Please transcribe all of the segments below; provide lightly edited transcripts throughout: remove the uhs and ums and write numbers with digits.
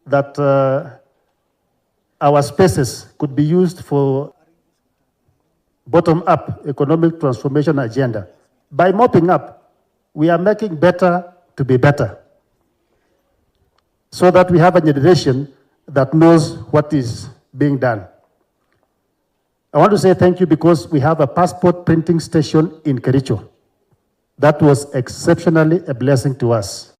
that our spaces could be used for bottom-up economic transformation agenda. By mopping up, we are making better to be better, so that we have a generation that knows what is being done. I want to say thank you because we have a passport printing station in Kericho. That was exceptionally a blessing to us.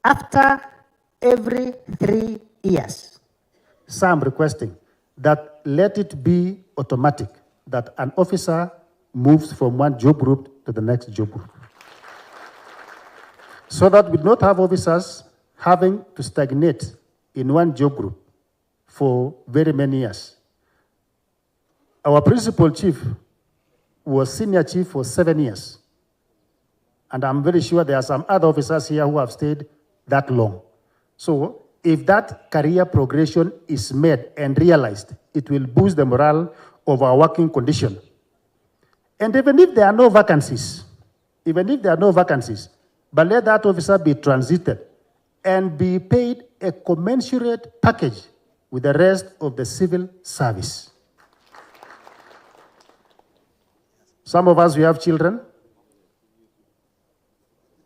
After every 3 years. Some requesting that let it be automatic, that an officer moves from one job group to the next job group. So that we do not have officers having to stagnate in one job group for very many years. Our principal chief was senior chief for 7 years. And I'm very sure there are some other officers here who have stayed that long. So if that career progression is made and realized, it will boost the morale of our working condition. And even if there are no vacancies, but let that officer be transited and be paid a commensurate package with the rest of the civil service. Some of us, we have children.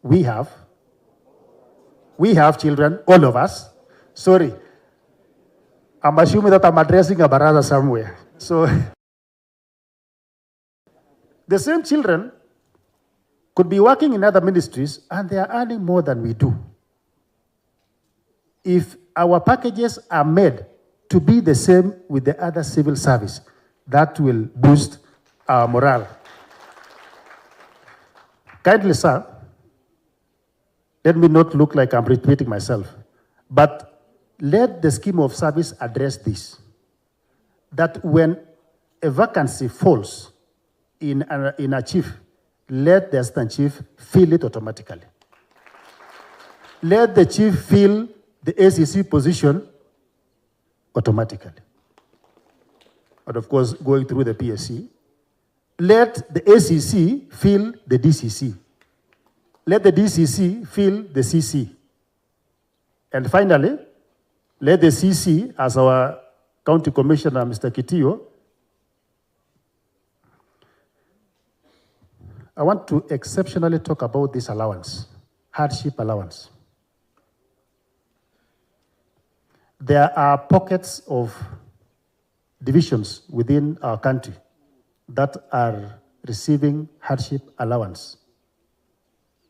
We have children, all of us. Sorry, I'm assuming that I'm addressing a baraza somewhere. So, the same children could be working in other ministries and they are earning more than we do. If our packages are made to be the same with the other civil service, that will boost our morale. Kindly, sir, let me not look like I'm repeating myself, but let the scheme of service address this, that when a vacancy falls in a chief, let the assistant chief fill it automatically. Let the chief fill the ACC position automatically. And of course, going through the PSC. Let the ACC fill the DCC. Let the DCC fill the CC. And finally, let the CC, as our County Commissioner, Mr. Kitio, I want to exceptionally talk about this allowance, hardship allowance. There are pockets of divisions within our country that are receiving hardship allowance.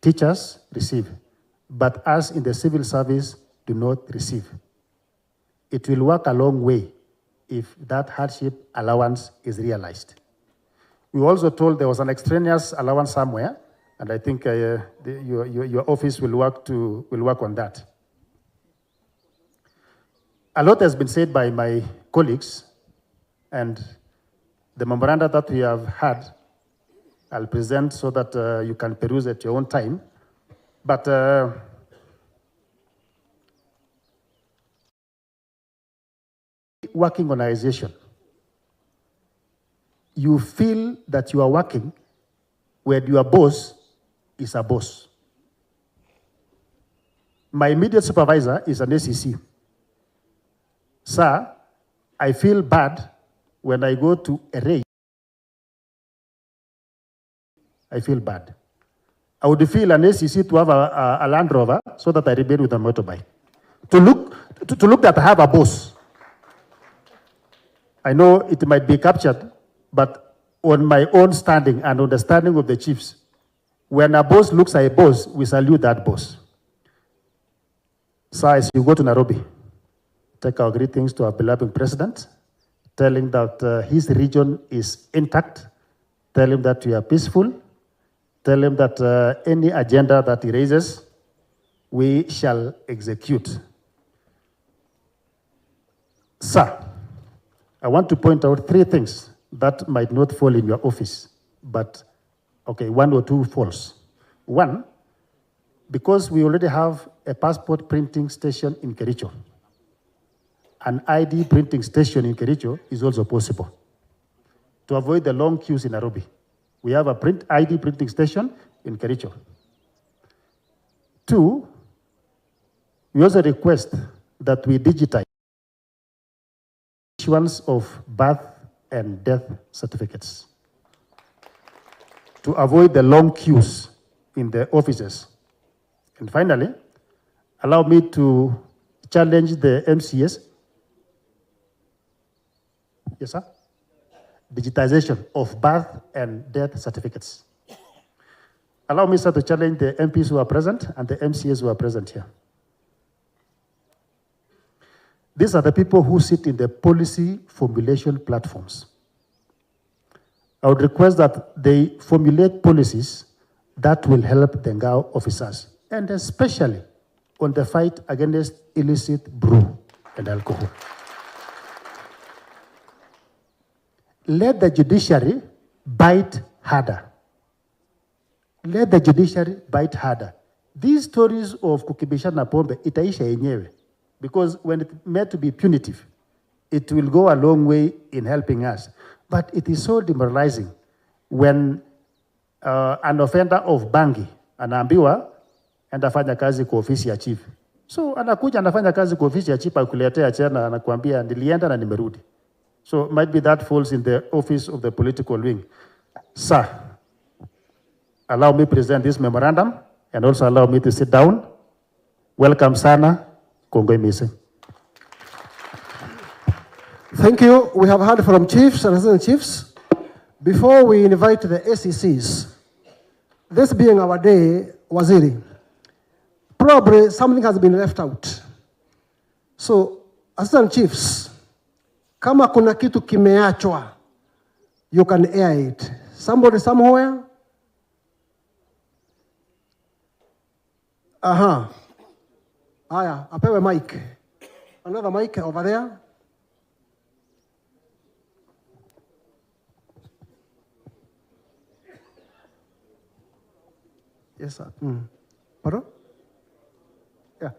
Teachers receive, but us in the civil service do not receive. It will work a long way if that hardship allowance is realized. We were also told there was an extraneous allowance somewhere, and I think your office will work on that. A lot has been said by my colleagues, and The memoranda that we have had, I'll present so that you can peruse at your own time. But working organization, you feel that you are working where your boss is a boss. My immediate supervisor is an SEC. Sir, I feel bad when I go to a raid. I feel bad. I would feel an SEC to have a Land Rover so that I remain with a motorbike. To look that I have a boss. I know it might be captured, but on my own standing and understanding of the chiefs, when a boss looks at a boss, we salute that boss. So as you go to Nairobi, take our greetings to our beloved president, tell him that his region is intact, tell him that we are peaceful, tell him that any agenda that he raises, we shall execute. Sir, I want to point out 3 things that might not fall in your office, but okay, 1 or 2 falls. 1, because we already have a passport printing station in Kericho. An ID printing station in Kericho is also possible. To avoid the long queues in Nairobi, we have a ID printing station in Kericho. 2, we also request that we digitize issuance of birth and death certificates to avoid the long queues in the offices. And finally, allow me to challenge the MCS. Yes, sir? Digitization of birth and death certificates. Allow me, sir, to challenge the MPs who are present and the MCS who are present here. These are the people who sit in the policy formulation platforms. I would request that they formulate policies that will help the Ngao officers, and especially on the fight against illicit brew and alcohol. Let the judiciary bite harder. Let the judiciary bite harder. These stories of kukibishana pombe itaisha yenyewe, because when it's meant to be punitive, it will go a long way in helping us. But it is so demoralizing when an offender of bangi anaambiwa enda fanya kazi kwa ofisi ya chief. So anakuja anafanya kazi kwa ofisi ya chief, akuletea chena anakuambia nilienda na nimerudi. So might be that falls in the office of the political wing. Sir, allow me to present this memorandum and also allow me to sit down. Welcome sana. Kongoi missing. Thank you. We have heard from chiefs and assistant chiefs. Before we invite the SECs, this being our day, Waziri, probably something has been left out. So, assistant chiefs, kama kuna kitu kimeachwa, you can air it. Somebody somewhere? Aha. Aya, apewe mic. Another mic over there. Yes, sir. Pardon? Yeah.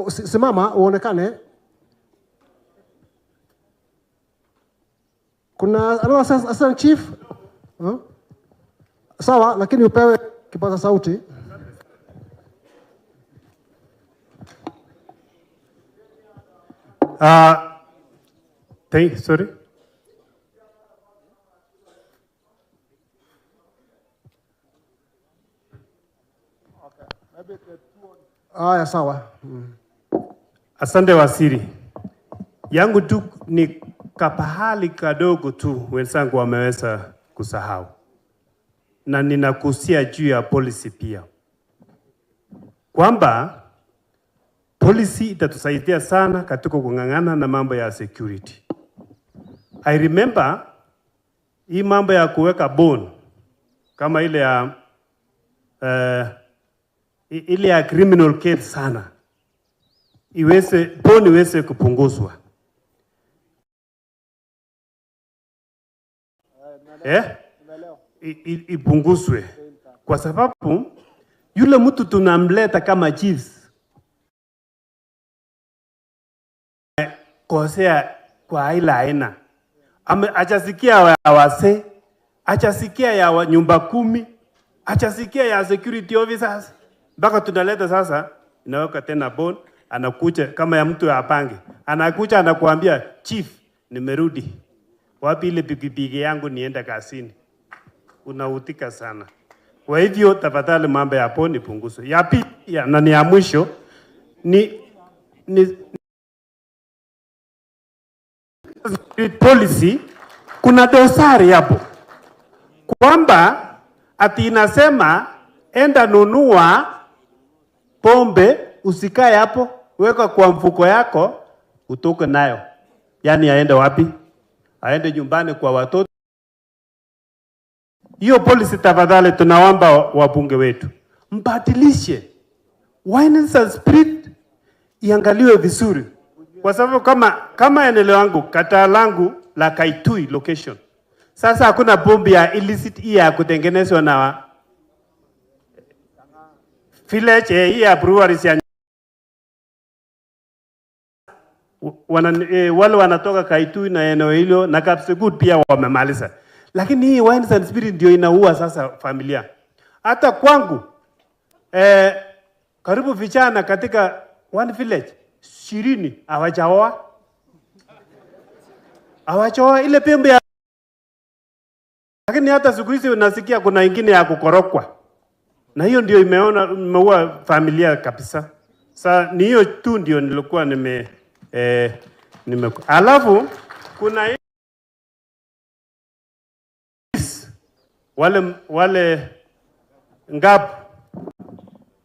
Simama uonekane. Kuna another assistant chief? Sawa, lakini upewe kipaza sauti. Sorry. Aya, sawa. Asante Waziri. Yangu tu ni kapahali kadogo tu wenzangu wameweza kusahau. Na ninakusia juu ya policy pia. Kwamba policy itatusaidia sana katika kung'ang'ana na mambo ya security. I remember hii mambo ya kuweka bond kama ile ya criminal case sana. Bond iweze kupunguzwa. ipunguzwe, kwa sababu yule mtu tunamleta kama chiefs kosea kwa aina achasikia ya wase, achasikia ya nyumba 10, achasikia ya security officers, mpaka tunaleta sasa, inaweka tena bond, anakuja kama ya mtu apange, anakuja anakuambia chief, nimerudi, wapi ile pikipiki yangu nienda kazini? Unautika sana. Kwa hivyo tafadhali mambo ya bond ipunguzwe. Ya pili na ni ya mwisho ni policy, kuna dosari hapo kwamba ati inasema enda nunua pombe, usikae hapo, weka kwa mfuko yako, utoke nayo. Yani aende wapi? Aende nyumbani kwa watoto. Hiyo policy tafadhali tunaomba wabunge wetu mbadilishe. Wine and spirit iangaliwe vizuri, kwa sababu kama eneo langu, kata langu la Kaitui location, sasa hakuna pombe ya illicit ya kutengenezwa na village hii ya breweries ya wale wanatoka Kaitui na eneo hilo na Kapsegud pia wamemaliza, lakini hii wine and spirit ndio inaua sasa familia. Hata kwangu karibu vijana katika one village 20 hawajaoa ile pombe ya, lakini hata siku hizi unasikia kuna ingine ya kukorokwa, na hiyo ndio imeua familia kabisa. Sasa ni hiyo tu ndio nilikuwa alafu kuna wale ngapu,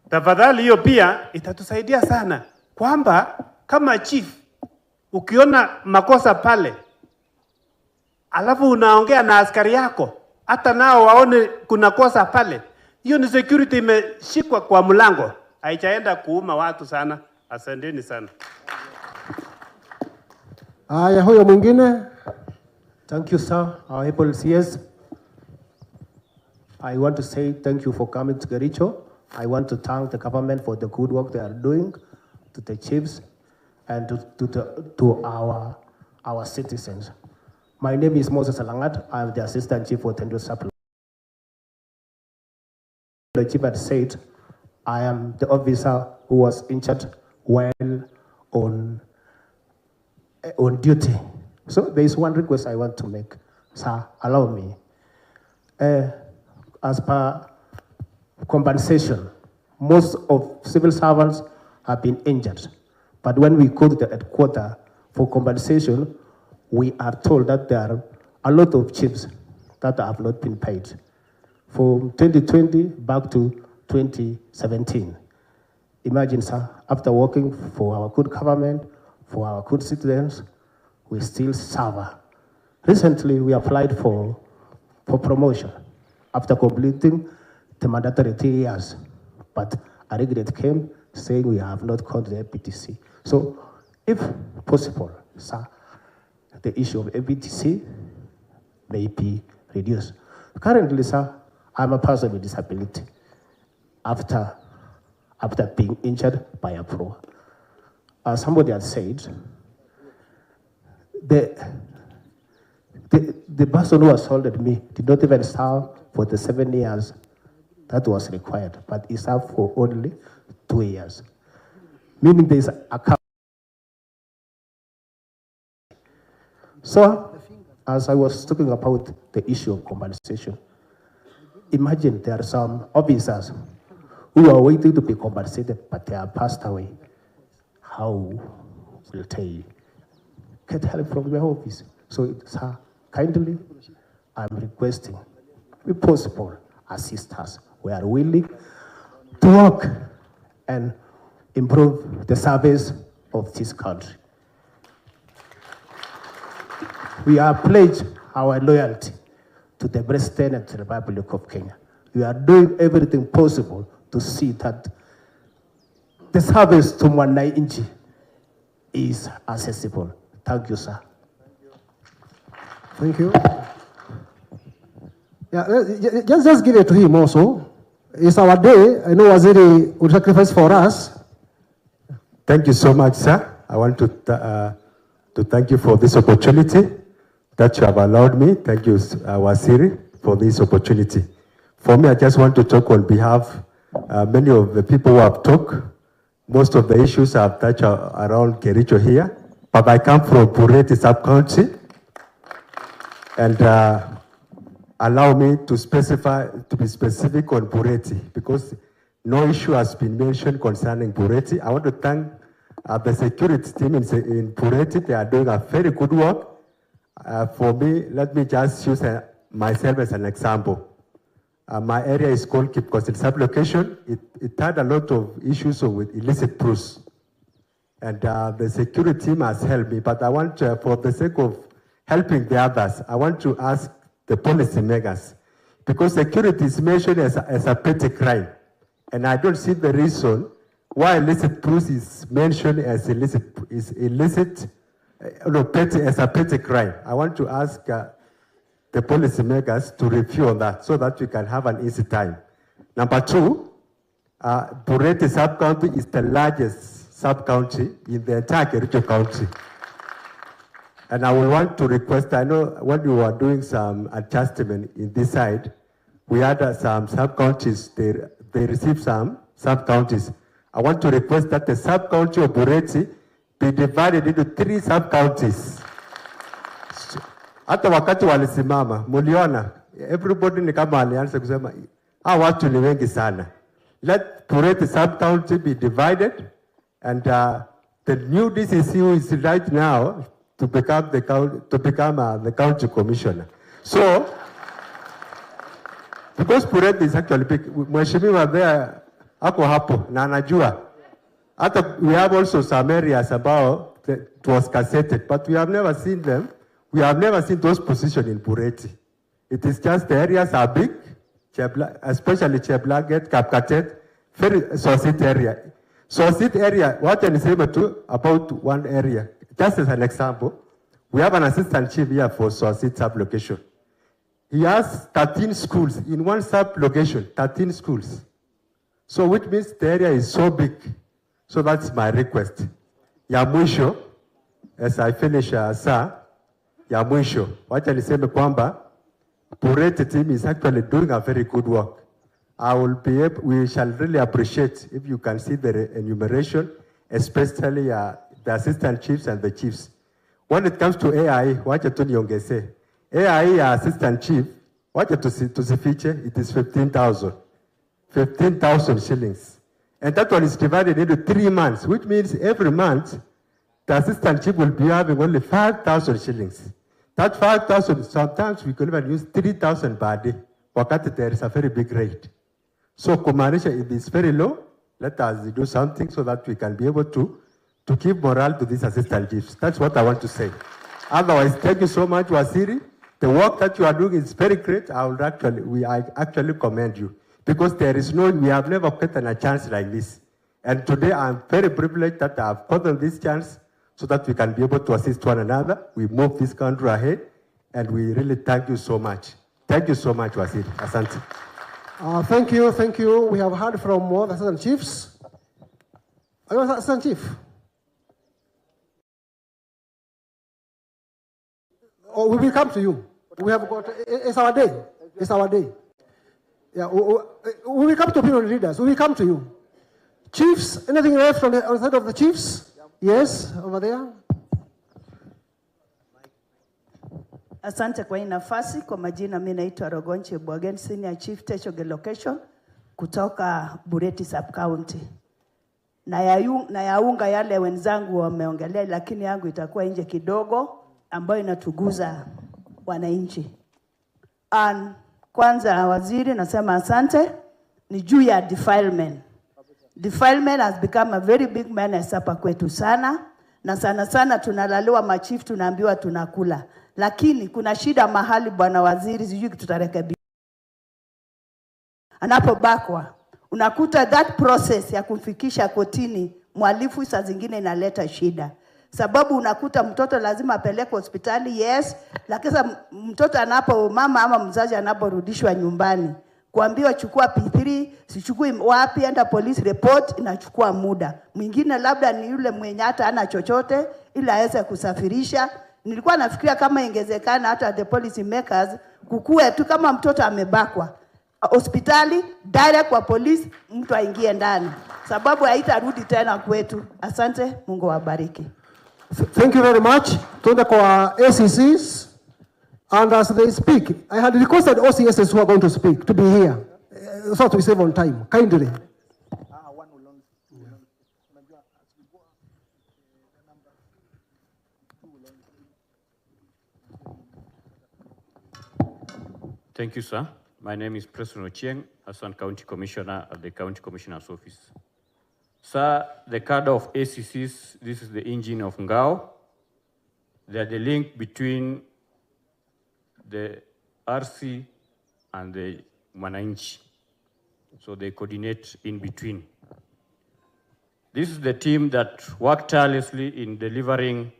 tafadhali hiyo pia itatusaidia sana, kwamba kama chief ukiona makosa pale, alafu unaongea na askari yako, hata nao waone kuna kosa pale, hiyo ni security imeshikwa kwa mlango, haijaenda kuuma watu sana. Asanteni sana. Haya, huyo mwingine. Thank you, sir. Our able CS. I want to say thank you for coming to Kericho. I want to thank the government for the good work they are doing, to the chiefs, and to our citizens. My name is Moses Alangat. I am the Assistant Chief for Tendo Supply. The chief had said, I am the officer who was injured while on duty. So there is one request I want to make. Sir, allow me. As per compensation, most of civil servants have been injured. But when we go to the headquarters for compensation, we are told that there are a lot of chiefs that have not been paid. From 2020 back to 2017. Imagine, sir, after working for our good government, for our good citizens, we still suffer. Recently, we applied for promotion after completing the mandatory 3 years, but a regret came saying we have not called the APTC. So, if possible, sir, the issue of APTC may be reduced. Currently, sir, I'm a person with disability after being injured by a pro. As somebody had said, the person who assaulted me did not even serve for the 7 years that was required, but he served for only 2 years. Meaning there is a cap. So, as I was talking about the issue of compensation, imagine there are some officers who are waiting to be compensated, but they have passed away. How will they get help from their office? So, sir, kindly, I'm requesting, if possible, assist us. We are willing to work and improve the service of this country. We are pledged our loyalty to the President and the Republic of Kenya. We are doing everything possible to see that the service to Mwananchi is accessible. Thank you, sir. Thank you. Yeah, just give it to him also. It's our day. I know Waziri will sacrifice for us. Thank you so much, sir. I want to thank you for this opportunity that you have allowed me. Thank you, Waziri, for this opportunity. For me, I just want to talk on behalf many of the people who have talked. Most of the issues I've touched around Kericho here, but I come from Bororiet sub-county, and allow me to be specific on Bororiet, because no issue has been mentioned concerning Bororiet. I want to thank the security team in Bororiet. They are doing a very good work. For me, let me just use myself as an example. My area is called Kericho sub-location. It had a lot of issues with illicit proofs. And the security team has helped me, but I want to, for the sake of helping the others, I want to ask the policy makers, because security is mentioned as a petty crime. And I don't see the reason why illicit proofs is mentioned as petty, as a petty crime. I want to ask the policymakers to review on that so that we can have an easy time. Number two, Bororiet sub-county is the largest sub-county in the entire Kericho county. And I will want to request, I know when we were doing some adjustment in this side, we had some sub-counties, they received some sub-counties. I want to request that the sub-county of Bororiet be divided into 3 sub-counties. Hata wakati walisimama, muliona, everybody ni kama alianza kusema, watu ni wengi sana. Let Bororiet sub-county be divided, and the new DCC who is right now to become the county commissioner. So, because Bororiet is actually big, mheshimiwa there ako hapo na anajua. Hata we have also some areas about it was cassetted, but we have never seen them. We have never seen those positions in Bororiet. It is just the areas are big, especially Cheblaget, Kapkatet, very Sosit area. Sosit area, what can I say about one area? Just as an example, we have an assistant chief here for Sosit sub-location. He has 13 schools in one sub-location, 13 schools. So which means the area is so big. So that's my request. Ya mwisho, as I finish, sir, ya mwisho, wacha niseme kwamba Bororiet team is actually doing a very good work. We shall really appreciate if you can see the enumeration, especially the assistant chiefs and the chiefs. When it comes to AI, wacha tu niongeze. AI assistant chief, wacha tusifiche, it is 15,000. 15,000 shillings. And that one is divided into 3 months, which means every month, the assistant chief will be having only 5,000 shillings. That 5,000, sometimes we could even use 3,000 per day, wakati there is a very big rate. So kumaanisha, if it's very low, let us do something so that we can be able to give morale to these assistant chiefs. That's what I want to say. Otherwise, thank you so much, Waziri. The work that you are doing is very great. I actually commend you, because we have never gotten a chance like this. And today I'm very privileged that I have gotten this chance so that we can be able to assist one another. We move this country ahead, and we really thank you so much. Thank you so much, Waziri. Asante. Thank you. We have heard from all the assistant chiefs. Are you an assistant chief? Oh, we will come to you. We have got, it's our day. It's our day. Yeah, we will come to opinion leaders. We will come to you. Chiefs, anything left on the side of the chiefs? Yes, over there. Asante kwa hii nafasi. Kwa majina mimi naitwa Rogonche Bwagen, Senior Chief Techoge Location kutoka Bororiet Sub-County. Na yaunga yale wenzangu wameongelea, lakini yangu itakuwa nje kidogo ambayo inatuguza wananchi. Kwanza Waziri, nasema asante, ni juu ya defilement. Defilement has become a very big menace hapa kwetu sana, na sana tunalaliwa machief, tunaambiwa tunakula. Lakini kuna shida mahali Bwana Waziri, sijui tutarekebisha. Anapobakwa, unakuta that process ya kumfikisha kotini, mwalifu saa zingine inaleta shida. sababu unakuta mtoto lazima apelekwe hospitali, yes, lakini mtoto mama ama mzazi anaporudishwa nyumbani, kuambiwa chukua P3, sichukui wapi, enda police report, inachukua muda. Mwingine labda ni yule mwenye hata hana chochote ili aweze kusafirisha. Nilikuwa nafikiria kama ingezekana hata the policy makers kukue tu kama mtoto amebakwa, hospitali direct kwa police, mtu aingie ndani, sababu haitarudi tena kwetu. Asante, Mungu wabariki. Thank you very much. Tuende kwa ACCs, and as they speak, I had requested OCSs who are going to speak to be here, so that we save on time. Kindly. Thank you, sir. My name is Preston Ochieng, Assistant County Commissioner at the County Commissioner's Office. Sir, the cadre of ACCs, this is the engine of Ngao. They are the link between the RC and the Mwananchi. So they coordinate in between. This is the team that worked tirelessly in delivering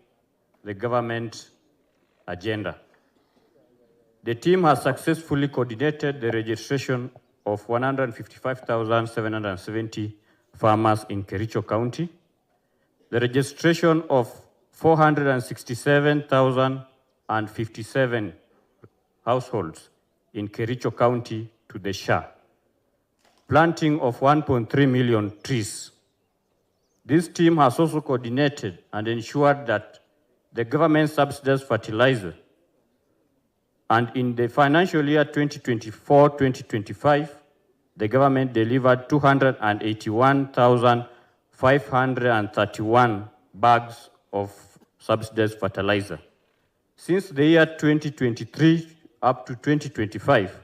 the government agenda. The team has successfully coordinated the registration of 155,770 farmers in Kericho County, the registration of 467,057 households in Kericho County to the SHA, planting of 1.3 million trees. This team has also coordinated and ensured that the government subsidized fertilizer, and in the financial year 2024-2025, the government delivered 281,531 bags of subsidized fertilizer. Since the year 2023 up to 2025,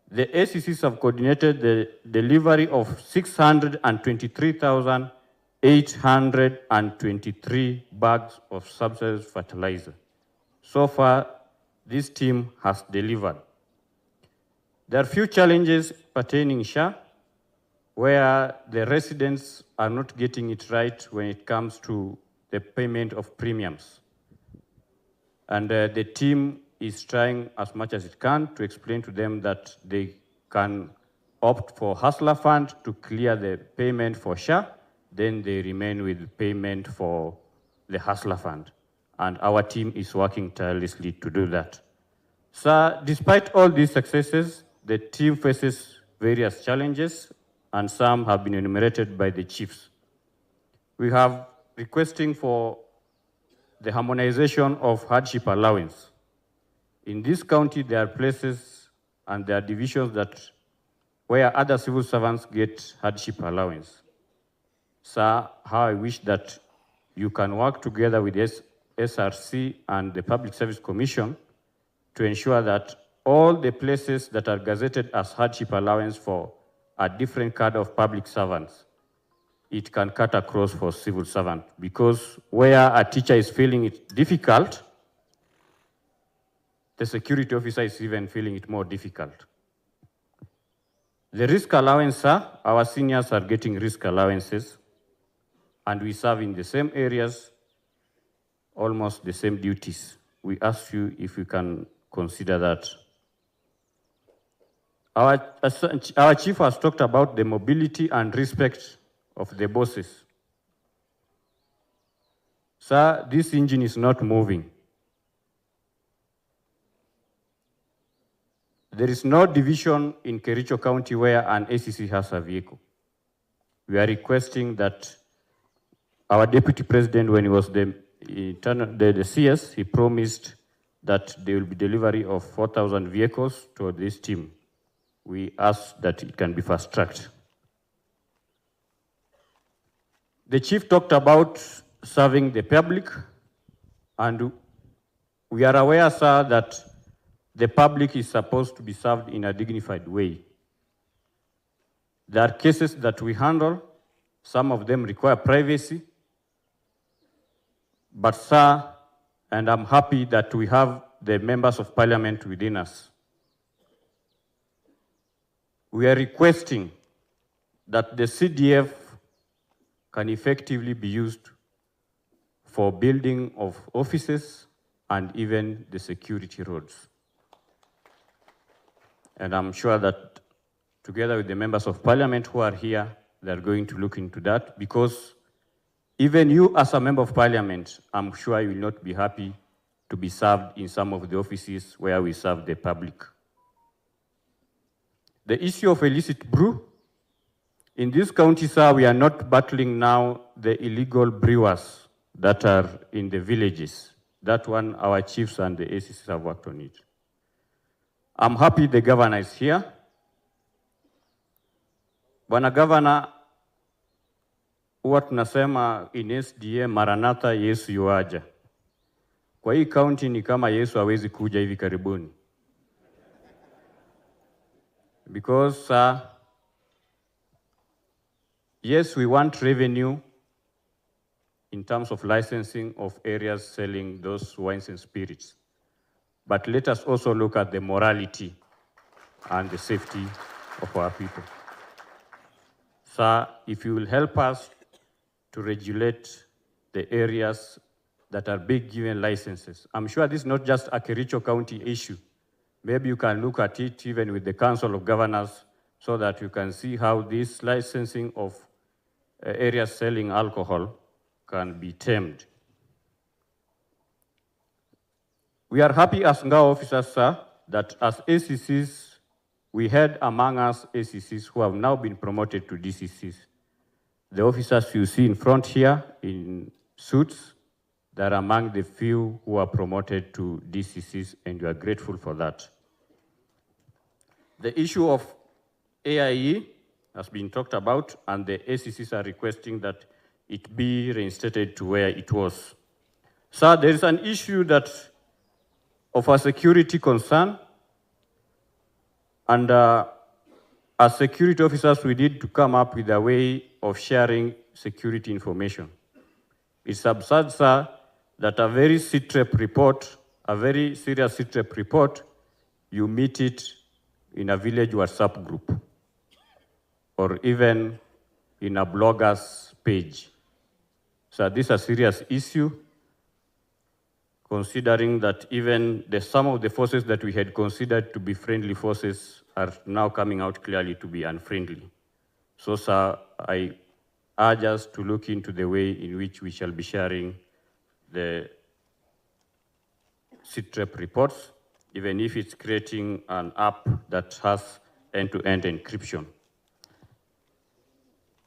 the ACCs have coordinated the delivery of 623,823 bags of subsidized fertilizer. So far, this team has delivered. There are few challenges pertaining SHA, where the residents are not getting it right when it comes to the payment of premiums. And the team is trying as much as it can to explain to them that they can opt for Hustler Fund to clear the payment for SHA, then they remain with payment for the Hustler Fund. And our team is working tirelessly to do that. So, despite all these successes, the team faces various challenges, and some have been enumerated by the chiefs. We have requesting for the harmonization of hardship allowance. In this county, there are places and there are divisions where other civil servants get hardship allowance. Sir, how I wish that you can work together with SRC and the Public Service Commission to ensure that all the places that are gazetted as hardship allowance for a different cadre of public servants, it can cut across for civil servant, because where a teacher is feeling it difficult, the security officer is even feeling it more difficult. The risk allowance, sir, our seniors are getting risk allowances, and we serve in the same areas, almost the same duties. We ask you if you can consider that. Our chief has talked about the mobility and respect of the bosses. Sir, this engine is not moving. There is no division in Kericho County where an ACC has a vehicle. We are requesting that our deputy president, when he was the CS, he promised that there will be delivery of 4,000 vehicles to this team. We ask that it can be fast-tracked. The chief talked about serving the public, and we are aware, sir, that the public is supposed to be served in a dignified way. There are cases that we handle, some of them require privacy, but sir, and I'm happy that we have the members of parliament within us. We are requesting that the CDF can effectively be used for building of offices and even the security roads. And I'm sure that together with the members of parliament who are here, they're going to look into that, because even you as a member of parliament, I'm sure you will not be happy to be served in some of the offices where we serve the public. The issue of illicit brew, in this county, sir, we are not battling now the illegal brewers that are in the villages. That one, our chiefs and the ACCs have worked on it. I'm happy the governor is here. Bwana Governor, huwa tunasema in SDA, Maranatha, Yesu yuaja. Kwa hii county ni kama Yesu hawezi kuja hivi karibuni. Because yes, we want revenue in terms of licensing of areas selling those wines and spirits. But let us also look at the morality and the safety of our people. Sir, if you will help us to regulate the areas that are being given licenses. I'm sure this is not just a Kericho County issue. Maybe you can look at it even with the Council of Governors so that you can see how this licensing of areas selling alcohol can be tamed. We are happy as Ngao officers, sir, that as ACCs, we had among us ACCs who have now been promoted to DCCs. The officers you see in front here in suits, they're among the few who are promoted to DCCs, and we are grateful for that. The issue of AIE has been talked about, and the ACCs are requesting that it be reinstated to where it was. Sir, there is an issue that of a security concern, and as security officers, we need to come up with a way of sharing security information. It's absurd, sir, that a very SITREP report, a very serious SITREP report, you meet it in a village WhatsApp group, or even in a blogger's page. So this is a serious issue, considering that even some of the forces that we had considered to be friendly forces are now coming out clearly to be unfriendly. So, sir, I urge us to look into the way in which we shall be sharing the SITREP reports, even if it's creating an app that has end-to-end encryption.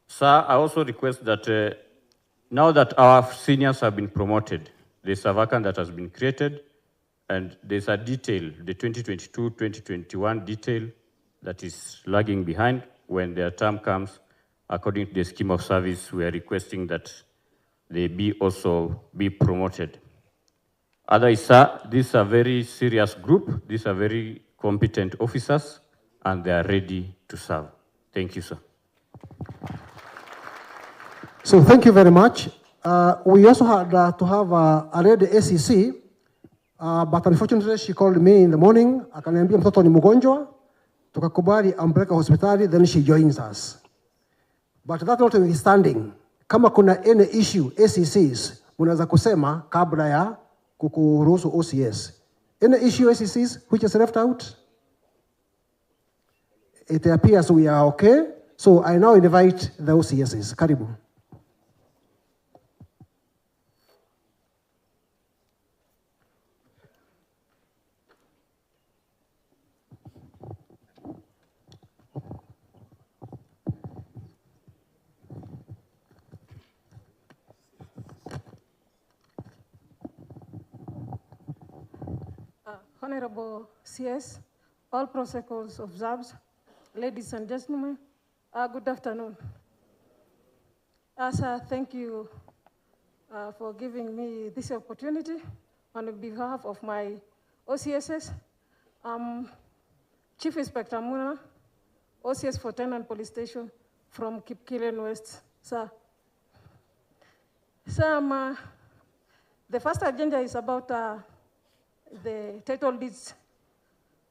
Sir, I also request that now that our seniors have been promoted, there's a vacant that has been created, and there's a detail, the 2022-2021 detail that is lagging behind. When their term comes, according to the scheme of service, we are requesting that they also be promoted. Otherwise, sir, this is a very serious group. These are very competent officers, and they are ready to serve. Thank you, sir. So thank you very much. We also had to have a lady ACC, but unfortunately she called me in the morning, akaniambia mtoto ni mgonjwa, tukakubali ampeleka hospitali, then she joins us. But that notwithstanding, kama kuna any issue ACCs, munaweza kusema kabla ya kukuruhusu OCS. Any issue ACCs which is left out? It appears we are okay. So I now invite the OCSs. Karibu. Honorable CS, all protocols observed, ladies and gentlemen, good afternoon. Sir, thank you for giving me this opportunity on behalf of my OCSs. Chief Inspector Muna, OCS for Tenant Police Station from Kipkillen West, sir. Sir, the first agenda is about the title deeds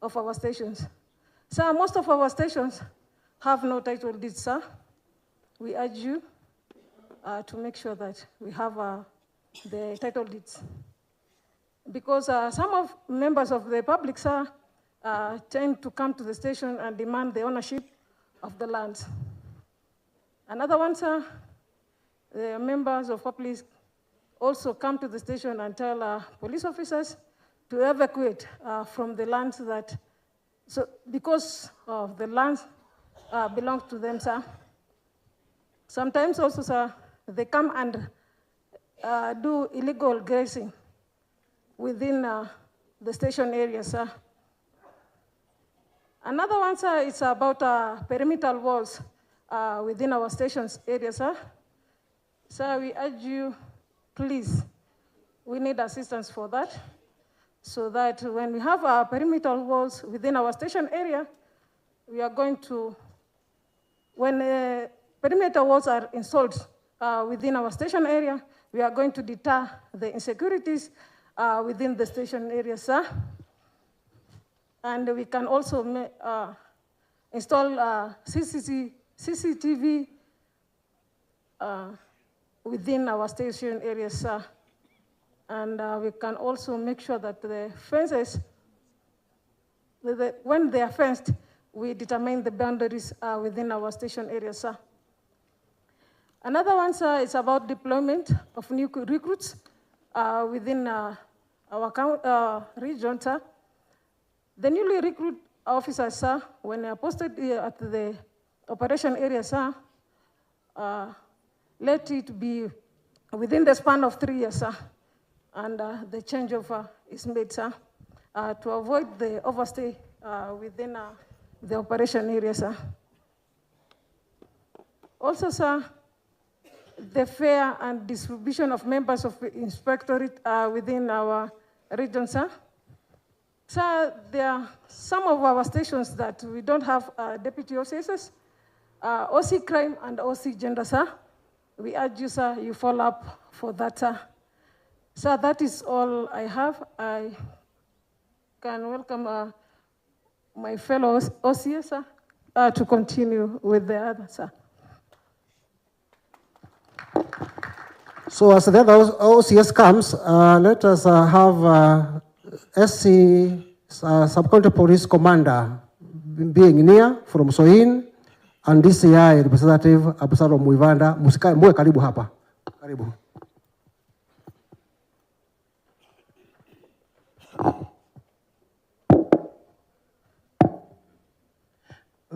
of our stations. Sir, most of our stations have no title deeds, sir. We urge you to make sure that we have the title deeds. Because some of members of the public, sir, tend to come to the station and demand the ownership of the land. Another one, sir, the members of public also come to the station and tell police officers to evacuate from the lands that, so because of the lands belong to them, sir. Sometimes also, sir, they come and do illegal grazing within the station area, sir. Another one, sir, is about perimeter walls within our station's area, sir. Sir, we urge you, please, we need assistance for that, so that when we have perimeter walls within our station area, we are going to, when perimeter walls are installed within our station area, we are going to deter the insecurities within the station area, sir. And we can also install CCTV within our station area, sir. And we can also make sure that the fences, when they are fenced, we determine the boundaries within our station area, sir. Another one, sir, is about deployment of new recruits within our region, sir. The newly recruited officers, sir, when they are posted at the operation area, sir, let it be within the span of 3 years, sir, and the changeover is made, sir, to avoid the overstay within the operation area, sir. Also, sir, the fair and distribution of members of the inspectorate within our region, sir. Sir, there are some of our stations that we don't have deputy OCSs, OC crime and OC gender, sir. We urge you, sir, you follow up for that, sir. Sir, that is all I have. I can welcome my fellow OCS, sir, to continue with the other, sir. So as the other OCS comes, let us have SC Sub-County Police Commander being near from Soin and DCI Representative Abusalo Muivanda. Muwe karibu hapa. Karibu.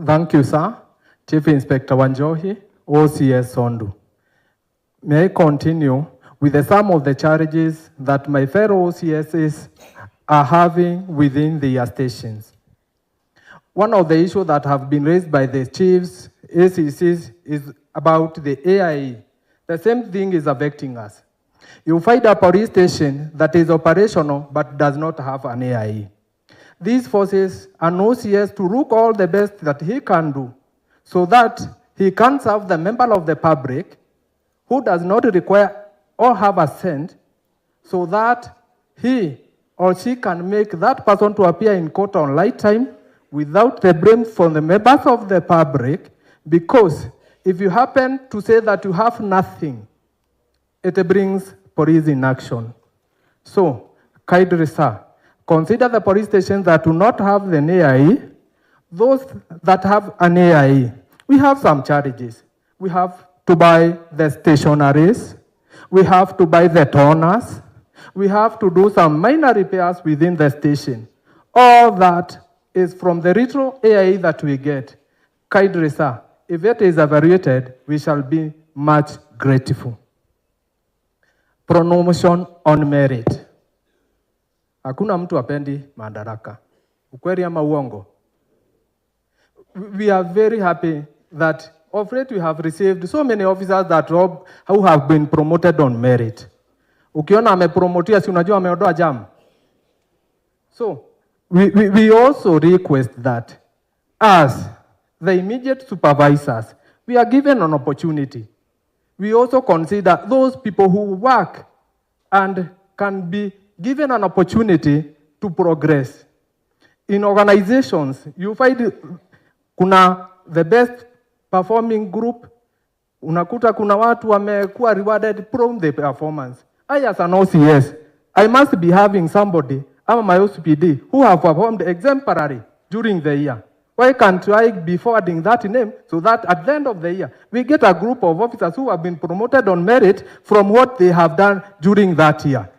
Thank you, sir. Chief Inspector Wanjohi, OCS Sondu. May I continue with some of the challenges that my fellow OCSs are having within their stations. One of the issues that have been raised by the chiefs, ACCs, is about the AIE. The same thing is affecting us. You find a police station that is operational but does not have an AIE. This forces an OCS to look all the best that he can do so that he can serve the member of the public who does not require or have assent, so that he or she can make that person to appear in court on light time without the blame from the members of the public, because if you happen to say that you have nothing, it brings police in action. So, kindly, sir, consider the police stations that do not have an AIE, those that have an AIE. We have some challenges. We have to buy the stationaries, we have to buy the toners, we have to do some minor repairs within the station. All that is from the retro AIE that we get. Kindly, sir, if it is evaluated, we shall be much grateful. Promotion on merit. Hakuna mtu apendi madaraka. Ukweli ama uongo? We are very happy that of late we have received so many officers that who have been promoted on merit. Ukiona amepromotia, si unajua ameondoa jam. So, we also request that as the immediate supervisors, we are given an opportunity. We also consider those people who work and can be given an opportunity to progress. In organizations, you find kuna the best performing group, unakuta kuna watu wamekuwa rewarded from the performance. I as an OCS, I must be having somebody, I'm my OCPD, who have performed exemplary during the year. Why can't I be forwarding that name so that at the end of the year, we get a group of officers who have been promoted on merit from what they have done during that year?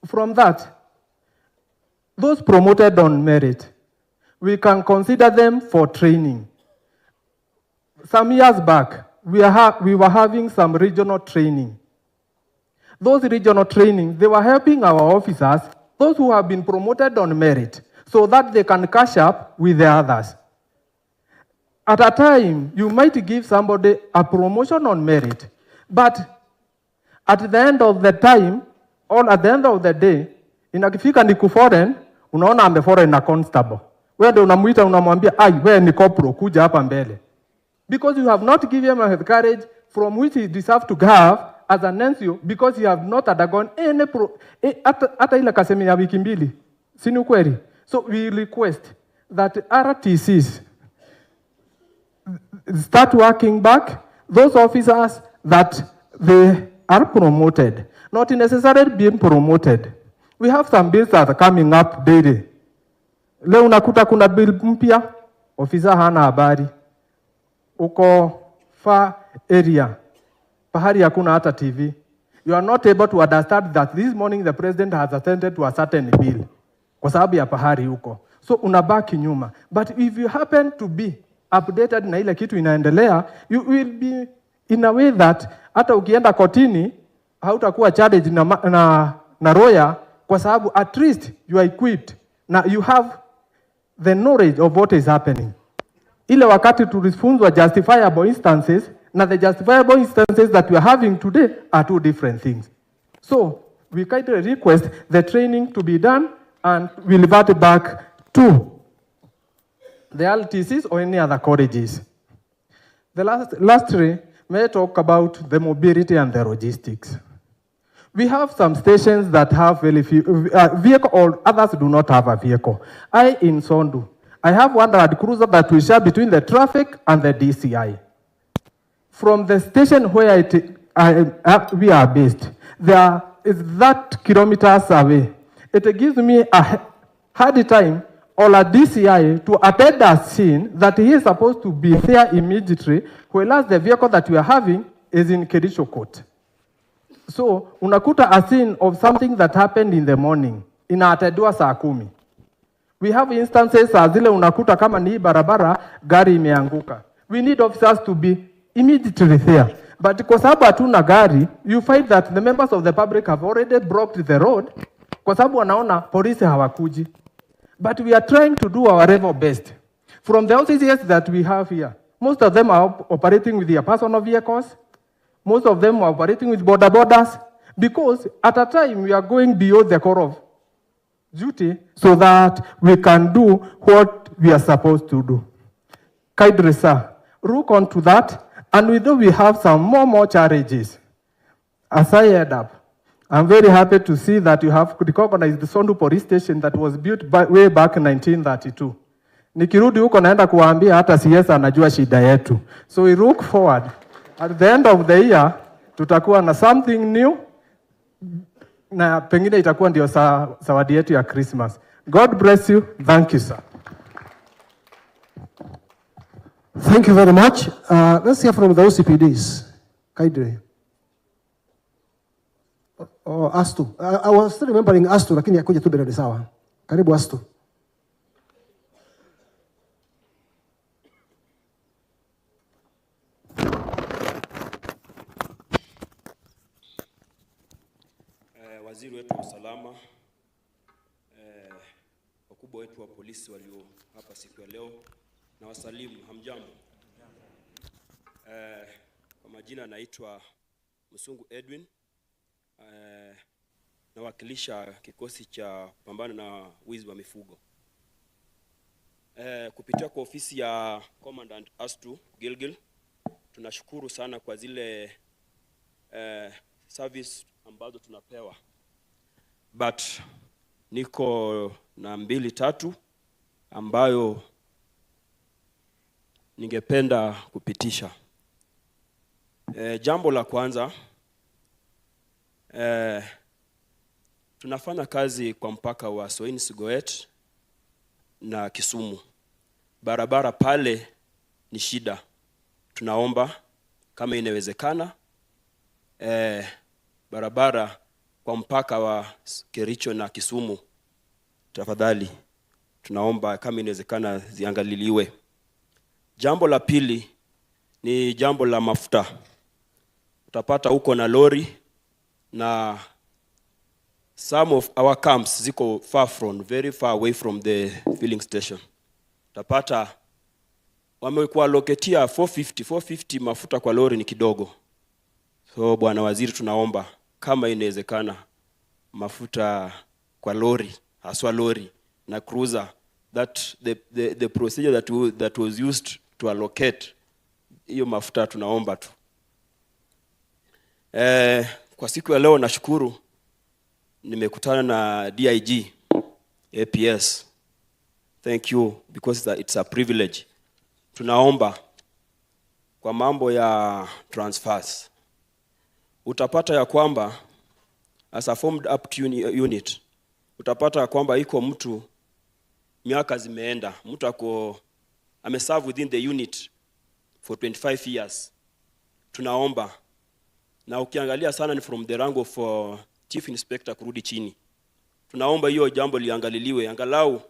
From that, those promoted on merit, we can consider them for training. Some years back, we were having some regional training. Those regional training, they were helping our officers, those who have been promoted on merit, so that they can catch up with the others. At a time, you might give somebody a promotion on merit, but at the end of the time, or at the end of the day, inakifika ni kuforeign, unaona ameforeign na constable. Wewe ndio unamuita unamwambia, wewe ni corporal, kuja hapa mbele. Because you have not given him the courage from which he deserves to have as an NCO, because you have not undergone any hata ile kasemi ya wiki mbili. Si ni ukweli? So we request that RTCs start working back those officers that they are promoted, not necessarily being promoted. We have some bills that are coming up daily. Leo unakuta kuna bill mpya, officer hana habari. Uko far area, pahali hakuna hata TV. You are not able to understand that this morning the president has attended to a certain bill kwa sababu ya pahali huko. So unabaki nyuma. But if you happen to be updated na ile kitu inaendelea, you will be in a way that hata ukienda kotini hautakuwa challenged na lawyer, kwa sababu at least you are equipped na you have the knowledge of what is happening. Ile wakati tulifunzwa justifiable instances, na the justifiable instances that we are having today are two different things. So we kindly request the training to be done, and we revert back to the LTCs or any other colleges. The lastly, may I talk about the mobility and the logistics. We have some stations that have very few vehicle, or others do not have a vehicle. In Sondu, I have one Land Cruiser that we share between the traffic and the DCI. From the station where we are based, there is that kilometers away. It gives me a hard time or a DCI to attend a scene that he is supposed to be there immediately, whereas the vehicle that we are having is in Kericho Court. So, unakuta a scene of something that happened in the morning, inaatendwa saa 10. We have instances saa zile unakuta kama ni barabara, gari imeanguka. We need officers to be immediately there. But kwa sababu hatuna gari, you find that the members of the public have already blocked the road, kwa sababu wanaona polisi hawakuji. But we are trying to do our level best. From the OCCS that we have here, most of them are operating with their personal vehicles. Most of them are operating with border borders, because at a time we are going beyond the core of duty so that we can do what we are supposed to do. Kindly, sir, look on to that, and we know we have some more challenges. As I head up, I'm very happy to see that you have recognized the Sondu police station that was built way back in 1932. Nikirudi huko naenda kuwaambia hata CS anajua shida yetu. So we look forward. At the end of the year, tutakuwa na something new, na pengine itakuwa ndio zawadi yetu ya Christmas. God bless you. Thank you, sir. Thank you very much. Let's hear from the OCPDs. Kindly. Astu. I was still remembering Astu, lakini yakuja tu bila sawa. Karibu Astu. Waziri wetu wa usalama, wakubwa wetu wa polisi walio hapa siku ya leo, na wasalimu, hamjambo. Kwa majina naitwa Musungu Edwin, nawakilisha kikosi cha pambano na wizi wa mifugo. Kupitia kwa ofisi ya Commandant Astu Gilgil, tunashukuru sana kwa zile service ambazo tunapewa. But niko na 2-3 ambayo ningependa kupitisha. Jambo la kwanza, tunafanya kazi kwa mpaka wa Soin Sigoet na Kisumu. Barabara pale ni shida. Tunaomba kama inawezekana barabara kwa mpaka wa Kericho na Kisumu, tafadhali tunaomba kama inawezekana ziangaliliwe. Jambo la pili ni jambo la mafuta. Utapata huko na lori na some of our camps ziko very far away from the filling station. Utapata wamekuwa loketia 450 mafuta kwa lori ni kidogo. So bwana waziri, tunaomba kama inawezekana mafuta kwa lori, haswa lori na cruiser, that the procedure that was used to allocate hiyo mafuta tunaomba tu. Kwa siku ya leo nashukuru nimekutana na DIG APS. Thank you because it's a privilege. Tunaomba kwa mambo ya transfers. Utapata ya kwamba as a formed up unit, utapata ya kwamba iko mtu miaka zimeenda, mtu ameserve within the unit for 25 years. Tunaomba, na ukiangalia sana ni from the rank of chief inspector kurudi chini. Tunaomba hiyo jambo liangaliliwe, angalau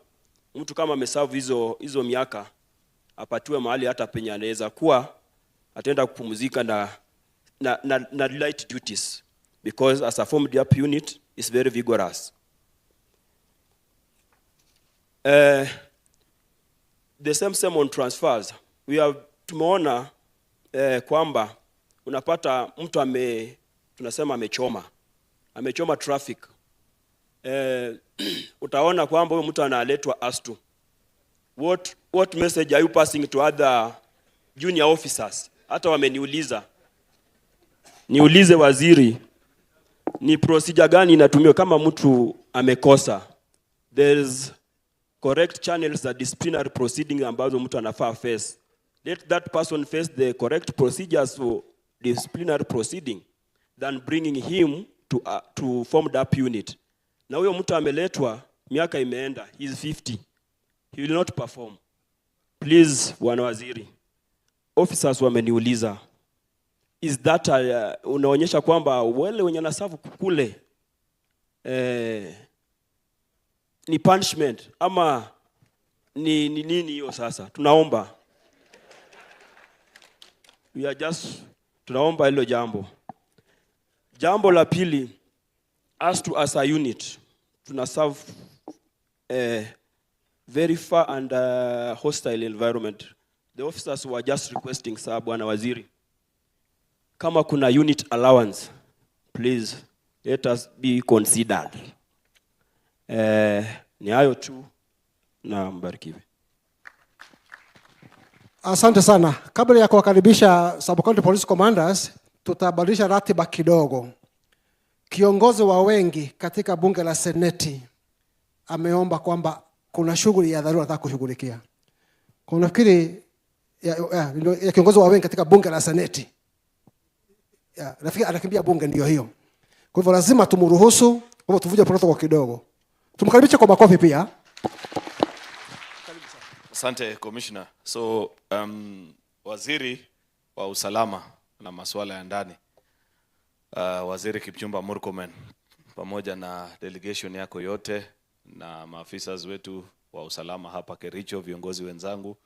mtu kama ameserve hizo miaka apatiwe mahali hata penye anaweza kuwa ataenda kupumzika na light duties, because as a formed up unit is very vigorous. The same on transfers. Tumeona kwamba unapata mtu tunasema amechoma traffic. Utaona kwamba huyo mtu analetwa astu. What message are you passing to other junior officers? Hata wameniuliza. Niulize waziri, ni procedure gani inatumiwa kama mtu amekosa? There's correct channels za disciplinary proceeding ambazo mtu anafaa face. Let that person face the correct procedures for disciplinary proceeding than bringing him to formed up unit. Na huyo mtu ameletwa, miaka imeenda, he is 50. He will not perform. Please, bwana waziri, officers wameniuliza, is that unaonyesha kwamba wale wenye nasafu kule ni punishment ama ni nini hiyo sasa? Tunaomba. Tunaomba hilo jambo. Jambo la pili, as a unit, tunaserve very far and hostile environment. The officers were just requesting, sir, bwana waziri, kama kuna unit allowance, please let us be considered. Ni hayo tu na mbarikiwe. Asante sana. Kabla ya kuwakaribisha sub-county police commanders, tutabadilisha ratiba kidogo. Kiongozi wa wengi katika bunge la seneti ameomba kwamba kuna shughuli ya dharura nataka kushughulikia. Kwa nafikiri ya kiongozi wa wengi katika bunge la seneti, nafikiri anakimbia bunge ndio hiyo. Kwa hivyo lazima tumruhusu, kwa tuvuje protocol kidogo. Tumkaribishe kwa makofi pia. Asante Commissioner. So waziri wa usalama na masuala ya ndani, waziri Kipchumba Murkomen, pamoja na delegation yako yote na maafisa wetu wa usalama hapa Kericho, viongozi wenzangu,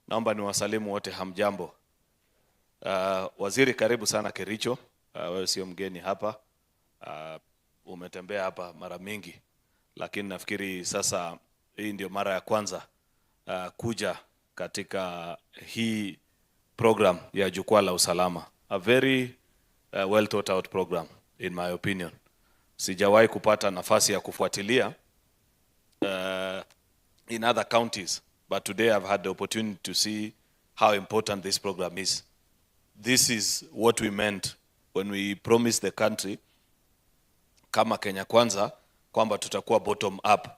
naomba niwasalimu wote, hamjambo. Waziri, karibu sana Kericho. Wewe sio mgeni hapa. Umetembea hapa mara mingi, lakini nafikiri sasa hii ndio mara ya kwanza kuja katika hii program ya Jukwaa la Usalama. A very well thought out program in my opinion. Sijawahi kupata nafasi ya kufuatilia in other counties, but today I've had the opportunity to see how important this program is. This is what we meant when we promised the country kama Kenya Kwanza kwamba tutakuwa bottom up.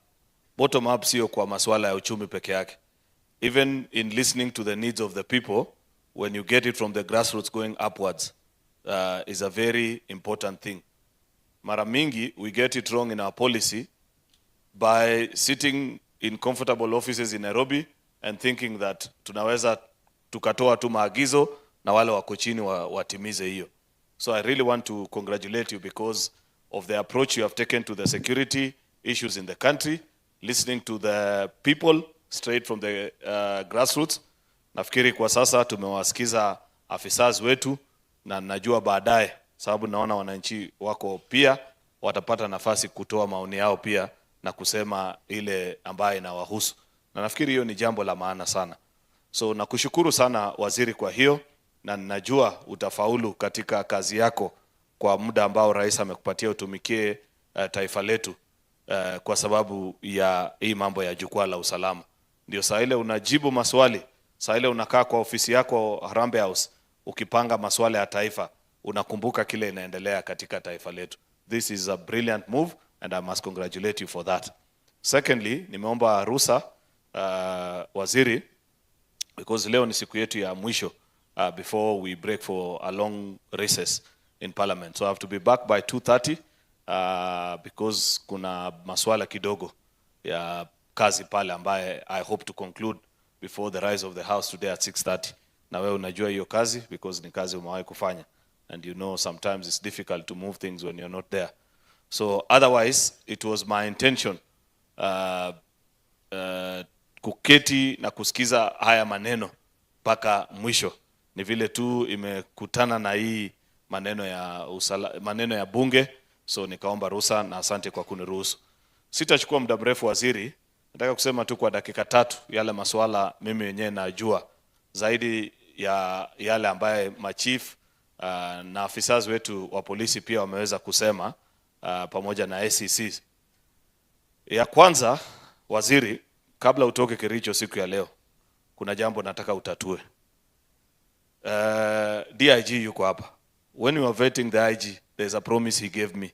Bottom up sio kwa masuala ya uchumi peke yake. Even in listening to the needs of the people, when you get it from the grassroots going upwards, is a very important thing. Mara mingi, we get it wrong in our policy by sitting in comfortable offices in Nairobi and thinking that tunaweza tukatoa tu maagizo na wale wako chini watimize hiyo. So I really want to congratulate you because of the approach you have taken to the security issues in the country, listening to the people straight from the grassroots. Nafikiri kwa sasa tumewasikiza afisas wetu na najua baadaye, sababu naona wananchi wako pia watapata nafasi kutoa maoni yao pia na kusema ile ambaye inawahusu. Na nafikiri hiyo ni jambo la maana sana. So nakushukuru sana waziri kwa hiyo, na najua utafaulu katika kazi yako kwa muda ambao rais amekupatia utumikie taifa letu kwa sababu ya hii mambo ya jukwaa la usalama. Ndio saa ile unajibu maswali, saa ile unakaa kwa ofisi yako Harambee House ukipanga maswala ya taifa, unakumbuka kile inaendelea katika taifa letu. This is a brilliant move and I must congratulate you for that. Secondly, nimeomba ruhusa waziri, because leo ni siku yetu ya mwisho before we break for a long recess in parliament. So I have to be back by 2:30 because kuna maswala kidogo ya kazi pale ambaye I hope to conclude before the rise of the house today at 6:30. Na wewe unajua hiyo kazi because ni kazi umewahi kufanya, and you know sometimes it's difficult to move things when you're not there. So otherwise it was my intention kuketi na kusikiza haya maneno mpaka mwisho. Ni vile tu imekutana na hii maneno ya bunge, so nikaomba ruhusa na asante kwa kuniruhusu. Sitachukua muda mrefu waziri, nataka kusema tu kwa dakika 3 yale maswala mimi mwenyewe najua zaidi ya yale ambaye machief na afisas wetu wa polisi pia wameweza kusema pamoja na ACC. Ya kwanza waziri, kabla utoke Kericho siku ya leo, kuna jambo nataka utatue. DIG yuko hapa. When you are vetting the IG, there's a promise he gave me.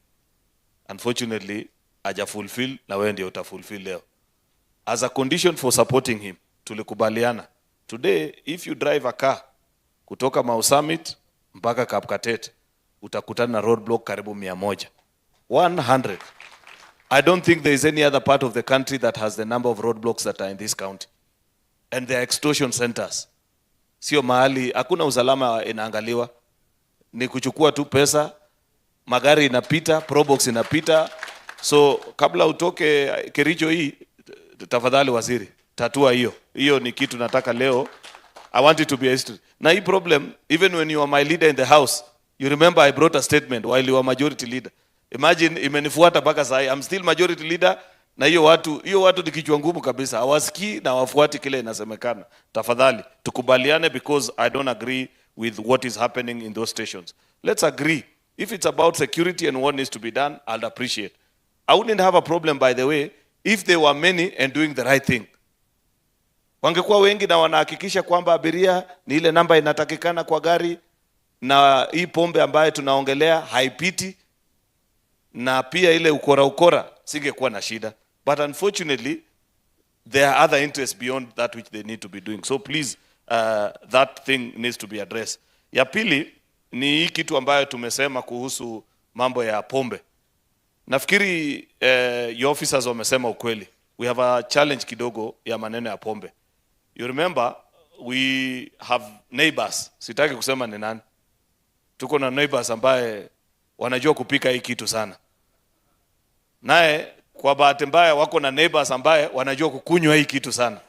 Unfortunately, haja fulfill na wewe ndio utafulfill leo. As a condition for supporting him, tulikubaliana. Today, if you drive a car kutoka Mau Summit mpaka Kapkatet, utakutana na roadblock karibu 100. 100. I don't think there is any other part of the country that has the number of roadblocks that are in this county. And they are extortion centers. Sio mahali, hakuna usalama inaangaliwa. Ni kuchukua tu pesa, magari inapita, probox inapita. So kabla utoke Kericho hii, tafadhali waziri, tatua hiyo. Hiyo ni kitu nataka leo. I want it to be a history. Na hii problem, even when you are my leader in the house, you remember I brought a statement while you were majority leader. Imagine imenifuata mpaka sasa. I'm still majority leader na hiyo watu ni kichwa ngumu kabisa. Hawasikii na wafuati kile inasemekana. Tafadhali tukubaliane, because I don't agree with what is happening in those stations. Let's agree. If it's about security and what needs to be done, I'll appreciate. I wouldn't have a problem, by the way, if there were many and doing the right thing. Wangekuwa wengi na wanahakikisha kwamba abiria ni ile namba inatakikana kwa gari, na hii pombe ambaye tunaongelea haipiti, na pia ile ukora singekuwa na shida. But unfortunately, there are other interests beyond that which they need to be doing. So please, that thing needs to be addressed. Ya pili ni hii kitu ambayo tumesema kuhusu mambo ya pombe. Nafikiri your officers wamesema ukweli. We have a challenge kidogo ya maneno ya pombe. You remember, we have neighbors. Sitaki kusema ni nani. Tuko na neighbors ambaye wanajua kupika hii kitu sana. Nae kwa bahati mbaya wako na neighbors ambaye wanajua kukunywa hii kitu sana.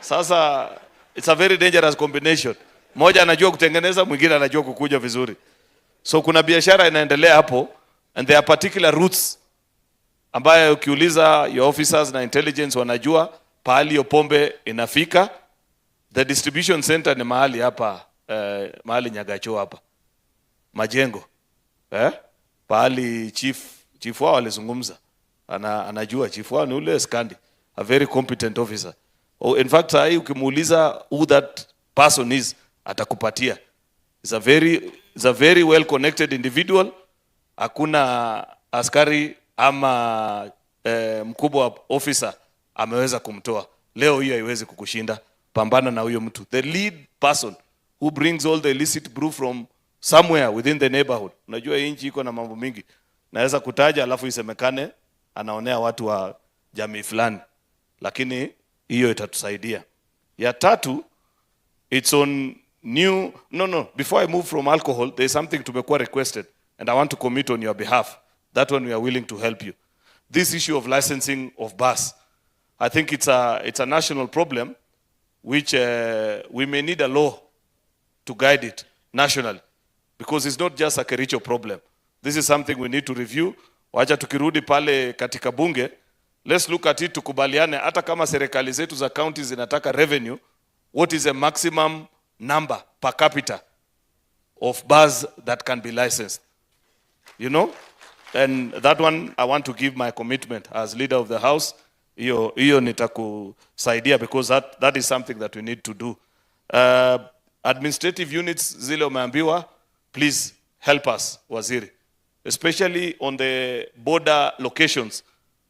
Sasa it's a very dangerous combination. Mmoja anajua kutengeneza, mwingine anajua kukunywa vizuri. So kuna biashara inaendelea hapo, and there are particular routes ambaye ukiuliza your officers na intelligence wanajua pahali hiyo pombe inafika. The distribution center ni mahali hapa, mahali Nyagacho hapa. Majengo. Pahali chief wao alizungumza. Anajua chief wao ni ule Skandi, a very competent officer. In fact, sai ukimuuliza who that person is, atakupatia. Is a very well connected individual. Hakuna askari ama mkubwa wa officer ameweza kumtoa. Leo hiyo haiwezi kukushinda. Pambana na huyo mtu. The lead person who brings all the illicit brew somewhere within the neighborhood. Unajua inchi iko na mambo mingi. Naweza kutaja alafu isemekane anaonea watu wa jamii fulani. Lakini hiyo itatusaidia. Ya tatu, it's on new, before I move from alcohol, there's something tumekuwa requested and I want to commit on your behalf. That one we are willing to help you. This issue of licensing of bus, I think it's a national problem which we may need a law to guide it nationally, because it's not just a Kericho problem. This is something we need to review. Wacha tukirudi pale katika bunge, let's look at it, tukubaliane hata kama serikali zetu za counties zinataka revenue, what is a maximum number per capita of bus that can be licensed? You know? And that one, I want to give my commitment as leader of the house. Iyo nitakusaidia, because that is something that we need to do. Administrative units zile umeambiwa, please help us, Waziri. Especially on the border locations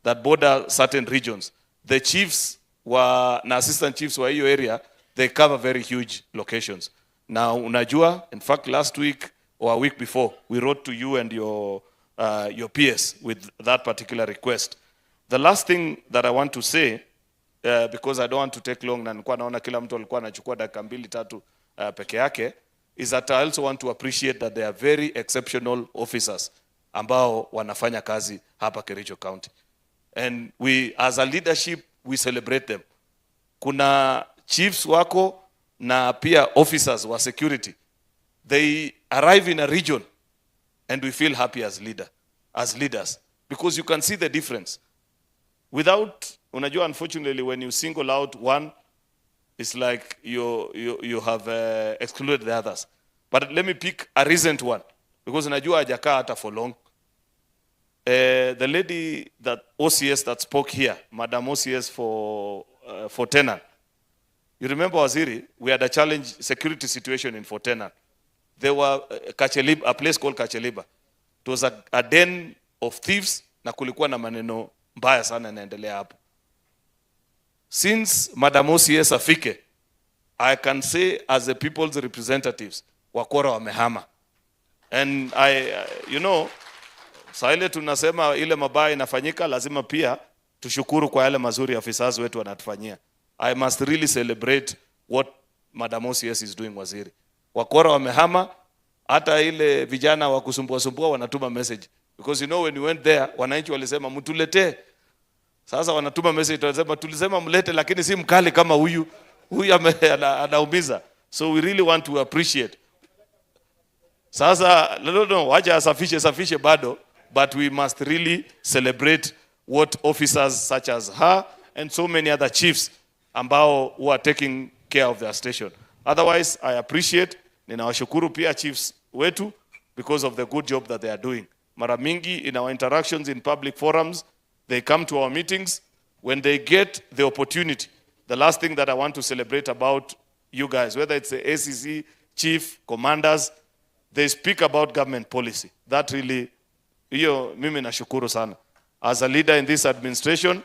that border certain regions. The chiefs na assistant chiefs wa hiyo area, they cover very huge locations. Now, unajua, in fact, last week or a week before, we wrote to you and your PS with that particular request. The last thing that I want to say, because I don't want to take long, na nilikuwa naona kila mtu alikuwa anachukua dakika 2-3 peke yake, is that I also want to appreciate that they are very exceptional officers ambao wanafanya kazi hapa Kericho County. And we, as a leadership, we celebrate them. Kuna chiefs wako na pia officers wa security. They arrive in a region and we feel happy as leaders, because you can see the difference. Without, unajua, unfortunately, when you single out one, it's like you have excluded the others. But let me pick a recent one, because unajua hajakaa hata for long. The lady that OCS that spoke here, Madam OCS for Tenan. You remember, Waziri, we had a challenge security situation in Fort Tenan. There were a place called Kacheliba. It was a den of thieves, na kulikuwa na maneno mbaya sana yanaendelea hapo. Since Madam OCS afike, I can say as the people's representatives, wakora wamehama. And you know, saa ile tunasema ile mabaya inafanyika, lazima pia tushukuru kwa yale mazuri officers wetu wanatufanyia. I must really celebrate what Madam OCS is doing, Waziri. Wakora wamehama, hata ile vijana wa kusumbua wanatuma message. Because you know, when we went there, wananchi walisema mtulete. Sasa wanatuma message, wanasema tulisema mlete lakini si mkali kama huyu anaumiza. So we really want to appreciate. Sasa no, wacha safishe bado, but we must really celebrate what officers such as her and so many other chiefs ambao who are taking care of their station. Otherwise, I appreciate, ninawashukuru pia chiefs wetu because of the good job that they are doing. Mara mingi in our interactions in public forums, they come to our meetings. When they get the opportunity, the last thing that I want to celebrate about you guys, whether it's the ACC, chief, commanders, they speak about government policy. That really, hiyo mimi nashukuru sana. As a leader in this administration,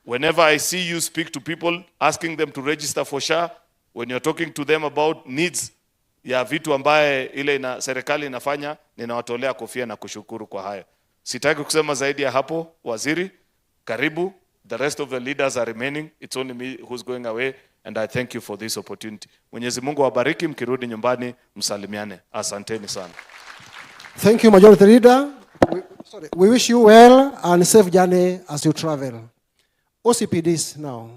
whenever I see you speak to people, asking them to register for SHA, when you're talking to them about needs ya vitu ambaye ile serikali inafanya, ninawatolea kofia na kushukuru kwa hayo. Sitaki kusema zaidi ya hapo, Waziri, karibu. The rest of the leaders are remaining. It's only me who's going away, and I thank you for this opportunity. Mwenyezi Mungu awabariki, mkirudi nyumbani msalimiane. Asanteni sana. Thank you, Majority Leader. We wish you well and safe journey as you travel. OCPDs now.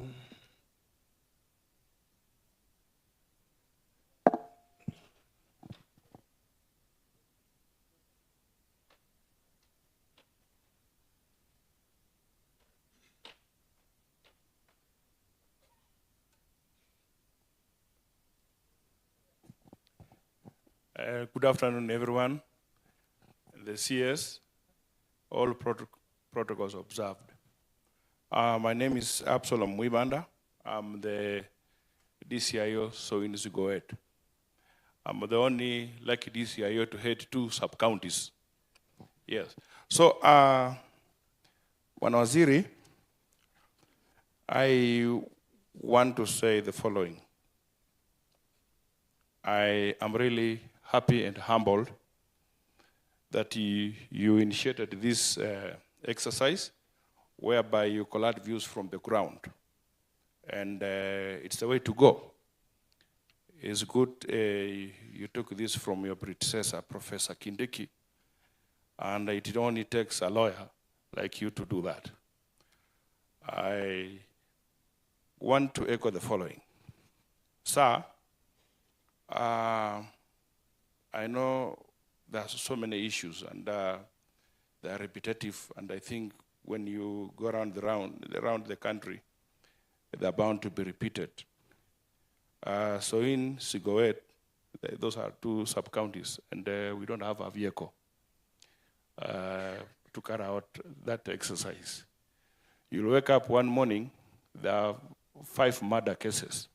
Good afternoon, everyone. The CS, all protocols observed. My name is Absalom Wibanda. I'm the DCIO, so in Zugoet. I'm the only lucky DCIO to head 2 sub-counties. Yes. So, Waziri, I want to say the following. I am really happy and humbled that you initiated this exercise whereby you collect views from the ground. And it's the way to go. It's good you took this from your predecessor, Professor Kindiki, and it only takes a lawyer like you to do that. I want to echo the following. Sir, I know there are so many issues and they are repetitive, and I think when you go around the country, they're bound to be repeated. So in Sigoet, those are 2 sub-counties, and we don't have a vehicle to carry out that exercise. You'll wake up one morning, there are 5 murder cases,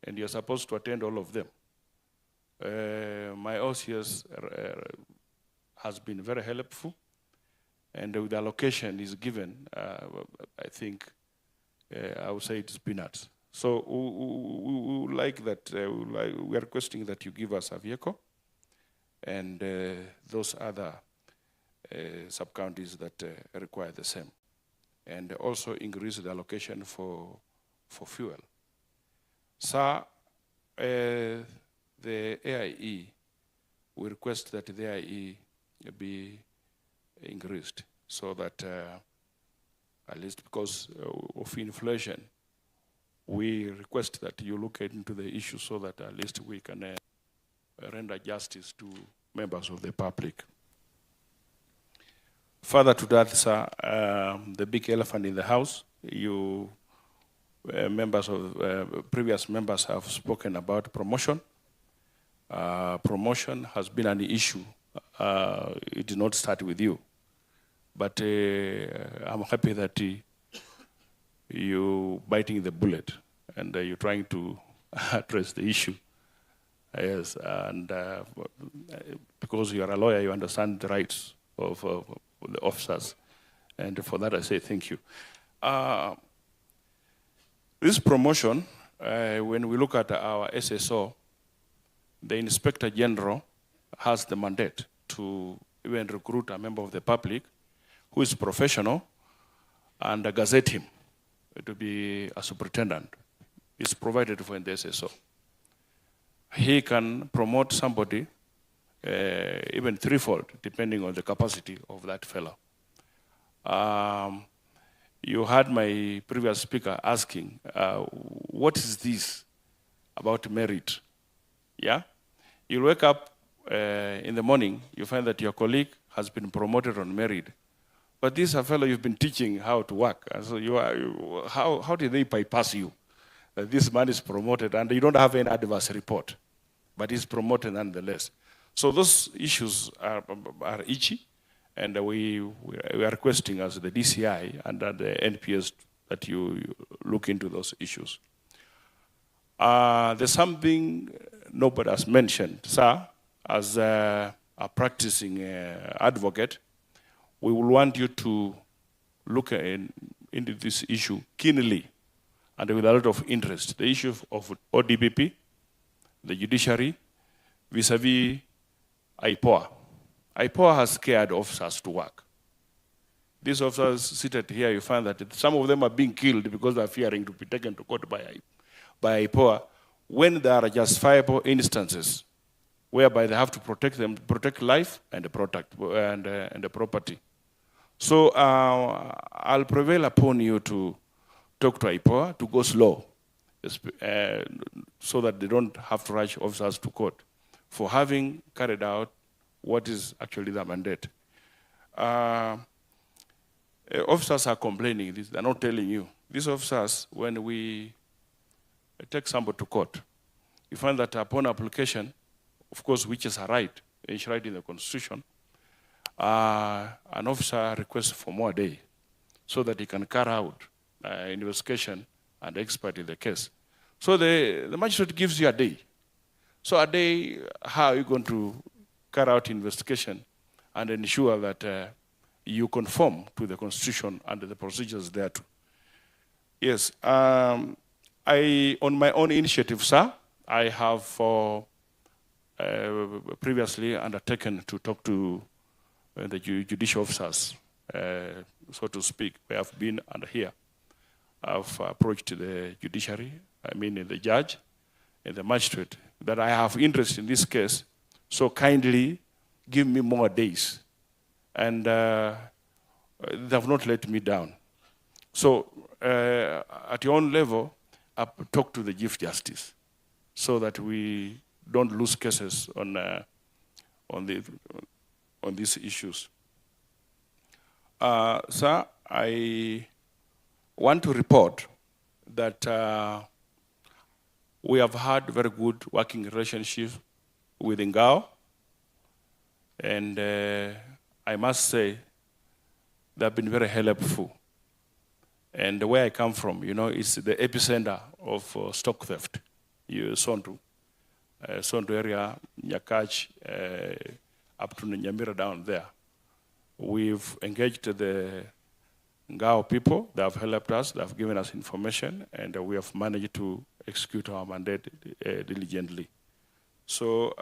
and you're supposed to attend all of them. My OCS has been very helpful, and with the allocation is given, I think I would say it's peanuts. So we like that. We are requesting that you give us a vehicle, and those other sub-counties that require the same, and also increase the allocation for fuel. Sir, the AIE, we request that the AIE be increased so that at least because of inflation, we request that you look into the issue so that at least we can render justice to members of the public. Further to that, sir, the big elephant in the house, you members of previous members have spoken about promotion. Promotion has been an issue. It did not start with you, but I'm happy that you biting the bullet and you're trying to address the issue. Yes, and because you are a lawyer, you understand the rights of the officers, and for that I say thank you. This promotion, when we look at our SSO, the Inspector General has the mandate to even recruit a member of the public who is professional and gazette him to be a superintendent. It's provided for in the SSO. He can promote somebody even threefold, depending on the capacity of that fellow. You heard my previous speaker asking, what is this about merit? Yeah? You wake up in the morning, you find that your colleague has been promoted on merit. But this is a fellow you've been teaching how to work. And so how did they bypass you? That this man is promoted and you don't have any adverse report, but he's promoted nonetheless. So those issues are itchy, and we are requesting as the DCI and the NPS that you look into those issues. There's something nobody has mentioned, sir. As a practicing advocate, we will want you to look into this issue keenly and with a lot of interest. The issue of ODPP, the judiciary, vis-a-vis IPOA. IPOA has scared officers to work. These officers seated here, you find that some of them are being killed because they are fearing to be taken to court by IPOA, when there are justifiable instances whereby they have to protect life and the property. So I'll prevail upon you to talk to IPOA to go slow, so that they don't have to rush officers to court for having carried out what is actually their mandate. Officers are complaining, they're not telling you. These officers, when we take somebody to court, you find that upon application, of course, which is a right, enshrined in the Constitution, an officer requests for more day so that he can carry out investigation and expert in the case. So the magistrate gives you a day. So a day, how are you going to carry out investigation and ensure that you conform to the Constitution and the procedures thereto? Yes, on my own initiative, sir, I have previously undertaken to talk to the judicial officers, so to speak. We have been under here. I've approached the judiciary, the judge and the magistrate, that I have interest in this case, so kindly give me more days. And they have not let me down. So at your own level, I've talked to the Chief Justice so that we don't lose cases on these issues. Sir, I want to report that we have had very good working relationship with Ngao, and I must say they have been very helpful. And where I come from, it's the epicenter of stock theft. Sondu area, Nyakach, up to Nyamira down there. We've engaged the Ngao people. They have helped us. They have given us information, and we have managed to execute our mandate diligently. So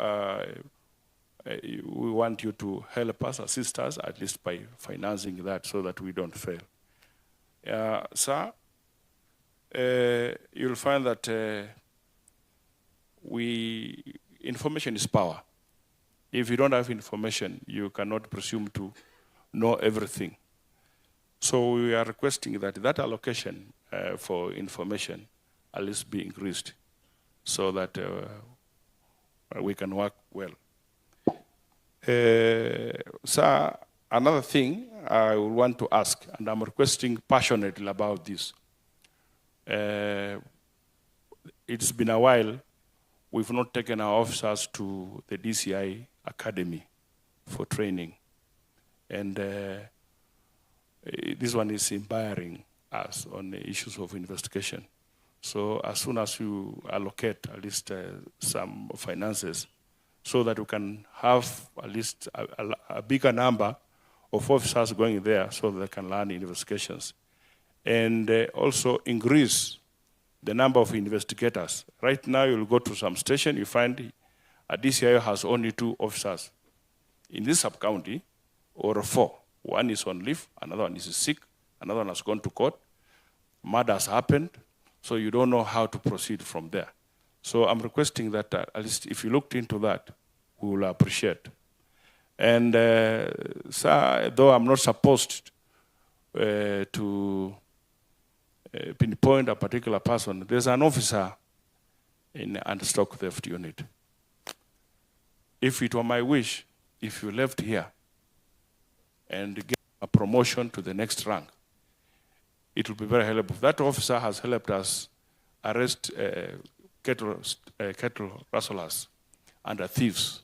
we want you to help us, assist us, at least by financing that so that we don't fail. Sir, you'll find that information is power. If you don't have information, you cannot presume to know everything. So we are requesting that allocation for information at least be increased so that we can work well. Sir, another thing I would want to ask, and I'm requesting passionately about this. It's been a while we've not taken our officers to the DCI Academy for training. And this one is empowering us on the issues of investigation. So as soon as you allocate at least some finances so that we can have at least a bigger number of officers going there so that they can learn investigations. And also increase the number of investigators. Right now, you'll go to some station, you find a DCI has only 2 officers. In this sub-county, or 4. One is on leave, another one is sick, another one has gone to court, murder has happened, so you don't know how to proceed from there. So I'm requesting that at least if you looked into that, we will appreciate. And sir, though I'm not supposed to pinpoint a particular person, there's an officer in the anti-stock theft unit. If it were my wish, if you left here and get a promotion to the next rank, it will be very helpful. That officer has helped us arrest cattle rustlers and thieves.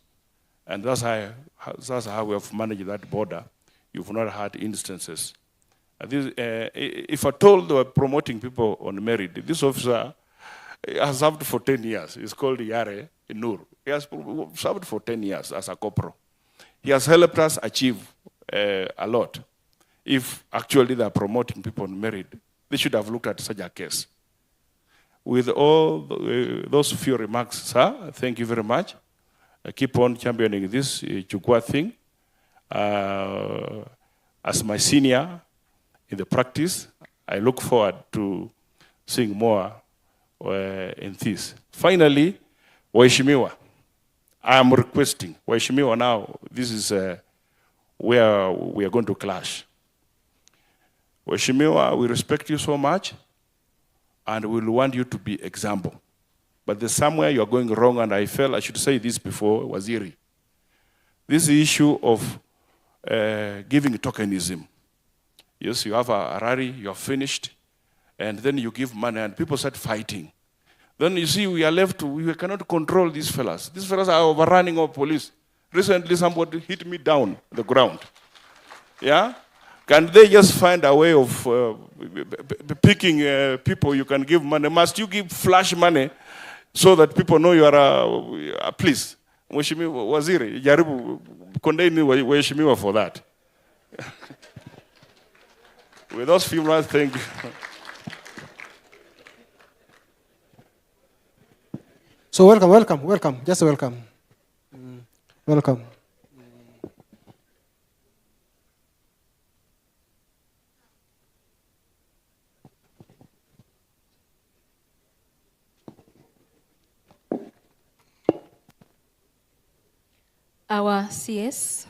And that's how we have managed that border. You've not had instances. If I told they were promoting people on merit, this officer has served for 10 years. He's called Yare Nur. He has served for 10 years as a corporal. He has helped us achieve a lot. If actually they are promoting people on merit, they should have looked at such a case. With all those few remarks, sir, thank you very much. Keep on championing this Jukwaa thing. As my senior in the practice, I look forward to seeing more in this. Finally, Waheshimiwa, I am requesting, Waheshimiwa now, this is where we are going to clash. Waheshimiwa, we respect you so much, and we will want you to be example. But there's somewhere you are going wrong, and I felt I should say this before, Waziri. This issue of giving tokenism. Yes, you have a rally, you're finished, and then you give money, and people start fighting. Then you see we are left, we cannot control these fellas. These fellas are overrunning our police. Recently, somebody hit me down the ground. Yeah? Can they just find a way of picking people you can give money? Must you give flash money so that people know you are please? Mheshimiwa Waziri, jaribu condemn Waheshimiwa for that. With those few words, thank you. So welcome, just welcome. Welcome. Our CS,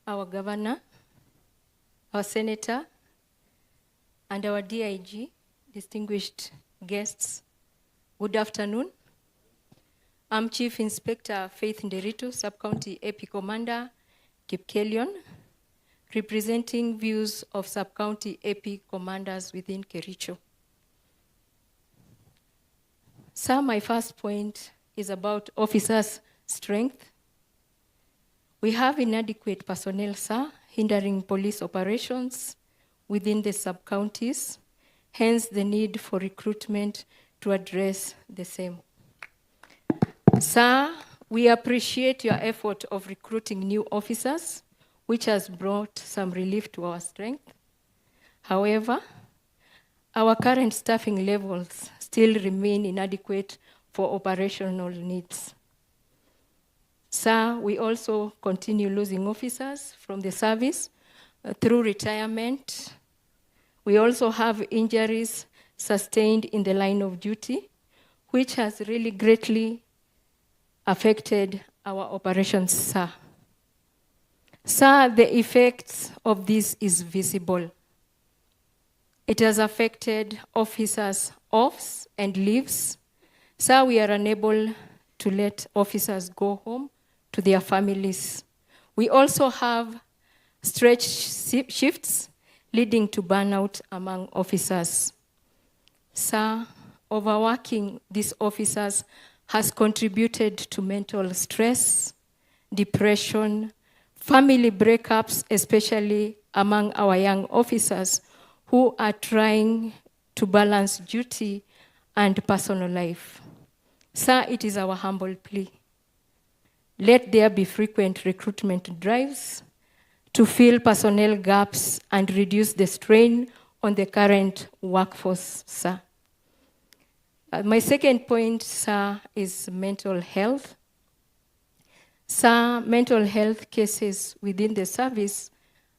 our governor, our senator, and our DIG, distinguished guests, good afternoon. I'm Chief Inspector Faith Nderitu, Sub-County AP Commander, Kipkelion, representing views of Sub-County AP commanders within Kericho. Sir, my first point is about officers' strength. We have inadequate personnel, sir, hindering police operations within the sub-counties, hence the need for recruitment to address the same. Sir, we appreciate your effort of recruiting new officers, which has brought some relief to our strength. However, our current staffing levels still remain inadequate for operational needs. Sir, we also continue losing officers from the service through retirement. We also have injuries sustained in the line of duty, which has really greatly affected our operations, sir. Sir, the effects of this is visible. It has affected officers' offs and leaves. Sir, we are unable to let officers go home to their families. We also have stretched shifts leading to burnout among officers. Sir, overworking these officers has contributed to mental stress, depression, family breakups, especially among our young officers who are trying to balance duty and personal life. Sir, it is our humble plea. Let there be frequent recruitment drives to fill personnel gaps and reduce the strain on the current workforce, sir. My second point, sir, is mental health. Sir, mental health cases within the service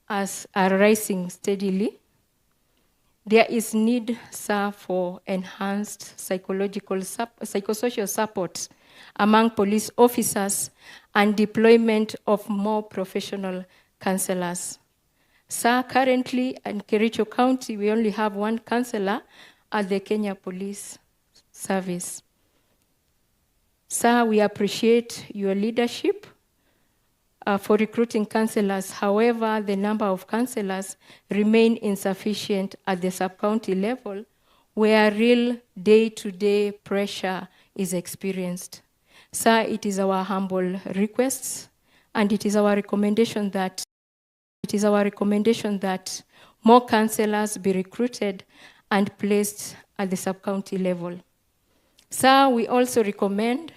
are rising steadily. There is need, sir, for enhanced psychosocial support among police officers and deployment of more professional counselors. Sir, currently in Kericho County, we only have one counselor at the Kenya Police Service. Sir, we appreciate your leadership for recruiting counselors. However, the number of counselors remain insufficient at the sub-county level, where real day-to-day pressure is experienced. Sir, it is our humble request, and it is our recommendation that more counselors be recruited and placed at the sub-county level. Sir, we also recommend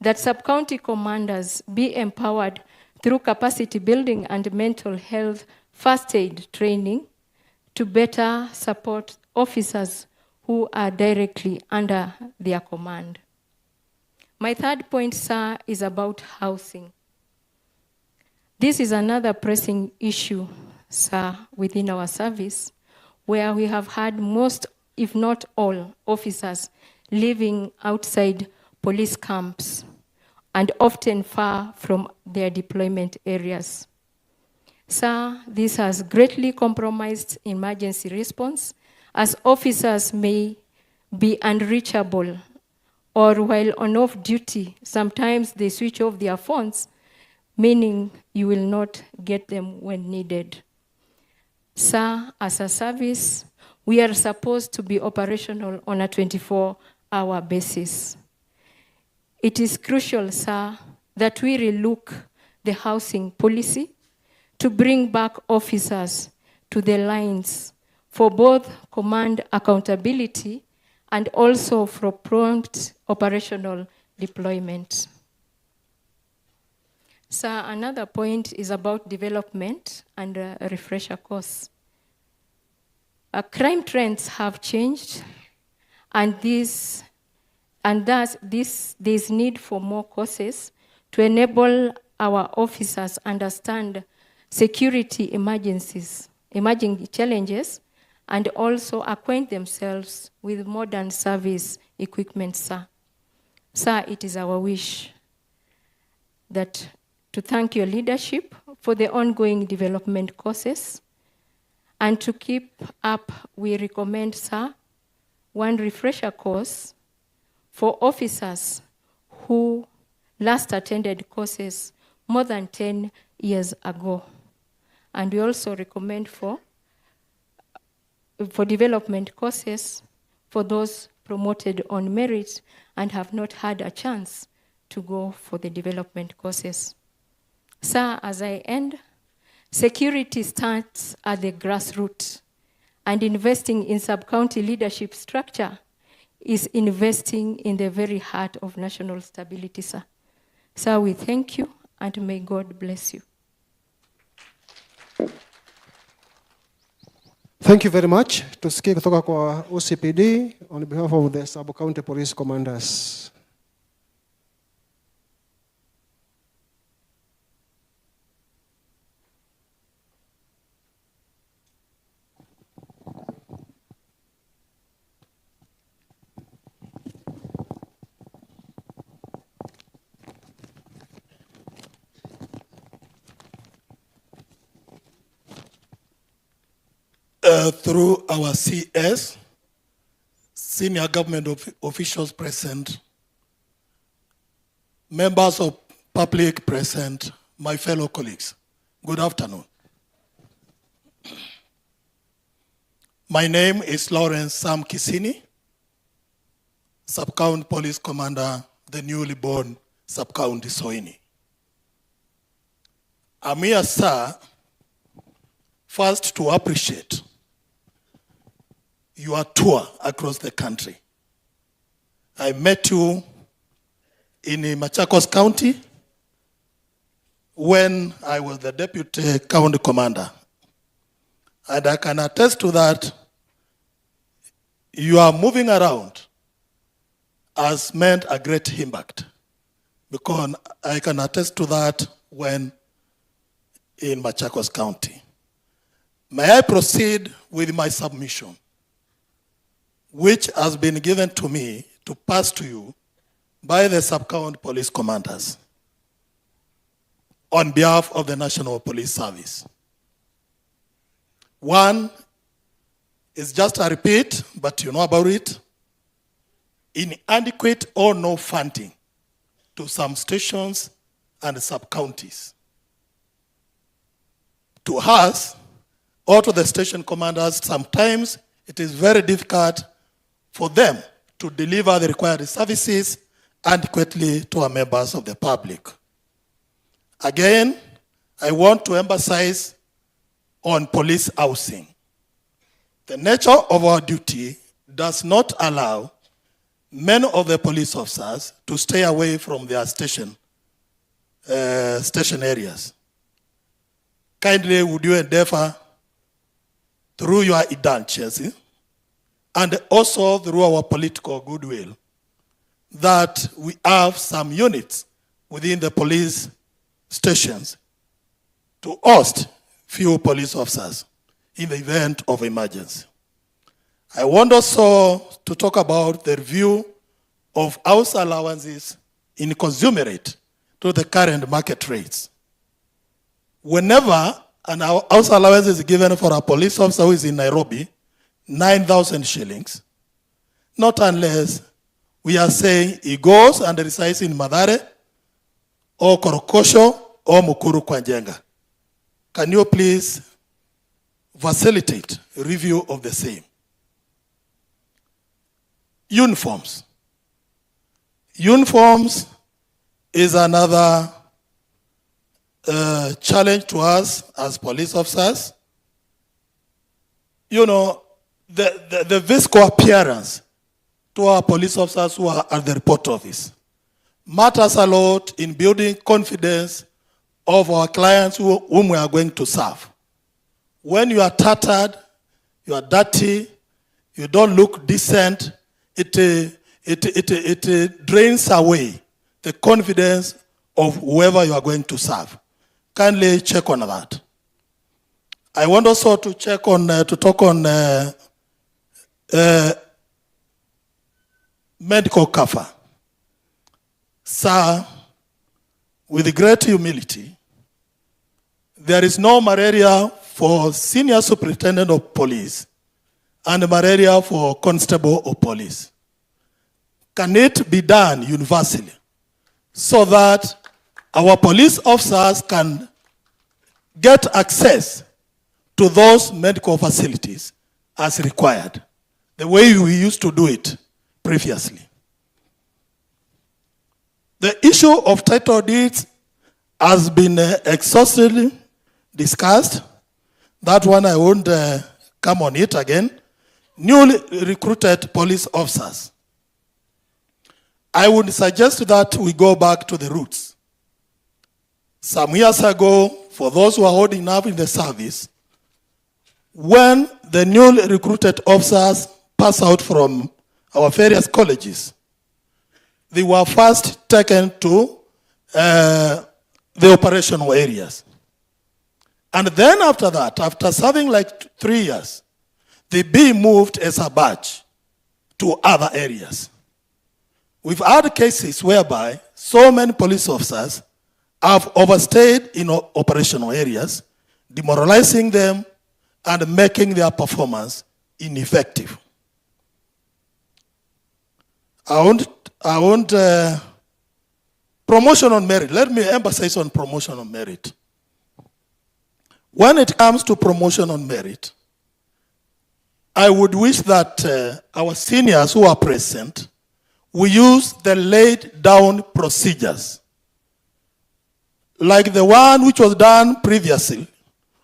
that sub-county commanders be empowered through capacity building and mental health first aid training to better support officers who are directly under their command. My third point, sir, is about housing. This is another pressing issue, sir, within our service, where we have had most, if not all, officers living outside police camps and often far from their deployment areas. Sir, this has greatly compromised emergency response, as officers may be unreachable, or while on off duty, sometimes they switch off their phones, meaning you will not get them when needed. Sir, as a service, we are supposed to be operational on a 24-hour basis. It is crucial, sir, that we relook the housing policy to bring back officers to the lines for both command accountability and also for prompt operational deployment. Sir, another point is about development and a refresher course. Crime trends have changed, and thus there's need for more courses to enable our officers understand security emerging challenges, and also acquaint themselves with modern service equipment, sir. Sir, it is our wish that to thank your leadership for the ongoing development courses, and to keep up, we recommend, sir, one refresher course for officers who last attended courses more than 10 years ago. And we also recommend for development courses for those promoted on merit and have not had a chance to go for the development courses. Sir, as I end, security starts at the grassroots, and investing in sub-county leadership structure is investing in the very heart of national stability, sir. Sir, we thank you, and may God bless you. Thank you very much. Tusikie kutoka kwa OCPD on behalf of the sub-county police commanders. Through our CS, senior government officials present, members of public present, my fellow colleagues, good afternoon. My name is Lawrence Sam Kisini, Sub-County Police Commander, the newly born Sub-County Soini. I'm here, sir, first to appreciate your tour across the country. I met you in Machakos County when I was the deputy county commander. And I can attest to that. You are moving around has meant a great impact, because I can attest to that when in Machakos County. May I proceed with my submission, which has been given to me to pass to you by the sub-county police commanders on behalf of the National Police Service. One is just a repeat, but you know about it. Inadequate or no funding to some stations and sub-counties. To us, or to the station commanders, sometimes it is very difficult for them to deliver the required services adequately to our members of the public. Again, I want to emphasize on police housing. The nature of our duty does not allow many of the police officers to stay away from their station areas. Kindly would you endeavor through your indulgence and also through our political goodwill that we have some units within the police stations to host few police officers in the event of emergency. I want also to talk about the review of house allowances in consumerate to the current market rates. Whenever an house allowance is given for a police officer who is in Nairobi, 9,000 shillings, not unless we are saying he goes and resides in Mathare or Korokosho or Mukuru kwa Njenga. Can you please facilitate a review of the same? Uniforms. Uniforms is another challenge to us as police officers. You know, the physical appearance to our police officers who are at the report office matters a lot in building confidence of our clients whom we are going to serve. When you are tattered, you are dirty, you don't look decent, it drains away the confidence of whoever you are going to serve. Kindly check on that. I want also to check on, to talk on medical cover. Sir, with great humility, there is no malaria for senior superintendent of police and malaria for constable of police. Can it be done universally so that our police officers can get access to those medical facilities as required, the way we used to do it previously? The issue of title deeds has been exhaustively discussed. That one I won't come on it again. Newly recruited police officers. I would suggest that we go back to the roots. Some years ago, for those who are holding up in the service, when the newly recruited officers pass out from our various colleges, they were first taken to the operational areas. And then after that, after serving like 3 years, they be moved as a batch to other areas. We've had cases whereby so many police officers have overstayed in operational areas, demoralizing them and making their performance ineffective. I want promotion on merit. Let me emphasize on promotion on merit. When it comes to promotion on merit, I would wish that our seniors who are present will use the laid down procedures, like the one which was done previously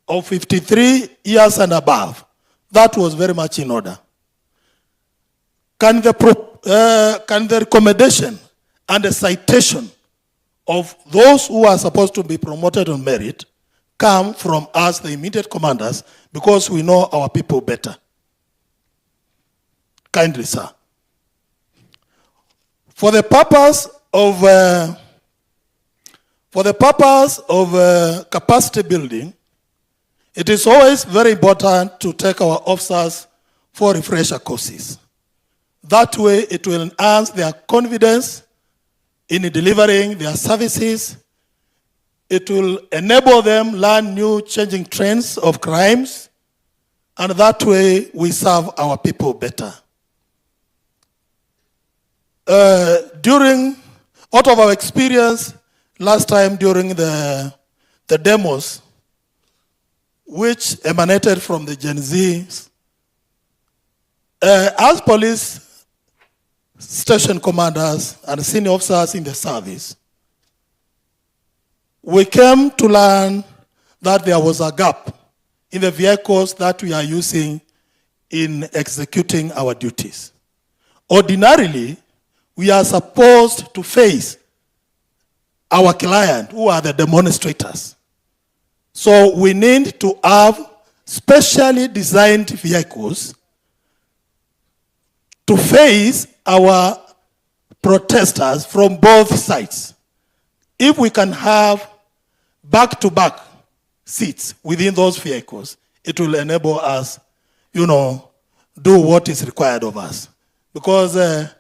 of 53 years and above. That was very much in order. Can the recommendation and the citation of those who are supposed to be promoted on merit come from us, the immediate commanders, because we know our people better? Kindly, sir. For the purpose of capacity building, it is always very important to take our officers for refresher courses. That way, it will enhance their confidence in delivering their services. It will enable them learn new changing trends of crimes, and that way we serve our people better. Out of our experience last time during the demos, which emanated from the Gen Zs, as police station commanders and senior officers in the service, we came to learn that there was a gap in the vehicles that we are using in executing our duties. Ordinarily, we are supposed to face our client, who are the demonstrators. So we need to have specially designed vehicles to face our protesters from both sides. If we can have back-to-back seats within those vehicles, it will enable us, do what is required of us. Because out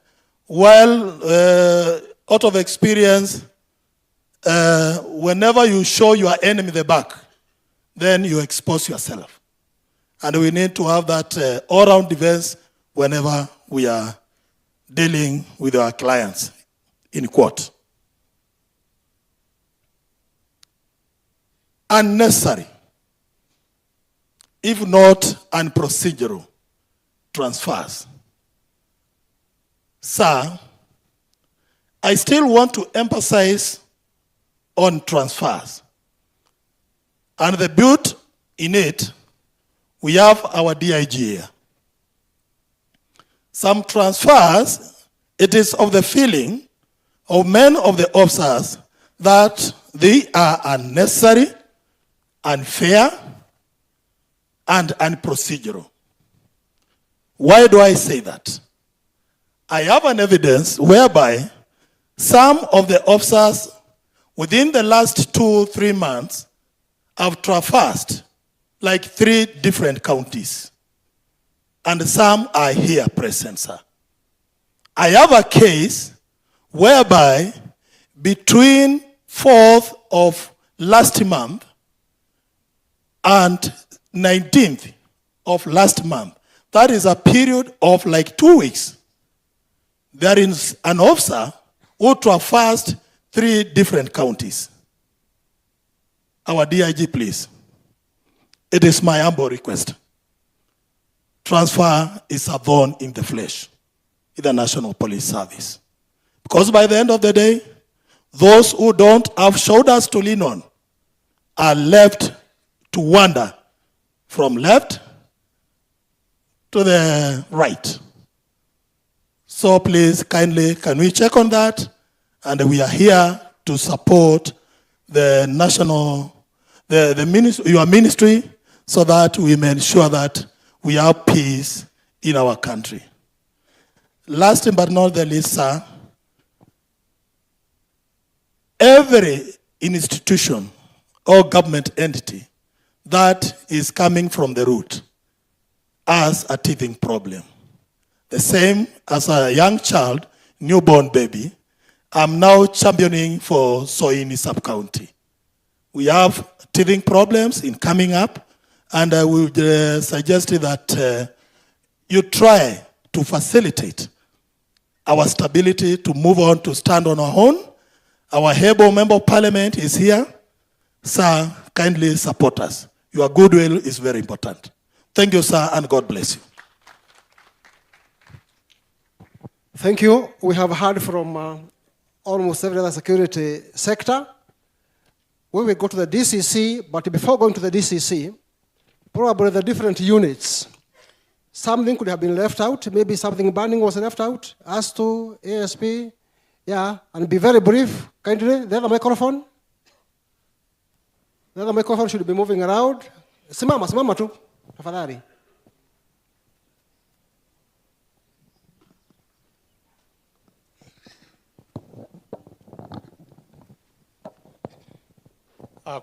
of experience, whenever you show your enemy the back, then you expose yourself. And we need to have that all-round defense whenever we are dealing with our clients in court. Unnecessary, if not unprocedural, transfers. Sir, I still want to emphasize on transfers. And the beauty in it, we have our DIG here. Some transfers, it is of the feeling of many of the officers that they are unnecessary, unfair, and unprocedural. Why do I say that? I have an evidence whereby some of the officers within the last 2-3 months, I've traversed like 3 different counties. And some are here present, sir. I have a case whereby between 4th of last month and 19th of last month, that is a period of like 2 weeks, there is an officer who traversed 3 different counties. Our DIG, please. It is my humble request. Transfer is a thorn in the flesh in the National Police Service. Because by the end of the day, those who don't have shoulders to lean on are left to wander from left to the right. So please, kindly, can we check on that? And we are here to support the your ministry, so that we may ensure that we have peace in our country. Last but not the least, sir, every institution or government entity that is coming from the root has a teething problem. The same as a young child, newborn baby, I'm now championing for Soini sub-county. We have teething problems in coming up, and I would suggest that you try to facilitate our stability to move on to stand on our own. Our able member of parliament is here. Sir, kindly support us. Your goodwill is very important. Thank you, sir, and God bless you. Thank you. We have heard from almost every other security sector. We will go to the DCC, but before going to the DCC, probably the different units, something could have been left out. Maybe something burning was left out. As to ASP, yeah, and be very brief. Kindly, the other microphone. The other microphone should be moving around. Simama tu, tafadhali.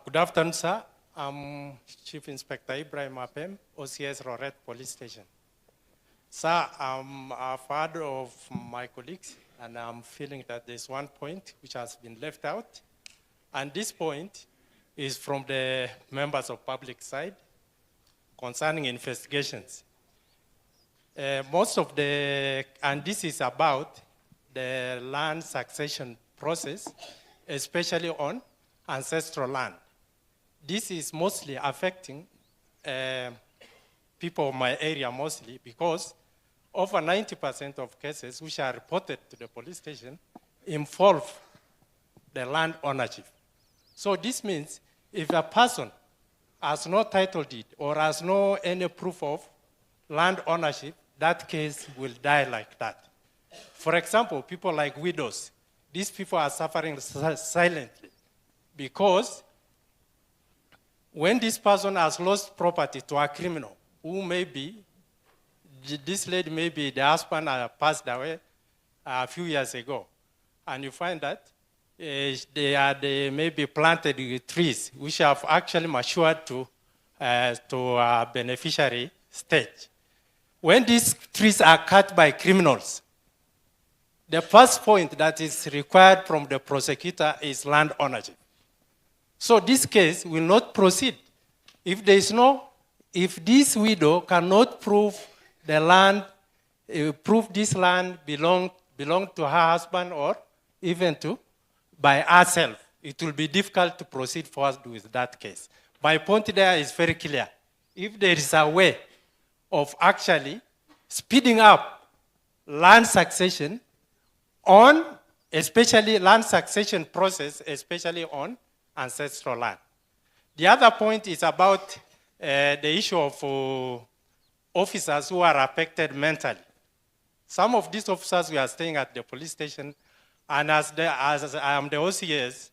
Good afternoon, sir. I'm Chief Inspector Ibrahim Apem, OCS Bororiet Police Station. Sir, I've heard of my colleagues, and I'm feeling that there's one point which has been left out. And this point is from the members of public side concerning investigations. Most of the, and this is about the land succession process, especially on ancestral land. This is mostly affecting people of my area mostly, because over 90% of cases which are reported to the police station involve the land ownership. So this means if a person has no title deed or has no any proof of land ownership, that case will die like that. For example, people like widows, these people are suffering silently, because when this person has lost property to a criminal, who may be, this lady may be the husband passed away a few years ago, and you find that they may be planted with trees which have actually matured to a beneficiary stage. When these trees are cut by criminals, the first point that is required from the prosecutor is land ownership. So this case will not proceed if there is no, if this widow cannot prove the land, prove this land belong to her husband or even to by herself, it will be difficult to proceed forward with that case. My point there is very clear. If there is a way of actually speeding up land succession on, especially land succession process, especially on ancestral land. The other point is about the issue of officers who are affected mentally. Some of these officers were staying at the police station, and as I am the OCS,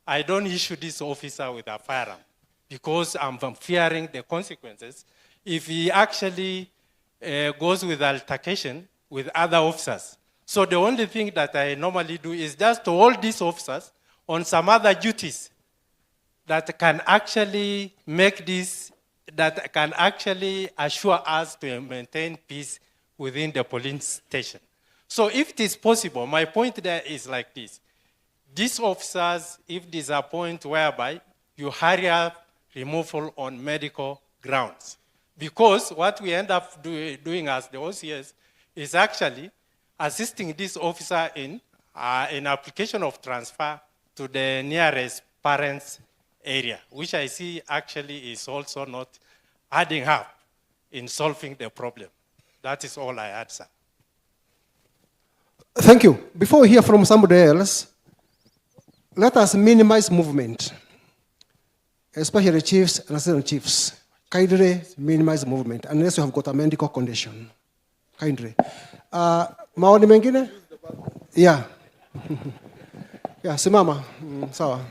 I don't issue this officer with a firearm because I'm fearing the consequences if he actually goes with altercation with other officers. So the only thing that I normally do is just to hold these officers on some other duties that can actually make this, that can actually assure us to maintain peace within the police station. So if it is possible, my point there is like this. These officers, if there's a point whereby you hurry up removal on medical grounds, because what we end up doing as the OCS is actually assisting this officer in application of transfer to the nearest parents area, which I see actually is also not adding up in solving the problem. That is all I had, sir. Thank you. Before we hear from somebody else, let us minimize movement, especially chiefs and assistant chiefs. Kindly minimize movement unless you have got a medical condition. Kindly. Maoni mengine? Yeah. Yeah, simama. Sawa.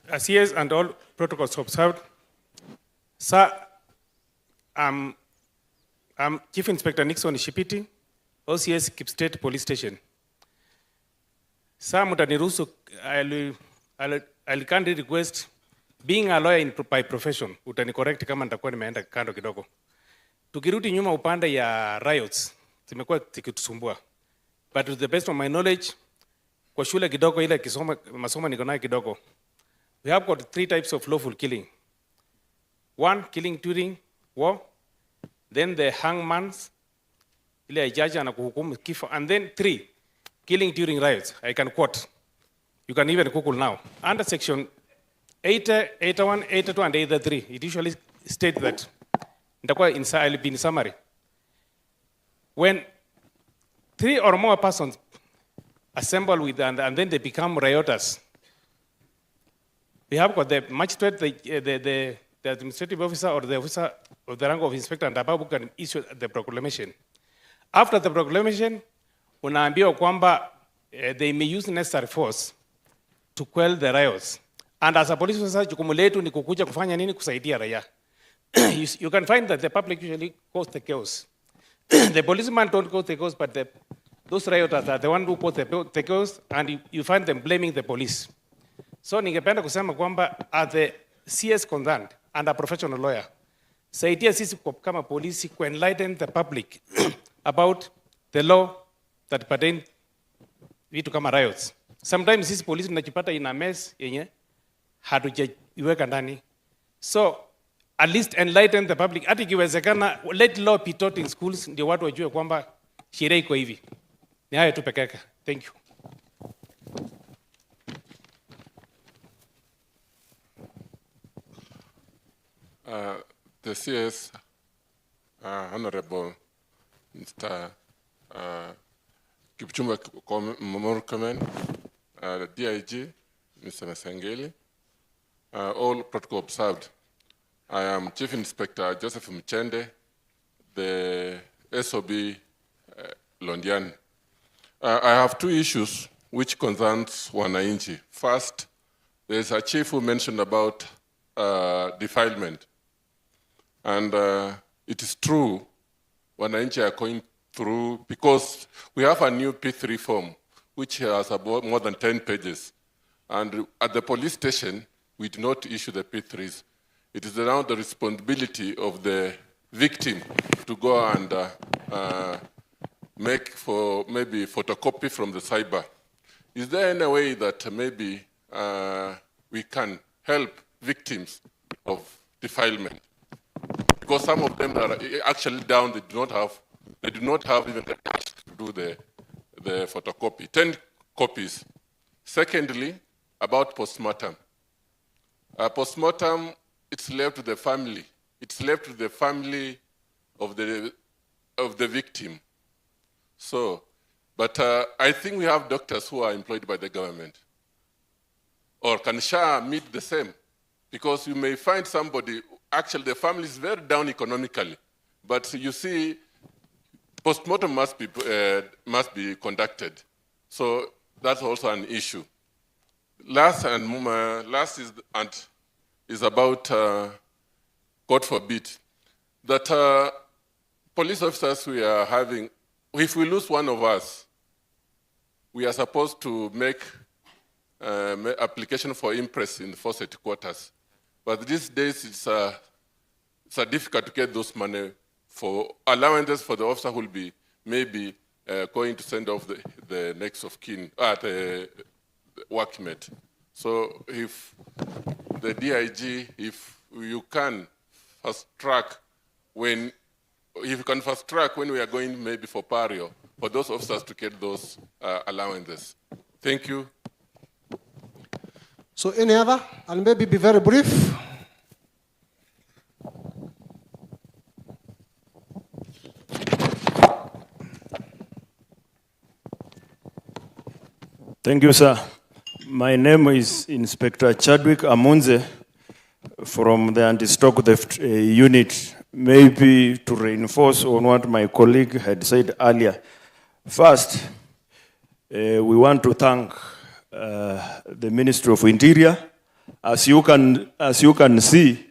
As yes, and all protocols observed, sir, I'm Chief Inspector Nixon Shipiti, OCS Kipstate Police Station. Sir, mutaniruhusu, I'll kindly request, being a lawyer by profession, utanicorrect kama nitakuwa nimeenda kando kidogo. Tukirudi nyuma upande ya riots, zimekuwa zikitusumbua. But to the best of my knowledge, kwa shule kidogo ile masomo niko nayo kidogo, we have got 3 types of lawful killing. 1, killing during war. Then the hangmans, ile judge anakuhukumu kifo. And then 3, killing during riots. I can quote. You can even Google now. Under section 80, 81, 82, and 83, it usually states that, I'll be in summary. When 3 or more persons assemble with and then they become rioters, we have got the magistrate, the administrative officer or the officer of the rank of inspector and above who can issue the proclamation. After the proclamation, unaambiwa kwamba they may use necessary force to quell the riots. And as a police officer, jukumu letu ni kukuja kufanya nini? Kusaidia raia. You can find that the public usually cause the chaos. The policemen don't cause the chaos, but those rioters are the ones who cause the chaos, and you find them blaming the police. So ningependa kusema kwamba as the CS concerned and a professional lawyer, saidia sisi kama polisi ku enlighten the public about the law that pertain vitu kama riots. Sometimes sisi polisi tunajipata in a mess yenye hatujaiweka ndani. So at least enlighten the public. Hata ikiwezekana let law be taught in schools ndio watu wajue kwamba sheria iko hivi. Ni hayo tu peke yake. Thank you. The CS, Honorable Mr. Kipchumba Murkomen, the DIG, Mr. Mesengeli, all protocol observed. I am Chief Inspector Joseph Mchende, the SOB Londiani. I have 2 issues which concerns wananchi. First, there's a chief who mentioned about defilement. And it is true, wananchi are going through, because we have a new P3 form, which has about more than 10 pages. And at the police station, we do not issue the P3s. It is now the responsibility of the victim to go and make for maybe photocopy from the cyber. Is there any way that maybe we can help victims of defilement? Because some of them are actually down, they do not have even the cash to do the photocopy. 10 copies. Secondly, about postmortem. Postmortem, it's left to the family. It's left to the family of the victim. So, but I think we have doctors who are employed by the government. Or can SHA meet the same? Because you may find somebody, actually the family is very down economically, but you see, postmortem must be conducted. So that's also an issue. Last is about, God forbid, that police officers we are having, if we lose one of us, we are supposed to make application for impress in the force headquarters. But these days, it's difficult to get those money for allowances for the officer who will be maybe going to send off the next of kin, the workmate. So if the DIG, if you can fast track when we are going maybe for Pario, for those officers to get those allowances. Thank you. So any other? And maybe be very brief. Thank you, sir. My name is Inspector Chadwick Amunze from the Anti-Stock Theft Unit. Maybe to reinforce on what my colleague had said earlier. First, we want to thank the Ministry of Interior. As you can see,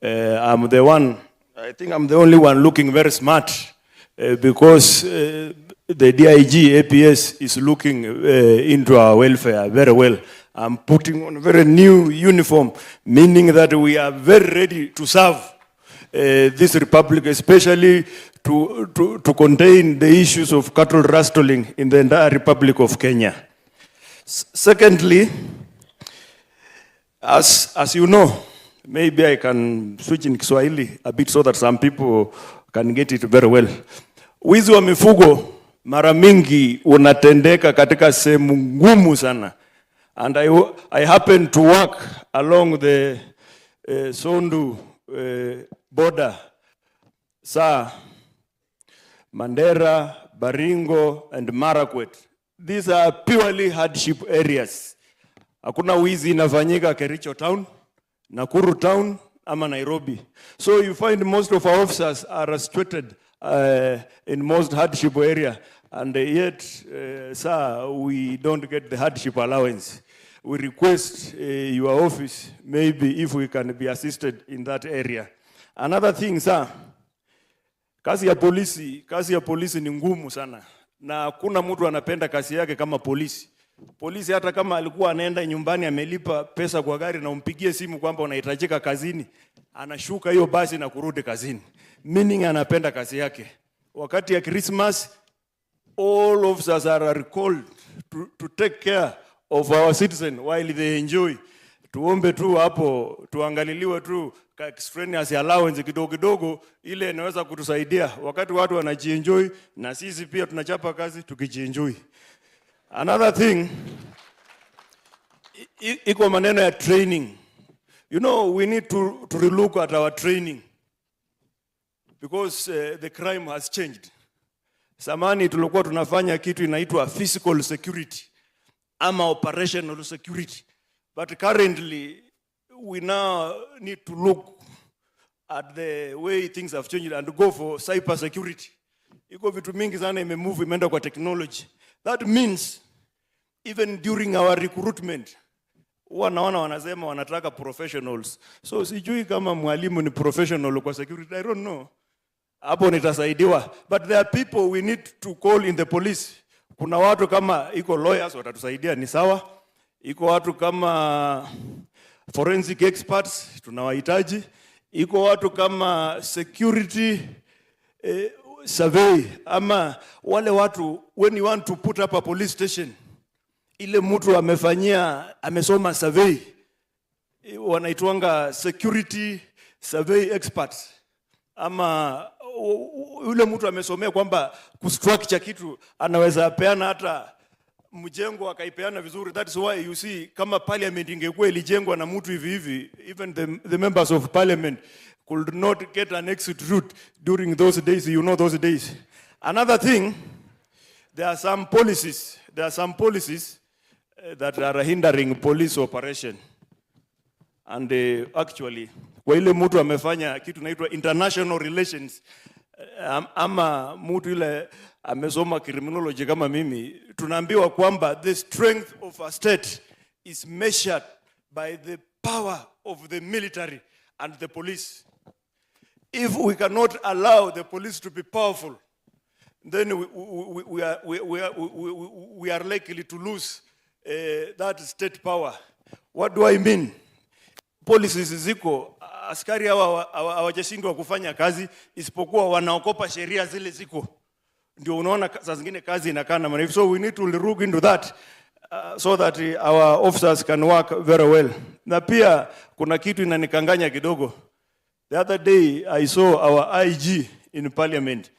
I'm the one, I think I'm the only one looking very smart because the DIG APS is looking into our welfare very well. I'm putting on a very new uniform, meaning that we are very ready to serve this republic, especially to contain the issues of cattle rustling in the entire Republic of Kenya. Secondly, as you know, maybe I can switch in Kiswahili a bit so that some people can get it very well. Wizi wa mifugo mara mingi unatendeka katika sehemu ngumu sana. And I happen to work along the Sondu border, Mandera, Baringo, and Marakwet. These are purely hardship areas. Hakuna wizi inafanyika Kericho town, Nakuru town, ama Nairobi. So you find most of our officers are restricted in most hardship area. And yet, sir, we don't get the hardship allowance. We request your office, maybe if we can be assisted in that area. Another thing, sir, kazi ya polisi ni ngumu sana. Na kuna mtu anapenda kazi yake kama polisi. Polisi hata kama alikuwa anaenda nyumbani amelipa pesa kwa gari na umpigie simu kwamba unahitajika kazini, anashuka hiyo basi na kurudi kazini. Meaning anapenda kazi yake. Wakati ya Christmas, all officers are recalled to take care of our citizens while they enjoy. Tuombe tu hapo, tuangaliliwe tu extraneous allowance kidogo kidogo, ile inaweza kutusaidia wakati watu wanajienjoy na sisi pia tunachapa kazi tukijienjoy. Another thing, iko maneno ya training. You know, we need to relook at our training because the crime has changed. Zamani tulikuwa tunafanya kitu inaitwa physical security ama operational security. But currently, we now need to look at the way things have changed and go for cyber security. Iko vitu mingi sana imemove imeenda kwa technology. That means even during our recruitment, wanaona wanasema wanataka professionals. So sijui kama mwalimu ni professional kwa security, I don't know. Hapo nitasaidiwa. But there are people we need to call in the police. Kuna watu kama iko lawyers watatusaidia ni sawa. Iko watu kama forensic experts tunawahitaji. Iko watu kama security survey ama wale watu when you want to put up a police station, ile mtu amesoma survey, wanaitwanga security survey experts, ama yule mtu amesomea kwamba kustructure kitu anaweza peana hata mjengo akaipeana vizuri. That's why you see kama parliament ingekuwa ilijengwa na mtu hivi even the members of parliament could not get an exit route during those days, you know those days. Another thing, there are some policies that are hindering police operation. And actually, kwa ile mtu amefanya kitu inaitwa international relations, ama mtu ile amesoma criminology kama mimi, tunaambiwa kwamba the strength of a state is measured by the power of the military and the police. If we cannot allow the police to be powerful, then we are likely to lose that state power. What do I mean? Policies ziko, askari hawajashindwa kufanya kazi, isipokuwa wanaokopa sheria zile ziko. Ndio unaona saa zingine kazi inakaa namna hivyo. So we need to look into that so that our officers can work very well. Na pia kuna kitu inanikanganya kidogo. The other day I saw our IG in parliament.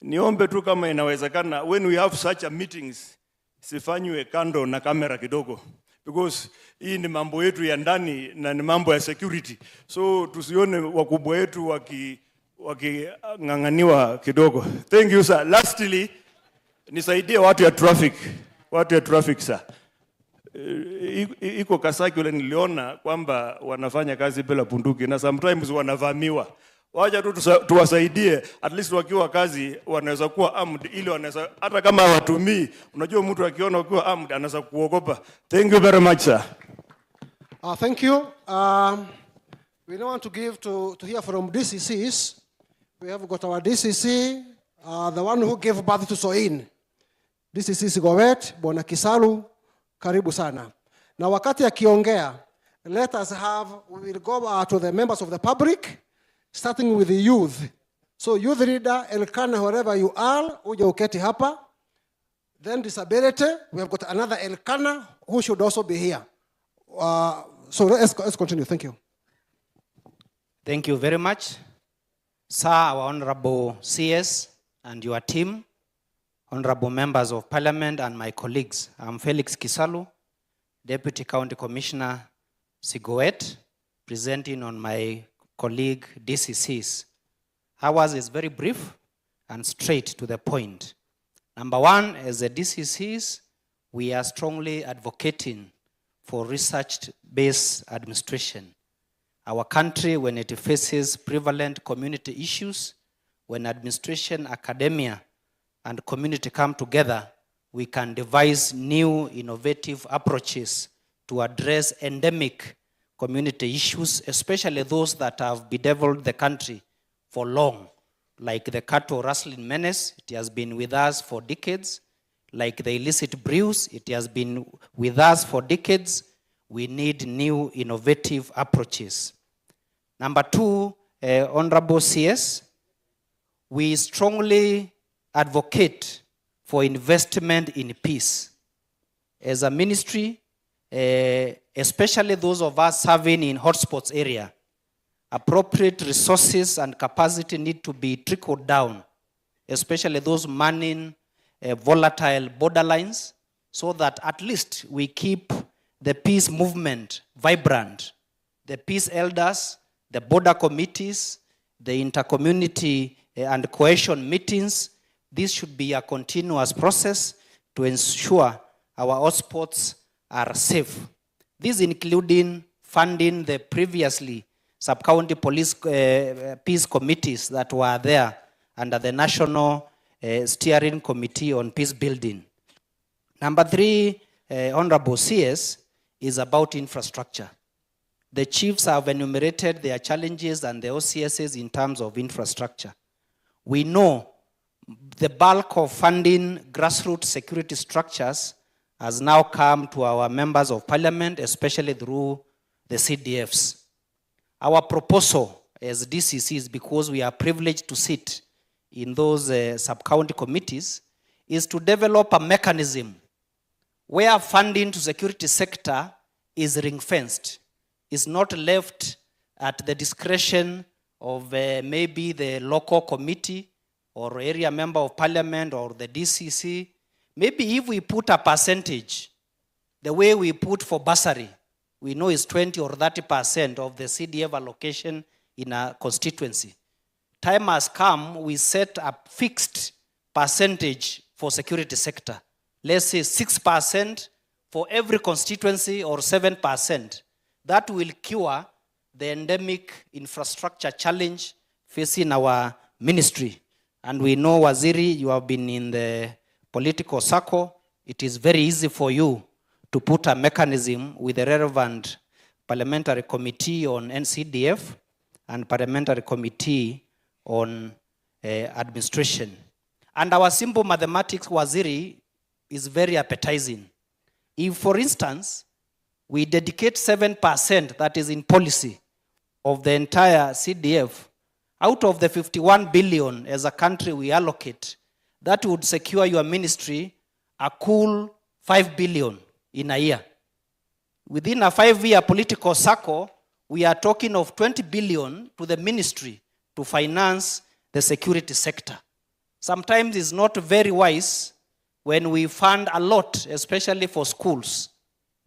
Niombe tu kama inawezekana when we have such a meetings sifanywe kando na kamera kidogo, because hii ni mambo yetu ya ndani na ni mambo ya security. So tusione wakubwa wetu waking'ang'aniwa kidogo. Thank you sir. Lastly, nisaidie watu ya traffic sir. Iko Kasaki ule niliona kwamba wanafanya kazi bila bunduki na sometimes wanavamiwa. Wacha tu tuwasaidie, at least wakiwa kazi wanaweza kuwa armed, ili wanaweza hata kama hawatumii, unajua mtu akiona wakiwa armed anaweza kuogopa. Thank you very much sir. Thank you. We now want to give to hear from DCCs. We have got our DCC, the one who gave birth to Soin. DCC Sigowet, Bwana Kisalu, karibu sana. Na wakati akiongea, let us we will go to the members of the public, starting with the youth. So youth leader, Elkana, wherever you are, uje uketi hapa. Then disability, we have got another Elkana who should also be here. So let's continue. Thank you. Thank you very much. Sir, our Honorable CS and your team, Honorable Members of Parliament and my colleagues. I'm Felix Kisalu, Deputy County Commissioner Sigowet, presenting on my colleague DCCs. Ours is very brief and straight to the point. Number one, as the DCCs, we are strongly advocating for research-based administration. Our country, when it faces prevalent community issues, when administration, academia, and community come together, we can devise new innovative approaches to address endemic community issues, especially those that have bedeviled the country for long, like the cattle rustling menace. It has been with us for decades. Like the illicit brews, it has been with us for decades. We need new innovative approaches. Number two, Honorable CS, we strongly advocate for investment in peace. As a ministry, especially those of us serving in hotspots area, appropriate resources and capacity need to be trickled down, especially those manning volatile borderlines, so that at least we keep the peace movement vibrant. The peace elders, the border committees, the intercommunity and cohesion meetings, this should be a continuous process to ensure our hotspots are safe. This including funding the previously sub-county police peace committees that were there under the National Steering Committee on Peace Building. Number three, Honorable CS, is about infrastructure. The chiefs have enumerated their challenges and the OCSs in terms of infrastructure. We know the bulk of funding grassroots security structures has now come to our members of parliament, especially through the CDFs. Our proposal as DCCs, because we are privileged to sit in those sub-county committees, is to develop a mechanism where funding to security sector is ring-fenced, is not left at the discretion of maybe the local committee or area member of parliament or the DCC. Maybe if we put a percentage, the way we put for bursary, we know is 20 or 30% of the CDF allocation in a constituency. Time has come, we set a fixed percentage for security sector. Let's say 6% for every constituency or 7%. That will cure the endemic infrastructure challenge facing our ministry. And we know, Waziri, you have been in the political circle. It is very easy for you to put a mechanism with the relevant parliamentary committee on NCDF and parliamentary committee on administration. And our simple mathematics, Waziri, is very appetizing. If, for instance, we dedicate 7%, that is in policy, of the entire CDF, out of the 51 billion as a country we allocate, that would secure your ministry a cool 5 billion in a year. Within a 5-year political cycle, we are talking of 20 billion to the ministry to finance the security sector. Sometimes it's not very wise when we fund a lot, especially for schools.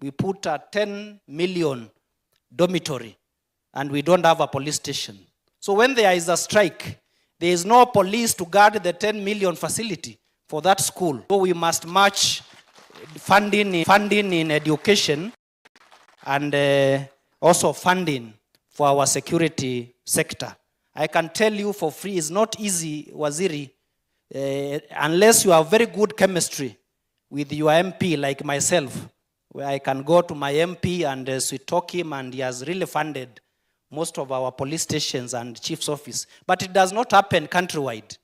We put a 10 million dormitory and we don't have a police station. So when there is a strike, there is no police to guard the 10 million facility for that school. So we must match funding in education and also funding for our security sector. I can tell you for free, it's not easy, Waziri, unless you have very good chemistry with your MP like myself, where I can go to my MP and we talk him, and he has really funded most of our police stations and chief's office. But it does not happen countrywide.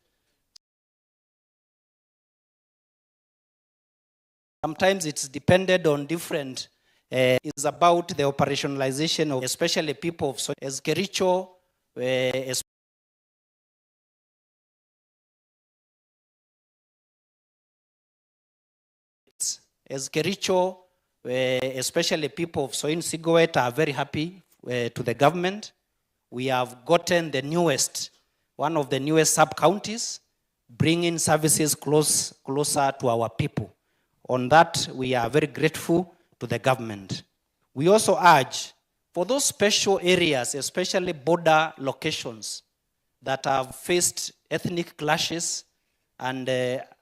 Sometimes it's depended on different, it's about the operationalization of especially people of, so as Kericho, as Kericho, especially people of Soin Sigowet are very happy to the government. We have gotten the newest, one of the newest sub-counties, bringing services closer to our people. On that, we are very grateful to the government. We also urge, for those special areas, especially border locations that have faced ethnic clashes and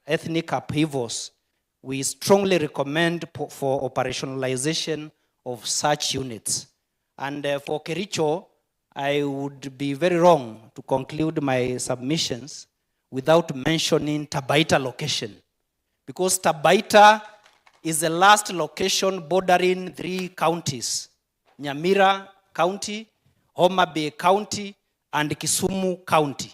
ethnic upheavals, we strongly recommend for operationalization of such units. And for Kericho, I would be very wrong to conclude my submissions without mentioning Tabaita location. Because Tabaita is the last location bordering 3 counties, Nyamira County, Homa Bay County, and Kisumu County.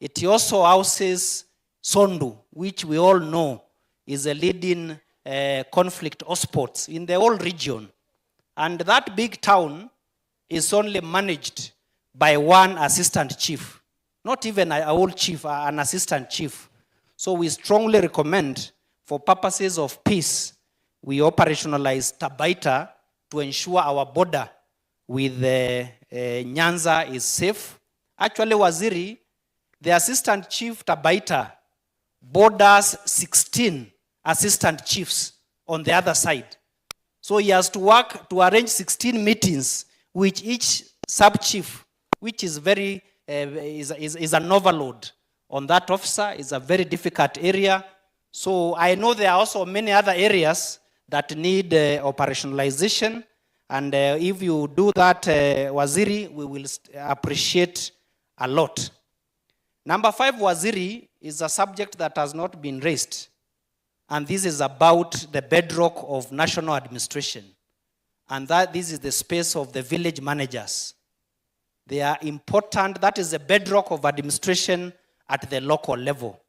It also houses Sondu, which we all know is a leading conflict hotspot in the whole region. And that big town is only managed by one assistant chief, not even a whole chief, an assistant chief. So we strongly recommend, for purposes of peace, we operationalize Tabaita to ensure our border with Nyanza is safe. Actually, Waziri, the assistant chief Tabaita borders 16 assistant chiefs on the other side. So he has to work to arrange 16 meetings with each sub-chief, which is very, is an overload on that officer. It's a very difficult area. So I know there are also many other areas that need operationalization. And if you do that, Waziri, we will appreciate a lot. Number 5, Waziri, is a subject that has not been raised. And this is about the bedrock of national administration. And that this is the space of the village managers. They are important. That is the bedrock of administration at the local level.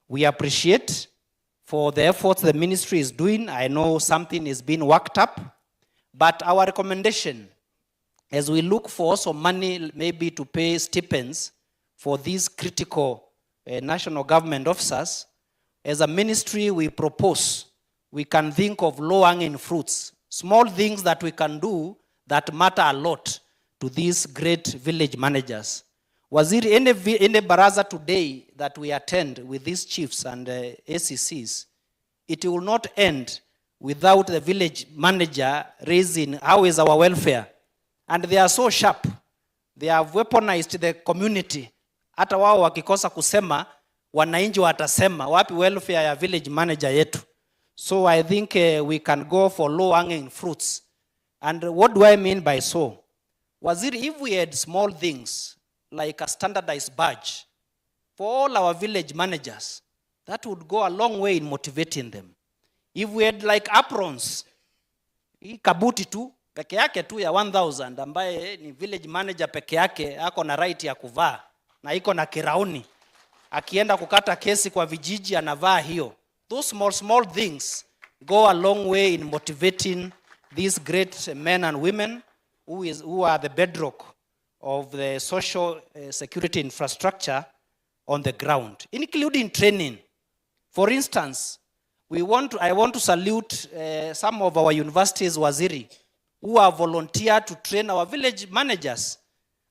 We appreciate for the efforts the ministry is doing. I know something is being worked up. But our recommendation, as we look for also money maybe to pay stipends for these critical national government officers, as a ministry we propose, we can think of low-hanging fruits, small things that we can do that matter a lot to these great village managers. Waziri, any baraza today that we attend with these chiefs and ACCs, it will not end without the village manager raising how is our welfare. And they are so sharp. They have weaponized the community. Hata wao wakikosa kusema, wananchi watasema, wapi welfare ya village manager yetu. So I think we can go for low-hanging fruits. And what do I mean by so? Waziri, if we had small things, like a standardized badge, for all our village managers, that would go a long way in motivating them. If we had like aprons, hii kabuti tu, peke yake tu ya 1,000, ambaye ni village manager peke yake, ako na right ya kuvaa, na iko na kirauni. akienda kukata kesi kwa vijiji anavaa hiyo. Those small things go a long way in motivating these great men and women who are the bedrock of the social security infrastructure on the ground, including training. For instance, I want to salute some of our universities, Waziri, who have volunteered to train our village managers.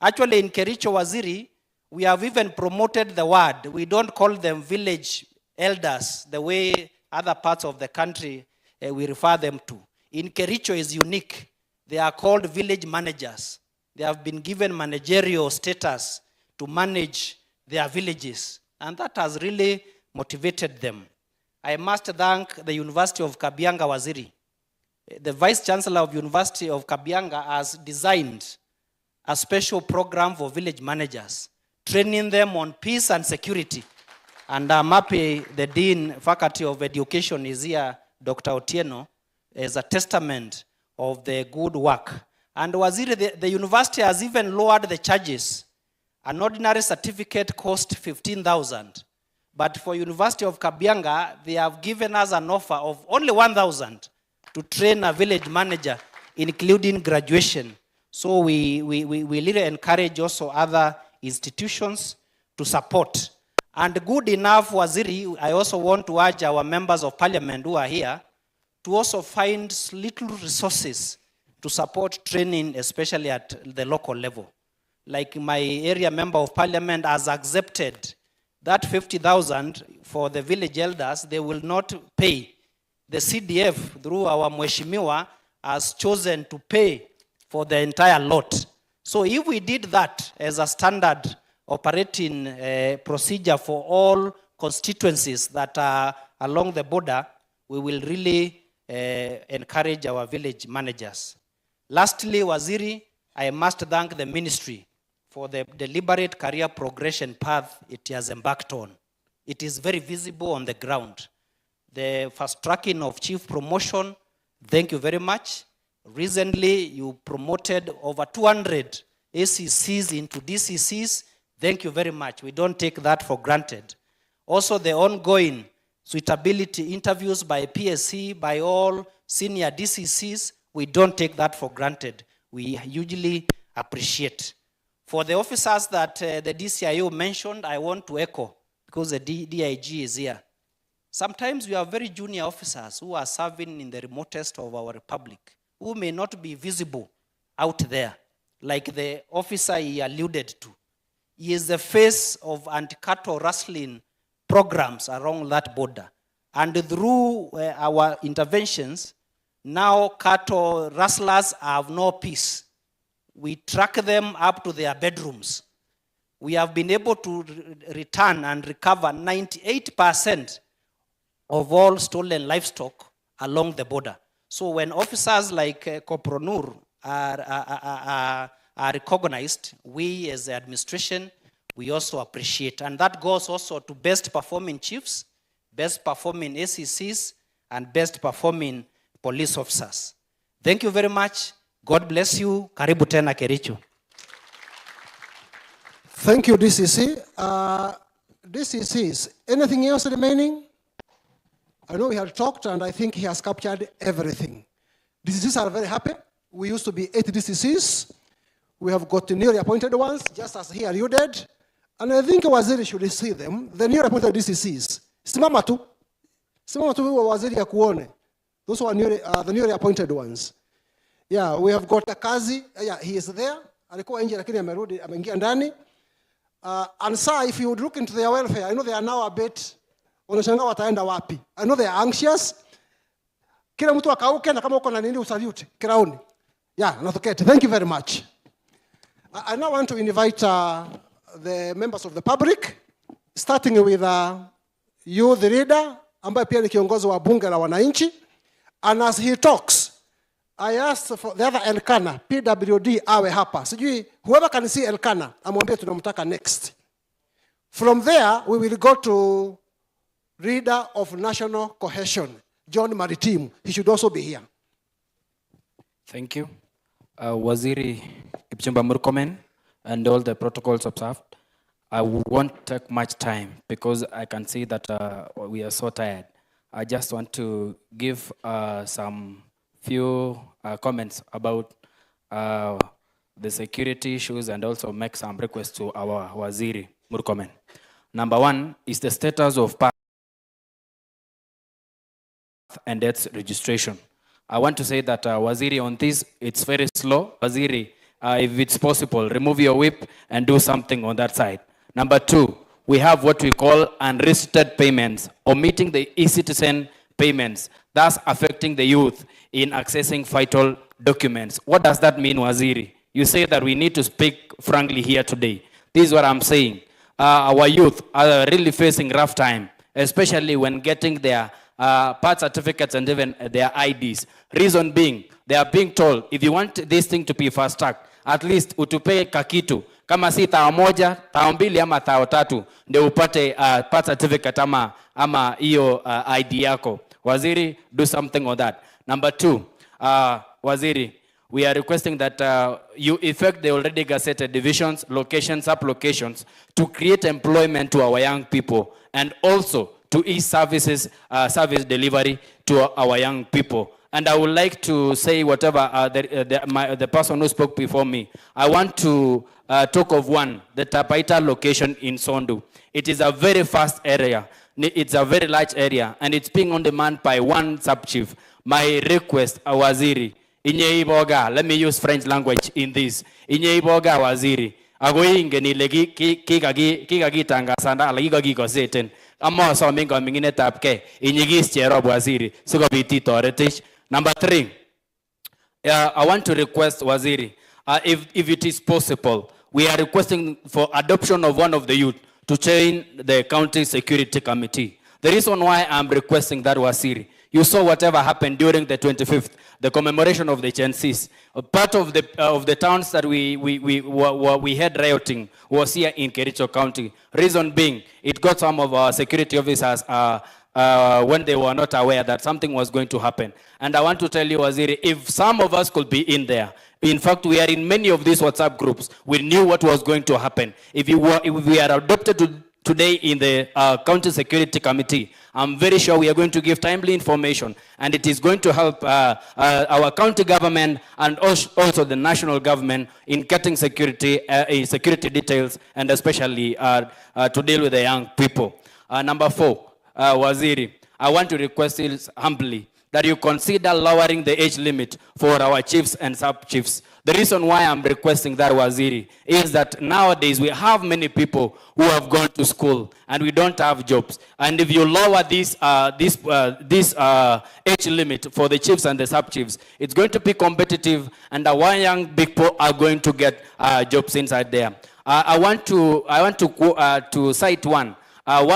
Actually, in Kericho, Waziri, we have even promoted the word. We don't call them village elders the way other parts of the country we refer them to. In Kericho is unique. They are called village managers. They have been given managerial status to manage their villages, and that has really motivated them. I must thank the University of Kabianga, Waziri. The Vice Chancellor of University of Kabianga has designed a special program for village managers, training them on peace and security. And I'm happy the Dean Faculty of Education is here, Dr. Otieno, as a testament of the good work. And Waziri, the university has even lowered the charges. An ordinary certificate cost 15,000. But for University of Kabianga, they have given us an offer of only 1,000 to train a village manager, including graduation. So we really encourage also other institutions to support. And good enough, Waziri, I also want to urge our members of parliament who are here to also find little resources to support training, especially at the local level. Like my area member of parliament has accepted that 50,000 for the village elders, they will not pay. The CDF, through our Mheshimiwa, has chosen to pay for the entire lot. So if we did that as a standard operating procedure for all constituencies that are along the border, we will really encourage our village managers. Lastly, Waziri, I must thank the ministry for the deliberate career progression path it has embarked on. It is very visible on the ground. The fast tracking of chief promotion, thank you very much. Recently, you promoted over 200 ACCs into DCCs. Thank you very much. We don't take that for granted. Also, the ongoing suitability interviews by PSC, by all senior DCCs, we don't take that for granted. We hugely appreciate. For the officers that the DCIO mentioned, I want to echo, because the DIG is here. Sometimes we have very junior officers who are serving in the remotest of our republic, who may not be visible out there, like the officer he alluded to. He is the face of anti-cattle rustling programs along that border. And through our interventions, now cattle rustlers have no peace. We track them up to their bedrooms. We have been able to return and recover 98% of all stolen livestock along the border. So when officers like Kopronur are recognized, we as the administration, we also appreciate. And that goes also to best performing chiefs, best performing ACCs, and best performing police officers. Thank you very much. God bless you. Karibu tena Kericho. Thank you, DCC. DCCs, anything else remaining? I know we have talked, and I think he has captured everything. DCCs are very happy. We used to be 8 DCCs. We have got the newly appointed ones, just as he alluded. And I think Waziri should see them, the newly appointed DCCs. Simama tu Waziri ya kuone. Those who are the newly appointed ones. Yeah, we have got a Kazi. Yeah, he is there. Alikuwa nje lakini amerudi, ameingia ndani. And sir, if you would look into their welfare, I know they are now a bit, wanashangaa wataenda wapi. I know they are anxious. Kila mtu akauke na kama uko na nini usalute kiraoni. Yeah, nathokete. Thank you very much. I now want to invite the members of the public, starting with you, the leader, ambaye pia ni kiongozi wa bunge la wananchi. And as he talks, I asked for the other Elkana, PWD awe hapa. Sijui, whoever can see Elkana, amwambie tunamtaka next. From there, we will go to Leader of National Cohesion, John Maritim. He should also be here. Thank you. Waziri Kipchumba Murkomen and all the protocols observed. I won't take much time because I can see that we are so tired. I just want to give some few comments about the security issues and also make some requests to our Waziri, Murkomen. Number one is the status of path and death registration. I want to say that Waziri, on this, it's very slow. Waziri, if it's possible, remove your whip and do something on that side. Number two, we have what we call unrestricted payments, omitting the e-citizen payments, thus affecting the youth in accessing vital documents. What does that mean, Waziri? You say that we need to speak frankly here today. This is what I'm saying. Our youth are really facing rough time, especially when getting their birth certificates and even their IDs. Reason being, they are being told, if you want this thing to be fast track, at least utupe kakitu. Kama si tao moja, tao mbili ama tao tatu, ndio upate birth certificate ama iyo ID yako. Waziri, do something on that. Number two, Waziri, we are requesting that you effect the already gazetted divisions, locations, sub-locations to create employment to our young people and also to e-services, service delivery to our young people. And I would like to say whatever the person who spoke before me. I want to talk of one, the Tapaita location in Sondu. It is a very fast area. It's a very large area, and it's being on demand by one sub-chief. My request, Waziri, Inye Iboga, let me use French language in this. Inye Iboga, Waziri, agoinge ni legi kikagi tangasanda alagi goseten. Amma so mingo mingine tapke inyigis chero Waziri. Siko biti toretish. Number three, I want to request Waziri, if it is possible, we are requesting for adoption of one of the youth to join the county security committee. The reason why I'm requesting that, Waziri, you saw whatever happened during the 25th, the commemoration of the Chensis. Part of the towns that we had rioting was here in Kericho County. Reason being, it got some of our security officers when they were not aware that something was going to happen. And I want to tell you, Waziri, if some of us could be in there, in fact, we are in many of these WhatsApp groups, we knew what was going to happen. If we are adopted today in the County Security Committee, I'm very sure we are going to give timely information, and it is going to help our county government and also the national government in getting security details, and especially to deal with the young people. Number four, Waziri, I want to request humbly that you consider lowering the age limit for our chiefs and sub-chiefs. The reason why I'm requesting that, Waziri, is that nowadays we have many people who have gone to school and we don't have jobs. And if you lower this age limit for the chiefs and the sub-chiefs, it's going to be competitive, and our young people are going to get jobs inside there. I want to cite one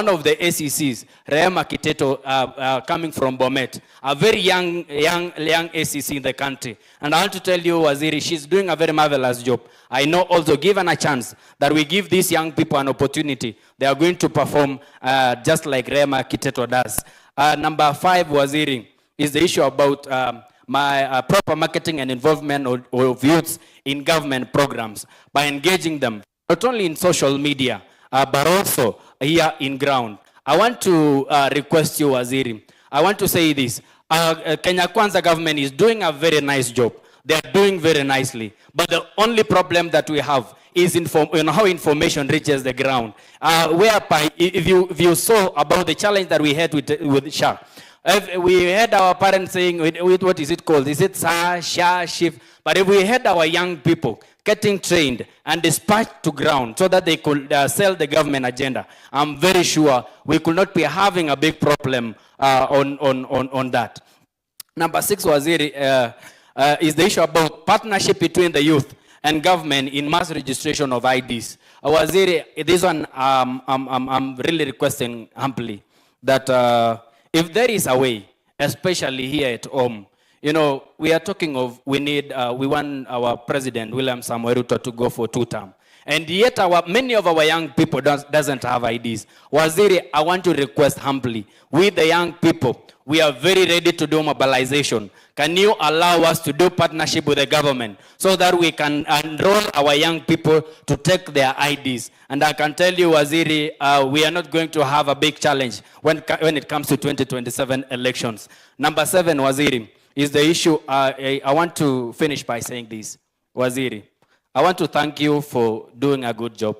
of the ACCs, Rehema Kiteto, coming from Bomet, a very young ACC in the country. And I want to tell you, Waziri, she's doing a very marvelous job. I know also, given a chance, that we give these young people an opportunity, they are going to perform just like Rehema Kiteto does. Number five, Waziri, is the issue about proper marketing and involvement of youths in government programs by engaging them, not only in social media, but also here in ground. I want to request you, Waziri. I want to say this. Kenya Kwanza government is doing a very nice job. They are doing very nicely. But the only problem that we have is how information reaches the ground. Whereby, if you saw about the challenge that we had with SHA, we had our parents saying, what is it called? Is it SHA, shift? But if we had our young people getting trained and dispatched to ground so that they could sell the government agenda, I'm very sure we could not be having a big problem on that. Number six, Waziri, is the issue about partnership between the youth and government in mass registration of IDs. Waziri, this one I'm really requesting humbly that if there is a way, especially here at home, you know, we are talking of we want our president, William Samoei Ruto, to go for 2 terms. And yet many of our young people doesn't have IDs. Waziri, I want to request humbly, we the young people, we are very ready to do mobilization. Can you allow us to do partnership with the government so that we can enroll our young people to take their IDs? And I can tell you, Waziri, we are not going to have a big challenge when it comes to 2027 elections. Number 7, Waziri, is the issue. I want to finish by saying this. Waziri, I want to thank you for doing a good job.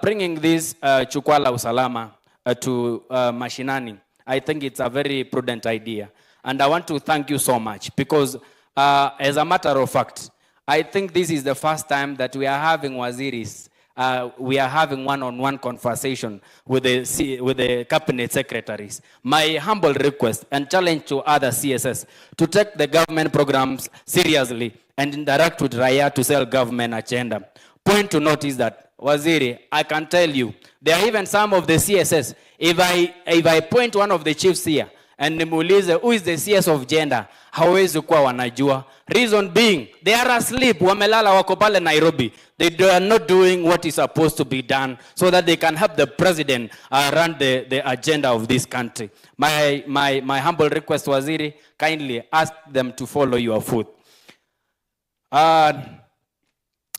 Bringing this Jukwaa Usalama to Mashinani, I think it's a very prudent idea. And I want to thank you so much because as a matter of fact, I think this is the first time that we are having Waziris, we are having one-on-one conversation with the cabinet secretaries. My humble request and challenge to other CSS to take the government programs seriously and interact with Raya to sell government agenda. Point to note is that, Waziri, I can tell you, there are even some of the CSS, if I point one of the chiefs here, and nimuulize who is the CS of gender, hawezi kuwa wanajua. Reason being, they are asleep, wamelala wako pale Nairobi. They are not doing what is supposed to be done so that they can help the president run the agenda of this country. My humble request, Waziri, kindly ask them to follow your foot.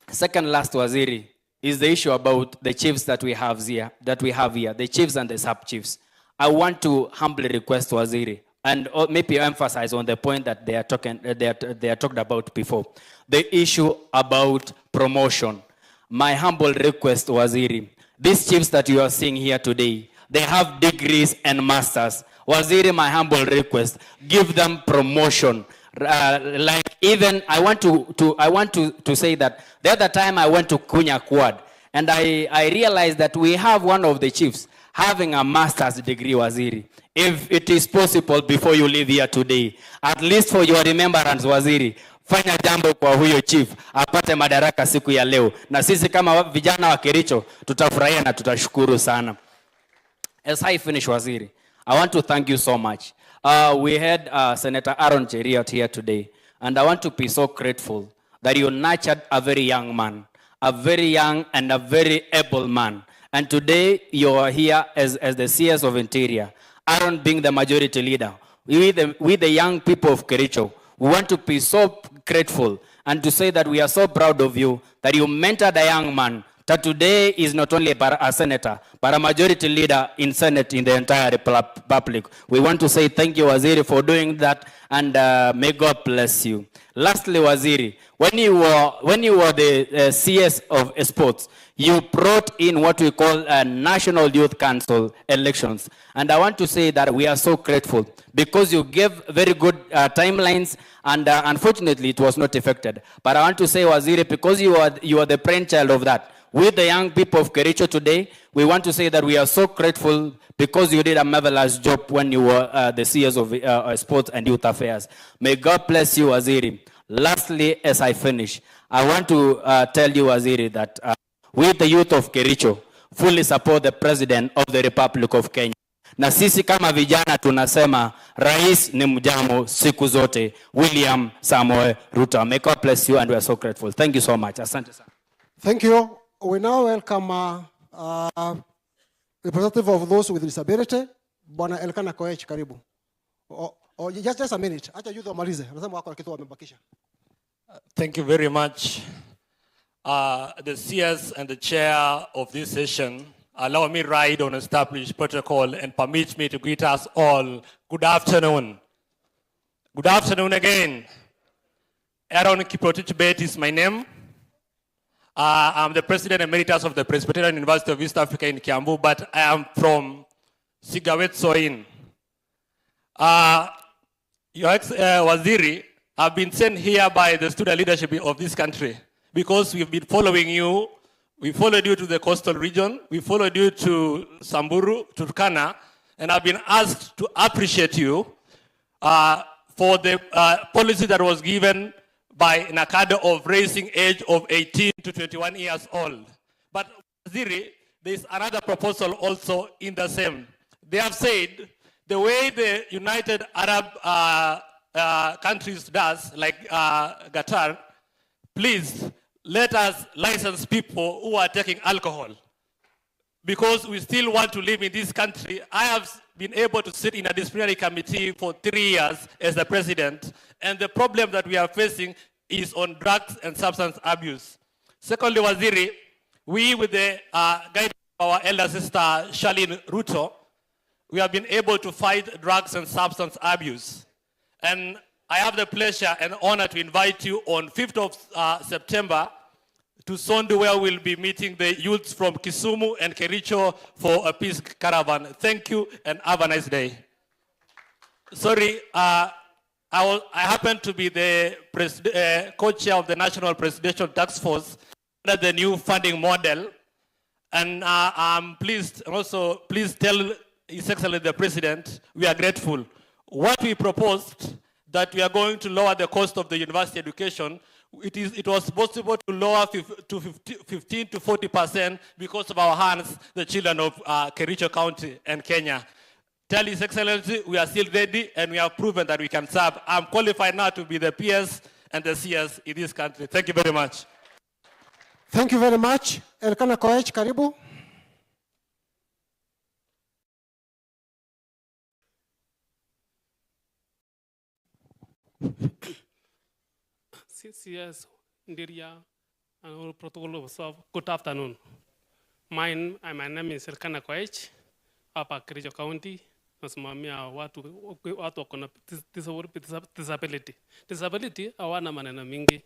Second last, Waziri, is the issue about the chiefs that we have here, the chiefs and the sub-chiefs. I want to humbly request Waziri, and maybe emphasize on the point that they are talked about before, the issue about promotion. My humble request, Waziri, these chiefs that you are seeing here today, they have degrees and masters. Waziri, my humble request, give them promotion. Like even I want to say that the other time I went to Kunya Quad, and I realized that we have one of the chiefs having a master's degree, Waziri. If it is possible before you leave here today, at least for your remembrance, Waziri, fanya jambo kwa huyo chief, apate madaraka siku ya leo. Na sisi kama vijana wa Kericho, tutafurahia na tutashukuru sana. As I finish, Waziri, I want to thank you so much. We had Senator Aaron Cheriot here today, and I want to be so grateful that you nurtured a very young man, a very young and a very able man. And today you are here as the CS of Interior, Aaron being the majority leader. We the young people of Kericho, we want to be so grateful and to say that we are so proud of you, that you mentored a young man that today is not only a senator, but a majority leader in Senate in the entire republic. We want to say thank you, Waziri, for doing that, and may God bless you. Lastly, Waziri, when you were the CS of sports, you brought in what we call a National Youth Council elections. And I want to say that we are so grateful because you gave very good timelines, and unfortunately it was not effected. But I want to say, Waziri, because you are the brainchild of that, with the young people of Kericho today, we want to say that we are so grateful because you did a marvelous job when you were the CS of Sports and Youth Affairs. May God bless you, Waziri. Lastly, as I finish, I want to tell you, Waziri, that we, the youth of Kericho, fully support the President of the Republic of Kenya. Na sisi kama vijana tunasema, Rais ni mjamo siku zote, William Samoei Ruto. May God bless you, and we are so grateful. Thank you so much. Asante sana. Thank you. We now welcome representative of those with disability, Bwana Elkana Koech, karibu. Just a minute. Acha youth wamalize. Nasema wako na kitu wamebakisha. Thank you very much. The CS and the chair of this session, allow me ride on established protocol and permit me to greet us all. Good afternoon. Good afternoon again. Aaron Kiprotich Bet is my name. I'm the President Emeritus of the Presbyterian University of East Africa in Kiambu, but I am from Sigawet Soin. Waziri, I've been sent here by the student leadership of this country because we've been following you. We followed you to the coastal region. We followed you to Samburu, to Turkana, and I've been asked to appreciate you for the policy that was given by NACADA of raising age of 18 to 21 years old. But Waziri, there's another proposal also in the same. They have said the way the United Arab countries does, like Qatar, please let us license people who are taking alcohol, because we still want to live in this country. I have been able to sit in a disciplinary committee for 3 years as the president, and the problem that we are facing is on drugs and substance abuse. Secondly, Waziri, we with the guidance of our elder sister, Charlene Ruto, we have been able to fight drugs and substance abuse. And I have the pleasure and honor to invite you on 5th of September to Sondu, where we'll be meeting the youths from Kisumu and Kericho for a peace caravan. Thank you and have a nice day. Sorry, I happen to be the co-chair of the National Presidential Task Force under the new funding model. And I'm pleased, also please tell His Excellency the President, we are grateful. What we proposed, that we are going to lower the cost of the university education, it was possible to lower to 15 to 40% because of our hands, the children of Kericho County and Kenya. Tell His Excellency we are still ready and we have proven that we can serve. I'm qualified now to be the PS and the CS in this country. Thank you very much. Thank you very much. Elkana Koech, karibu. CS Ndiria and all protocol of good afternoon. My name is Elkana Koech, hapa Kericho County. Nasimamia watu wako na disability. Disability hawana maneno mingi.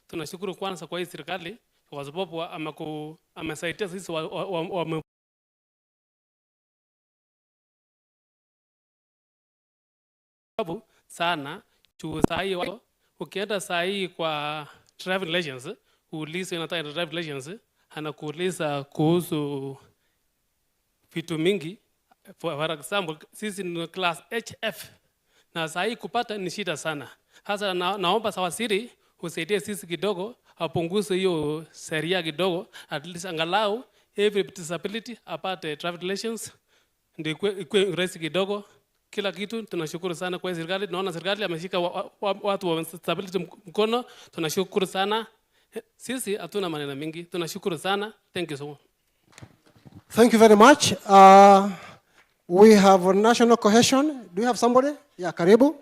Tunashukuru kwanza kwa hii serikali kwa sababu amesaidia sisi sana juu sahi ukienda sahi kwa driving license uulize unataka driving license anakuuliza kuhusu vitu mingi. For example, sisi ni class HF na sahi kupata ni shida sana. Hasa naomba Waziri usaidie sisi kidogo, apunguze hiyo sheria kidogo, at least angalau every disability apate driving license ndio ikuwe rahisi kidogo. Kila kitu tunashukuru sana kwa serikali. Naona serikali ameshika watu wa disability mkono. Tunashukuru sana. Sisi hatuna maneno mingi. Tunashukuru sana. Thank you so much. Thank you very much. We have national cohesion. Do you have somebody? Yeah, karibu.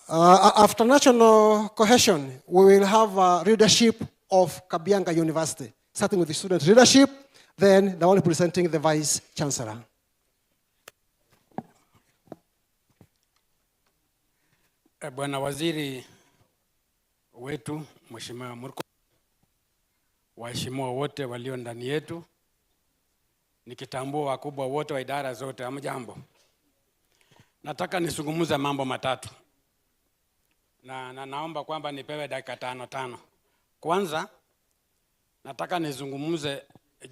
After national cohesion, we will have leadership of Kabianga University, starting with the student leadership, then the one presenting the Vice Chancellor. Bwana Waziri wetu, Mheshimiwa Murkomen, waheshimiwa wote walio ndani yetu, nikitambua wakubwa wote wa idara zote, hamjambo. Nataka nisungumuze mambo matatu. Na naomba kwamba nipewe dakika 5. Kwanza, nataka nizungumuze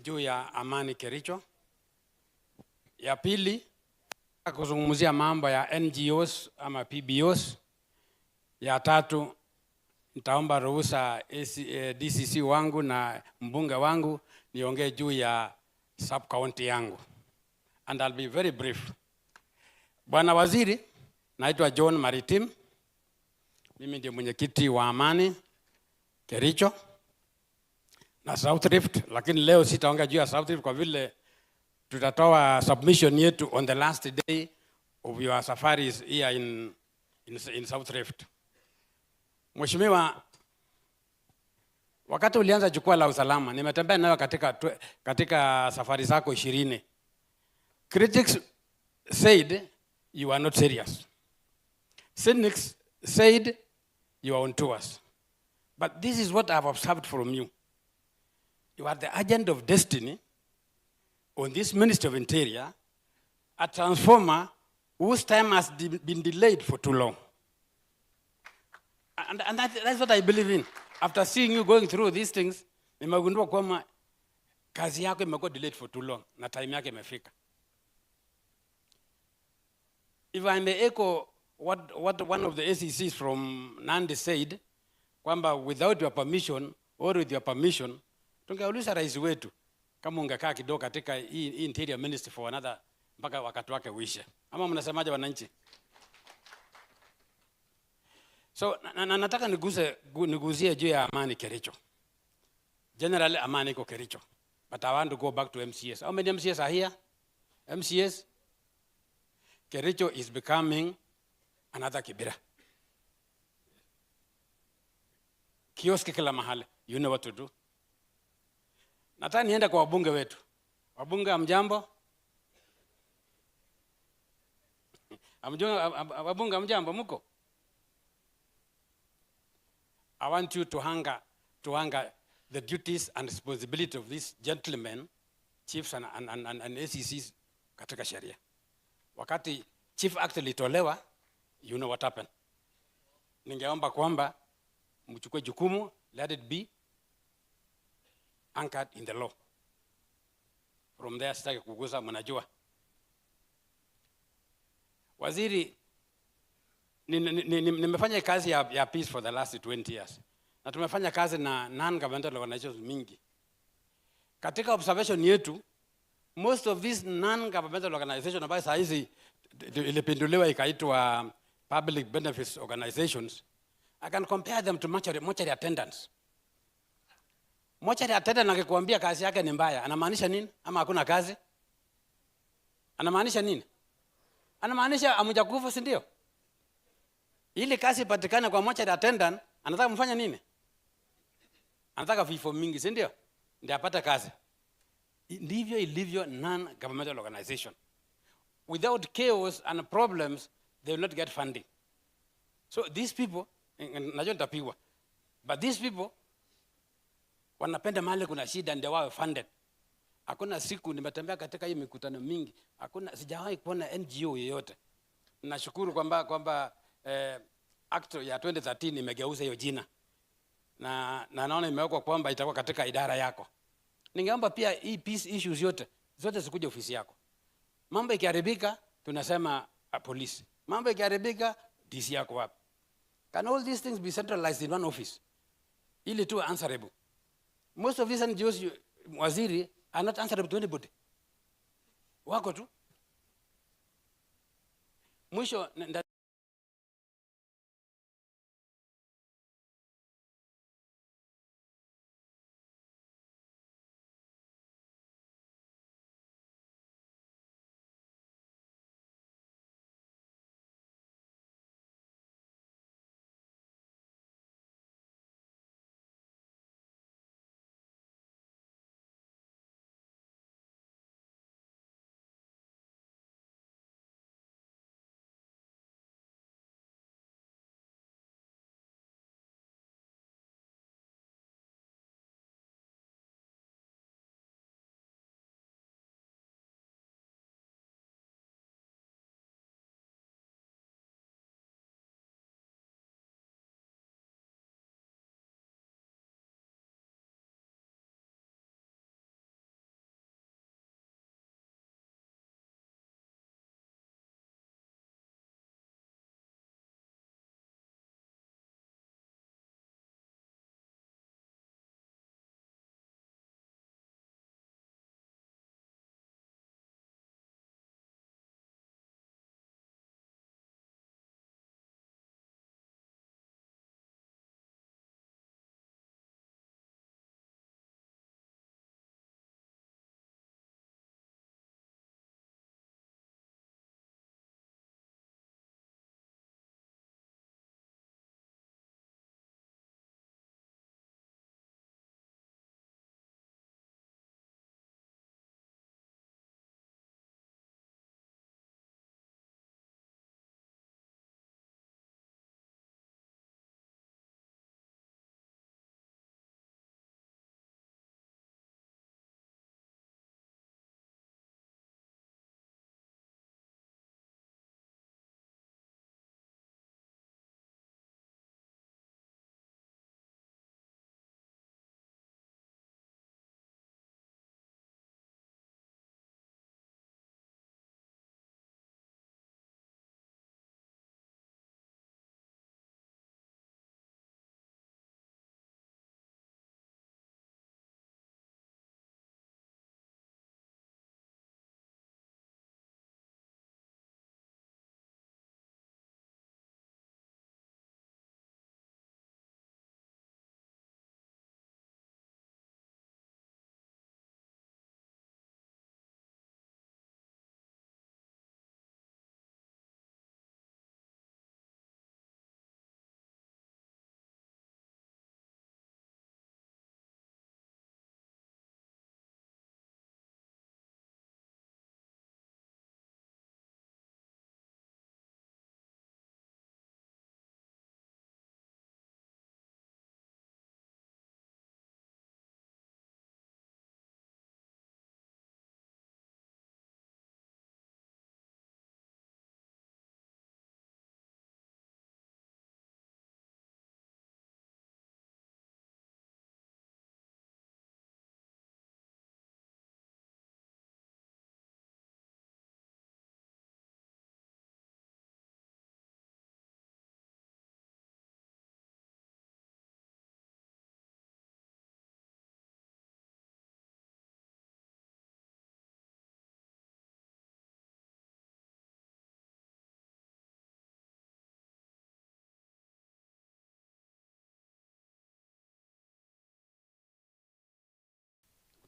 juu ya amani Kericho. Ya pili, kuzungumzia mambo ya NGOs ama PBOs. Ya tatu, nitaomba ruhusa DCC wangu na mbunge wangu niongee juu ya sub county yangu. And I'll be very brief. Bwana Waziri, naitwa John Maritim. Mimi ndiye mwenyekiti wa amani Kericho na South Rift, lakini leo sitaongea juu ya South Rift kwa vile tutatoa submission yetu on the last day of your safaris here in South Rift. Mheshimiwa, wakati ulianza jukwaa la usalama, nimetembea nayo katika safari zako 20. Critics said you are not serious. Cynics said you are on tours. But this is what I have observed from you. You are the agent of destiny on this Ministry of Interior, a transformer whose time has been delayed for too long. And that's what I believe in. After seeing you going through these things, nimegundua kwamba kazi yako imekuwa delayed for too long na time yake imefika. If I may echo what one of the ACCs from Nandi said, kwamba without your permission or with your permission, tungeuliza rais wetu kama ungekaa kidogo katika hii Interior Ministry for another mpaka wakati wake uishe. Ama mnasemaje wananchi? So nataka niguzie juu ya amani Kericho. Generally amani iko Kericho. But I want to go back to MCS. How many MCS are here? MCS? Kericho is becoming another Kibera. Kioski kila mahali. You know what to do. Nataka nienda kwa wabunge wetu. Wabunge amjambo? Wabunge amjambo muko? I want you to hunger the duties and responsibility of these gentlemen, chiefs and ACCs katika sheria. Wakati chief actually tolewa, you know what happened. Ningeomba kwamba mchukue jukumu, let it be anchored in the law. From there sitaki kugusa, mnajua. Waziri, nimefanya kazi ya peace for the last 20 years. Na tumefanya kazi na non-governmental organizations mingi. Katika observation yetu, most of these non-governmental organizations ambayo saa hizi ilipinduliwa ikaitwa public benefits organizations, I can compare them to mortuary attendants. Mortuary attendant akikwambia kazi yake ni mbaya, anamaanisha nini? Ama hakuna kazi? Anamaanisha nini? Anamaanisha amujakufa, si ndio? Ili kazi ipatikane kwa mortuary attendant, anataka mfanya nini? Anataka vifo mingi, si ndio? Ndio apate kazi. Ndivyo ilivyo non-governmental organization. Without chaos and problems, they will not get funding. So these people, najua nitapigwa, but these people wanapenda mahali kuna shida ndio wawe funded. Hakuna siku nimetembea katika hii mikutano mingi, sijawahi kuona NGO yoyote. Nashukuru kwamba act ya 2013 imegeuza hiyo jina. Na naona imewekwa kwamba itakuwa katika idara yako. Ningeomba pia hii peace issues zote zikuje ofisi yako. Mambo ikiharibika tunasema police. Mambo ikiharibika DC yako wapi? Can all these things be centralized in one office? Ili tu answerable. Most of these NGOs, waziri, are not answerable to anybody. Wako tu. Mwisho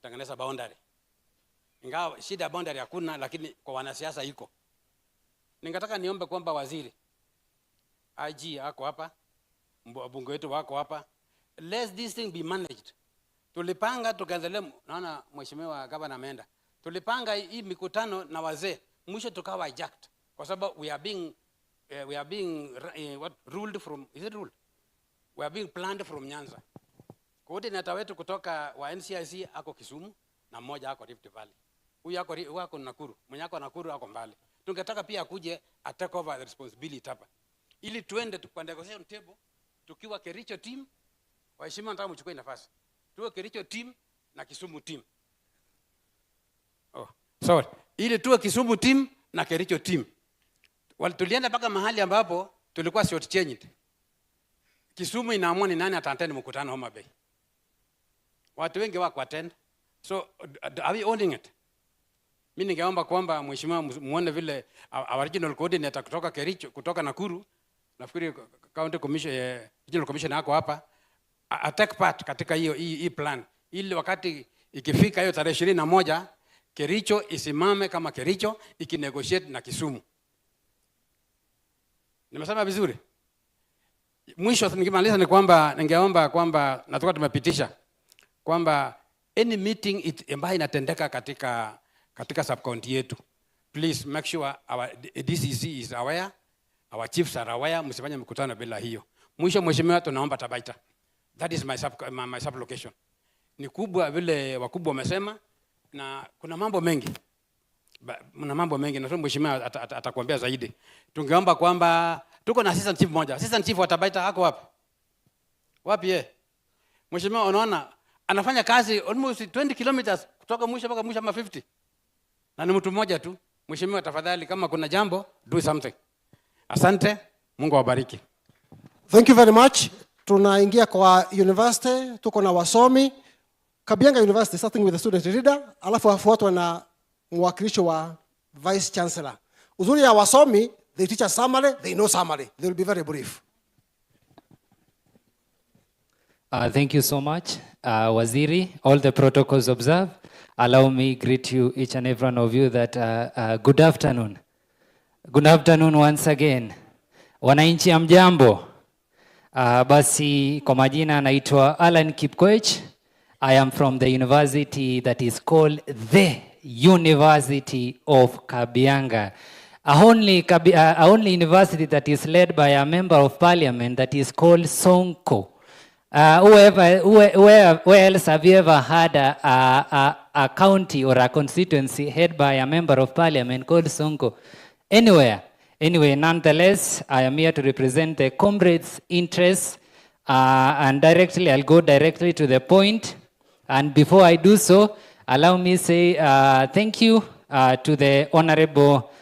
kutengeneza boundary. Ingawa shida ya boundary hakuna, lakini kwa wanasiasa iko. Ningetaka niombe kwamba waziri IG ako hapa, bunge wetu wako hapa, let this thing be managed. Tulipanga tukaendelea, naona mheshimiwa gavana ameenda. Tulipanga hii mikutano na wazee, mwisho tukawa hijacked kwa sababu we are being ruled from, is it ruled? We are being planned from Nyanza. Coordinator wetu kutoka wa NCIC ako Kisumu na mmoja ako Rift Valley. Huyu ako Nakuru, mwenye ako Nakuru ako mbali. Tungetaka pia akuje take over the responsibility hapa. Ili tuende kwa negotiation table tukiwa Kericho team, waheshimiwa nataka mchukue nafasi. Tuwe Kericho team na Kisumu team. Sorry. Ili tuwe Kisumu team na Kericho team. Tulienda mpaka mahali ambapo tulikuwa short changed. Kisumu inaamua ni nani ataattend mkutano Homa Bay. Watu wengi wako attend. So are we owning it? Mimi ningeomba kwamba mheshimiwa muone vile our regional coordinator kutoka Kericho, kutoka Nakuru, nafikiri county commission, regional commission yako hapa, take part katika hii plan. Ili wakati ikifika hiyo tarehe 21 Kericho isimame kama Kericho ikinegotiate na Kisumu. Nimesema vizuri? Mwisho nikimaliza ni kwamba ningeomba kwamba natoka tumepitisha kwamba any meeting ambayo inatendeka katika sub county yetu, please make sure our DCC is aware, our chiefs are aware, msifanye mkutano bila hiyo. Mwisho mheshimiwa tunaomba Tabaita. That is my sub location. Ni kubwa vile wakubwa wamesema na kuna mambo mengi. Na mheshimiwa atakwambia zaidi. Tungeomba kwamba tuko na assistant chief moja. Assistant chief wa Tabaita hako wapi? Wapi yeye? Mheshimiwa unaona anafanya kazi almost 20 kilometers kutoka mwisho mpaka mwisho ama 50. Na ni mtu mmoja tu. Mheshimiwa tafadhali kama kuna jambo do something. Asante, Mungu awabariki. Thank you very much. Tunaingia kwa university, tuko na wasomi. Kabianga University starting with the student leader, alafu afuatwa na mwakilishi wa vice chancellor. Uzuri ya wasomi, they teach us summary, they know summary. They will be very brief. Thank you so much, Waziri. All the protocols observed. Allow me greet you, each and every one of you, that good afternoon. Good afternoon once again. Wananchi amjambo. Basi kwa majina naitwa Alan Kipkoech. I am from the university that is called the University of Kabianga. A only university that is led by a member of parliament that is called Sonko. Where else have you ever had a county or a constituency headed by a member of parliament called Sonko? Anyway, nonetheless, I am here to represent the comrades' interests, and I'll go directly to the point. And before I do so, allow me say thank you to the Honorable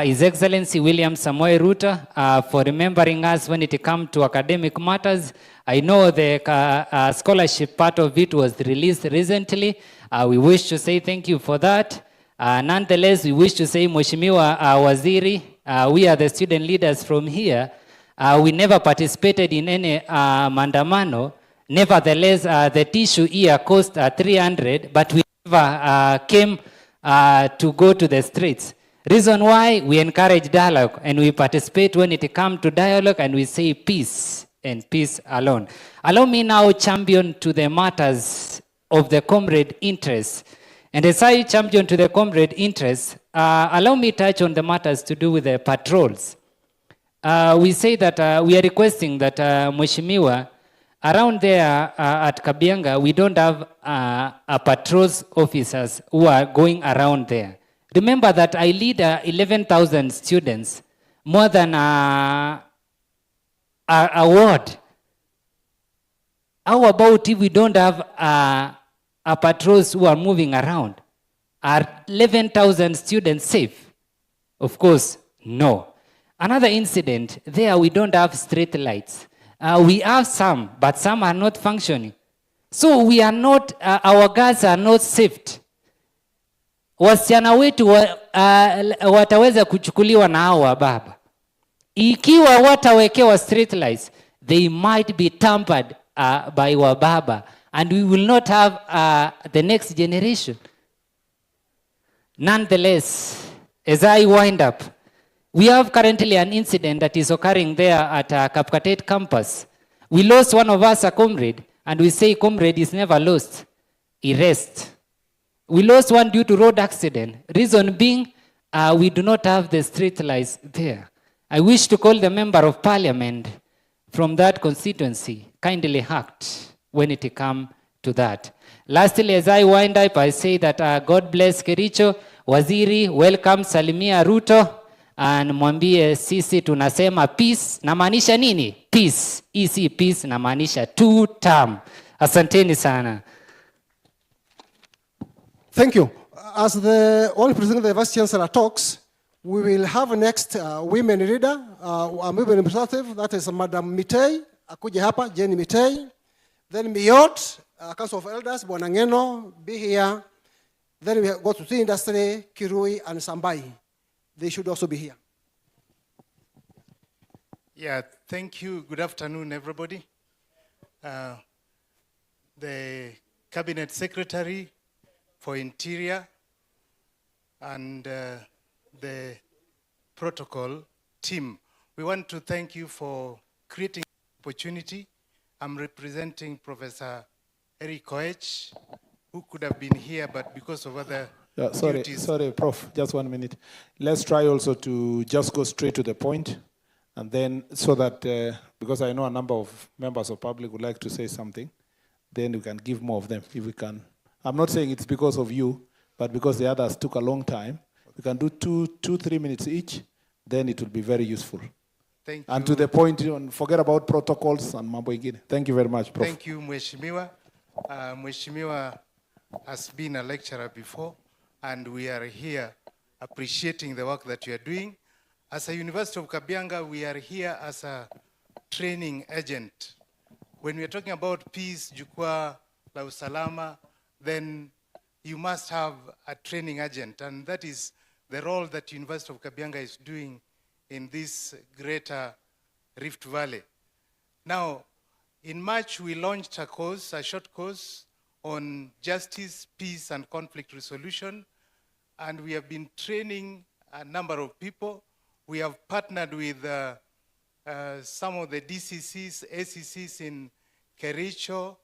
His Excellency William Samoei Ruto for remembering us when it comes to academic matters. I know the scholarship part of it was released recently. We wish to say thank you for that. Nonetheless, we wish to say, Mheshimiwa Waziri, we are the student leaders from here. We never participated in any mandamano. Nevertheless, the tissue here cost 300, but we never came to go to the streets. Reason why we encourage dialogue and we participate when it comes to dialogue and we say peace and peace alone. Allow me now champion to the matters of the comrade interests. And as I champion to the comrade interests, allow me touch on the matters to do with the patrols. We say that we are requesting that Mheshimiwa, around there at Kabianga, we don't have patrols officers who are going around there. Remember that I lead 11,000 students, more than a ward. How about if we don't have patrols who are moving around? Are 11,000 students safe? Of course, no. Another incident, there we don't have street lights. We have some, but some are not functioning. So we are not, our girls are not saved. Wasichana wetu wataweza kuchukuliwa na hawa baba. Ikiwa watawekewa street lights, they might be tampered by wababa and we will not have the next generation. Nonetheless, as I wind up, we have currently an incident that is occurring there at Kapkatet campus. We lost one of us, a comrade, and we say comrade is never lost, erased. We lost one due to road accident. Reason being, we do not have the street lights there. I wish to call the member of parliament from that constituency, kindly act when it comes to that. Lastly, as I wind up, I say that God bless Kericho, Waziri, welcome, Salimia Ruto, and mwambie sisi tunasema peace, namaanisha nini? Peace, easy peace, namaanisha 2 term. Asanteni sana. Thank you. As the one presenting the Vice Chancellor talks, we will have next women leader, a women representative, that is Madam Mitei, akuje hapa, Jenny Mitei. Then Miyot, Council of Elders, Bwanangeno, be here. Then we go to the industry, Kirui and Sambai. They should also be here. Yeah, thank you. Good afternoon, everybody. The Cabinet Secretary for Interior and the protocol team. We want to thank you for creating opportunity. I'm representing Professor Eric Koech, who could have been here, but because of other duties. Sorry, Prof, just 1 minute. Let's try also to just go straight to the point, and then so that, because I know a number of members of public would like to say something, then we can give more of them if we can. I'm not saying it's because of you, but because the others took a long time. We can do 2-3 minutes each, then it will be very useful. Thank and you. to the point, forget about protocols and mambo ingine. Thank you very much, Prof. Thank you, Mheshimiwa. Mheshimiwa has been a lecturer before, and we are here appreciating the work that you are doing. As a University of Kabianga, we are here as a training agent. When we are talking about peace, Jukwaa, la Usalama, then you must have a training agent, and that is the role that University of Kabianga is doing in this greater Rift Valley. Now, in March, we launched a course, a short course on justice, peace, and conflict resolution, and we have been training a number of people. We have partnered with some of the DCCs, ACCs in Kericho,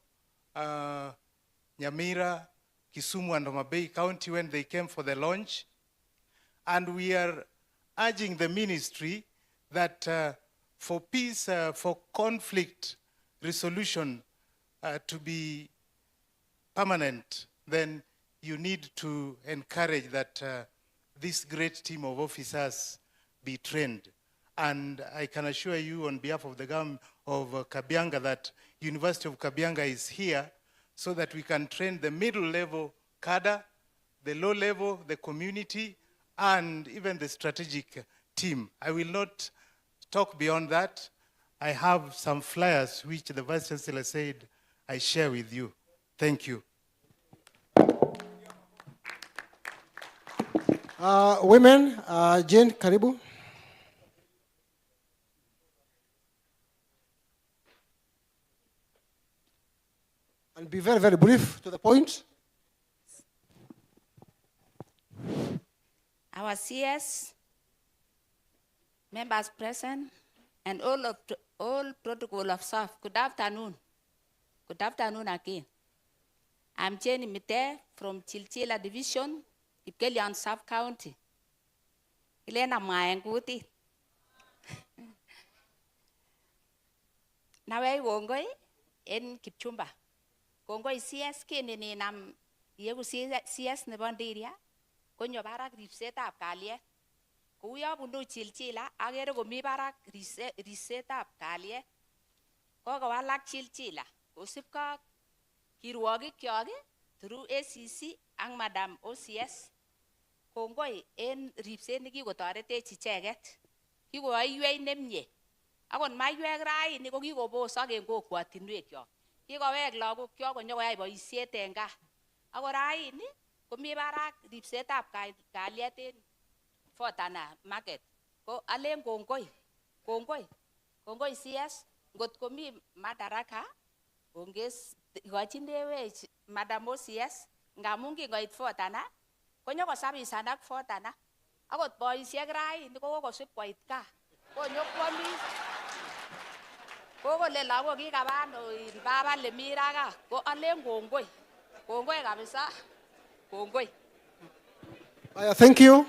Nyamira, Kisumu, and Homa Bay County when they came for the launch. And we are urging the ministry that for peace, for conflict resolution to be permanent, then you need to encourage that this great team of officers be trained. And I can assure you on behalf of the government of Kabianga that University of Kabianga is here so that we can train the middle level cadre, the low level, the community, and even the strategic team. I will not talk beyond that. I have some flyers which the Vice Chancellor said I share with you. Thank you. Women, Jane, karibu. And be very, very brief to the point. Our CS, members present, and all protocol of staff, good afternoon. Good afternoon again. I'm Jenny Mite from Chilchila Division, Ipkelian Sub-County. Ilena Mayanguti. Nawe Wongoi in Kipchumba. Wongoi CS Kinini Nam Yegu CS Nebondiria. Konyo barak ripset ab kalyet. Kuya bunu Chilchila, agere komi barak ripset ab kalyet. Kokowalak Chilchila. Kosipka kirwogik kyok through ACC ang Madam OCS. Kongoi en ripset nekikotoretech icheket. Kikoyoiywei nemie. Akot maiywek raini ko kikobosok en kokwotinwek kyok. Kikowek lagok kyok konyokoyai boisiet en gaa. Akot raini komi barak ripsetab kalyet en Fortana Market. Ko alen kongoi CS ngot komi madaraka onges Gochindewech Madam OCS ngamun kingoit Fortana konyokosabisan ak Fortana akot boisiek raini kokosip koit gaa konyokwomis kokole lagok kikaba ano baba lemi ra gaa ko alen kongoi kabisa kongoi. Thank you.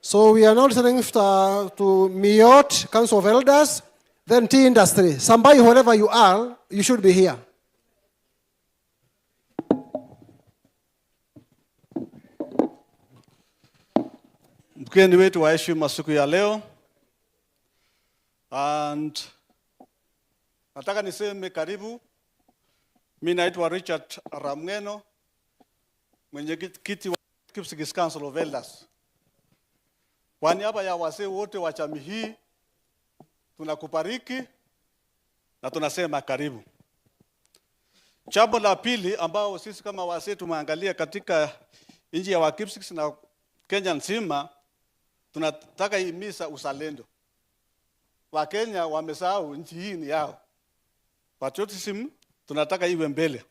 So we are now listening to Miot, Council of Elders, then tea industry. Somebody, wherever you are, you should be here. Mgeni wetu wa heshima siku ya leo, and nataka niseme karibu. Mimi naitwa Richard Ramngeno, mwenyekiti wa Kipsigis Council of Elders. Kwa niaba ya wazee wote wa jamii hii tunakubariki na tunasema karibu. Jambo la pili ambao sisi kama wazee tumeangalia katika nchi ya Wakipsigis na Kenya nzima, tunataka ihimiza uzalendo. Wakenya wamesahau nchi hii ni yao. Patriotism tunataka iwe mbele.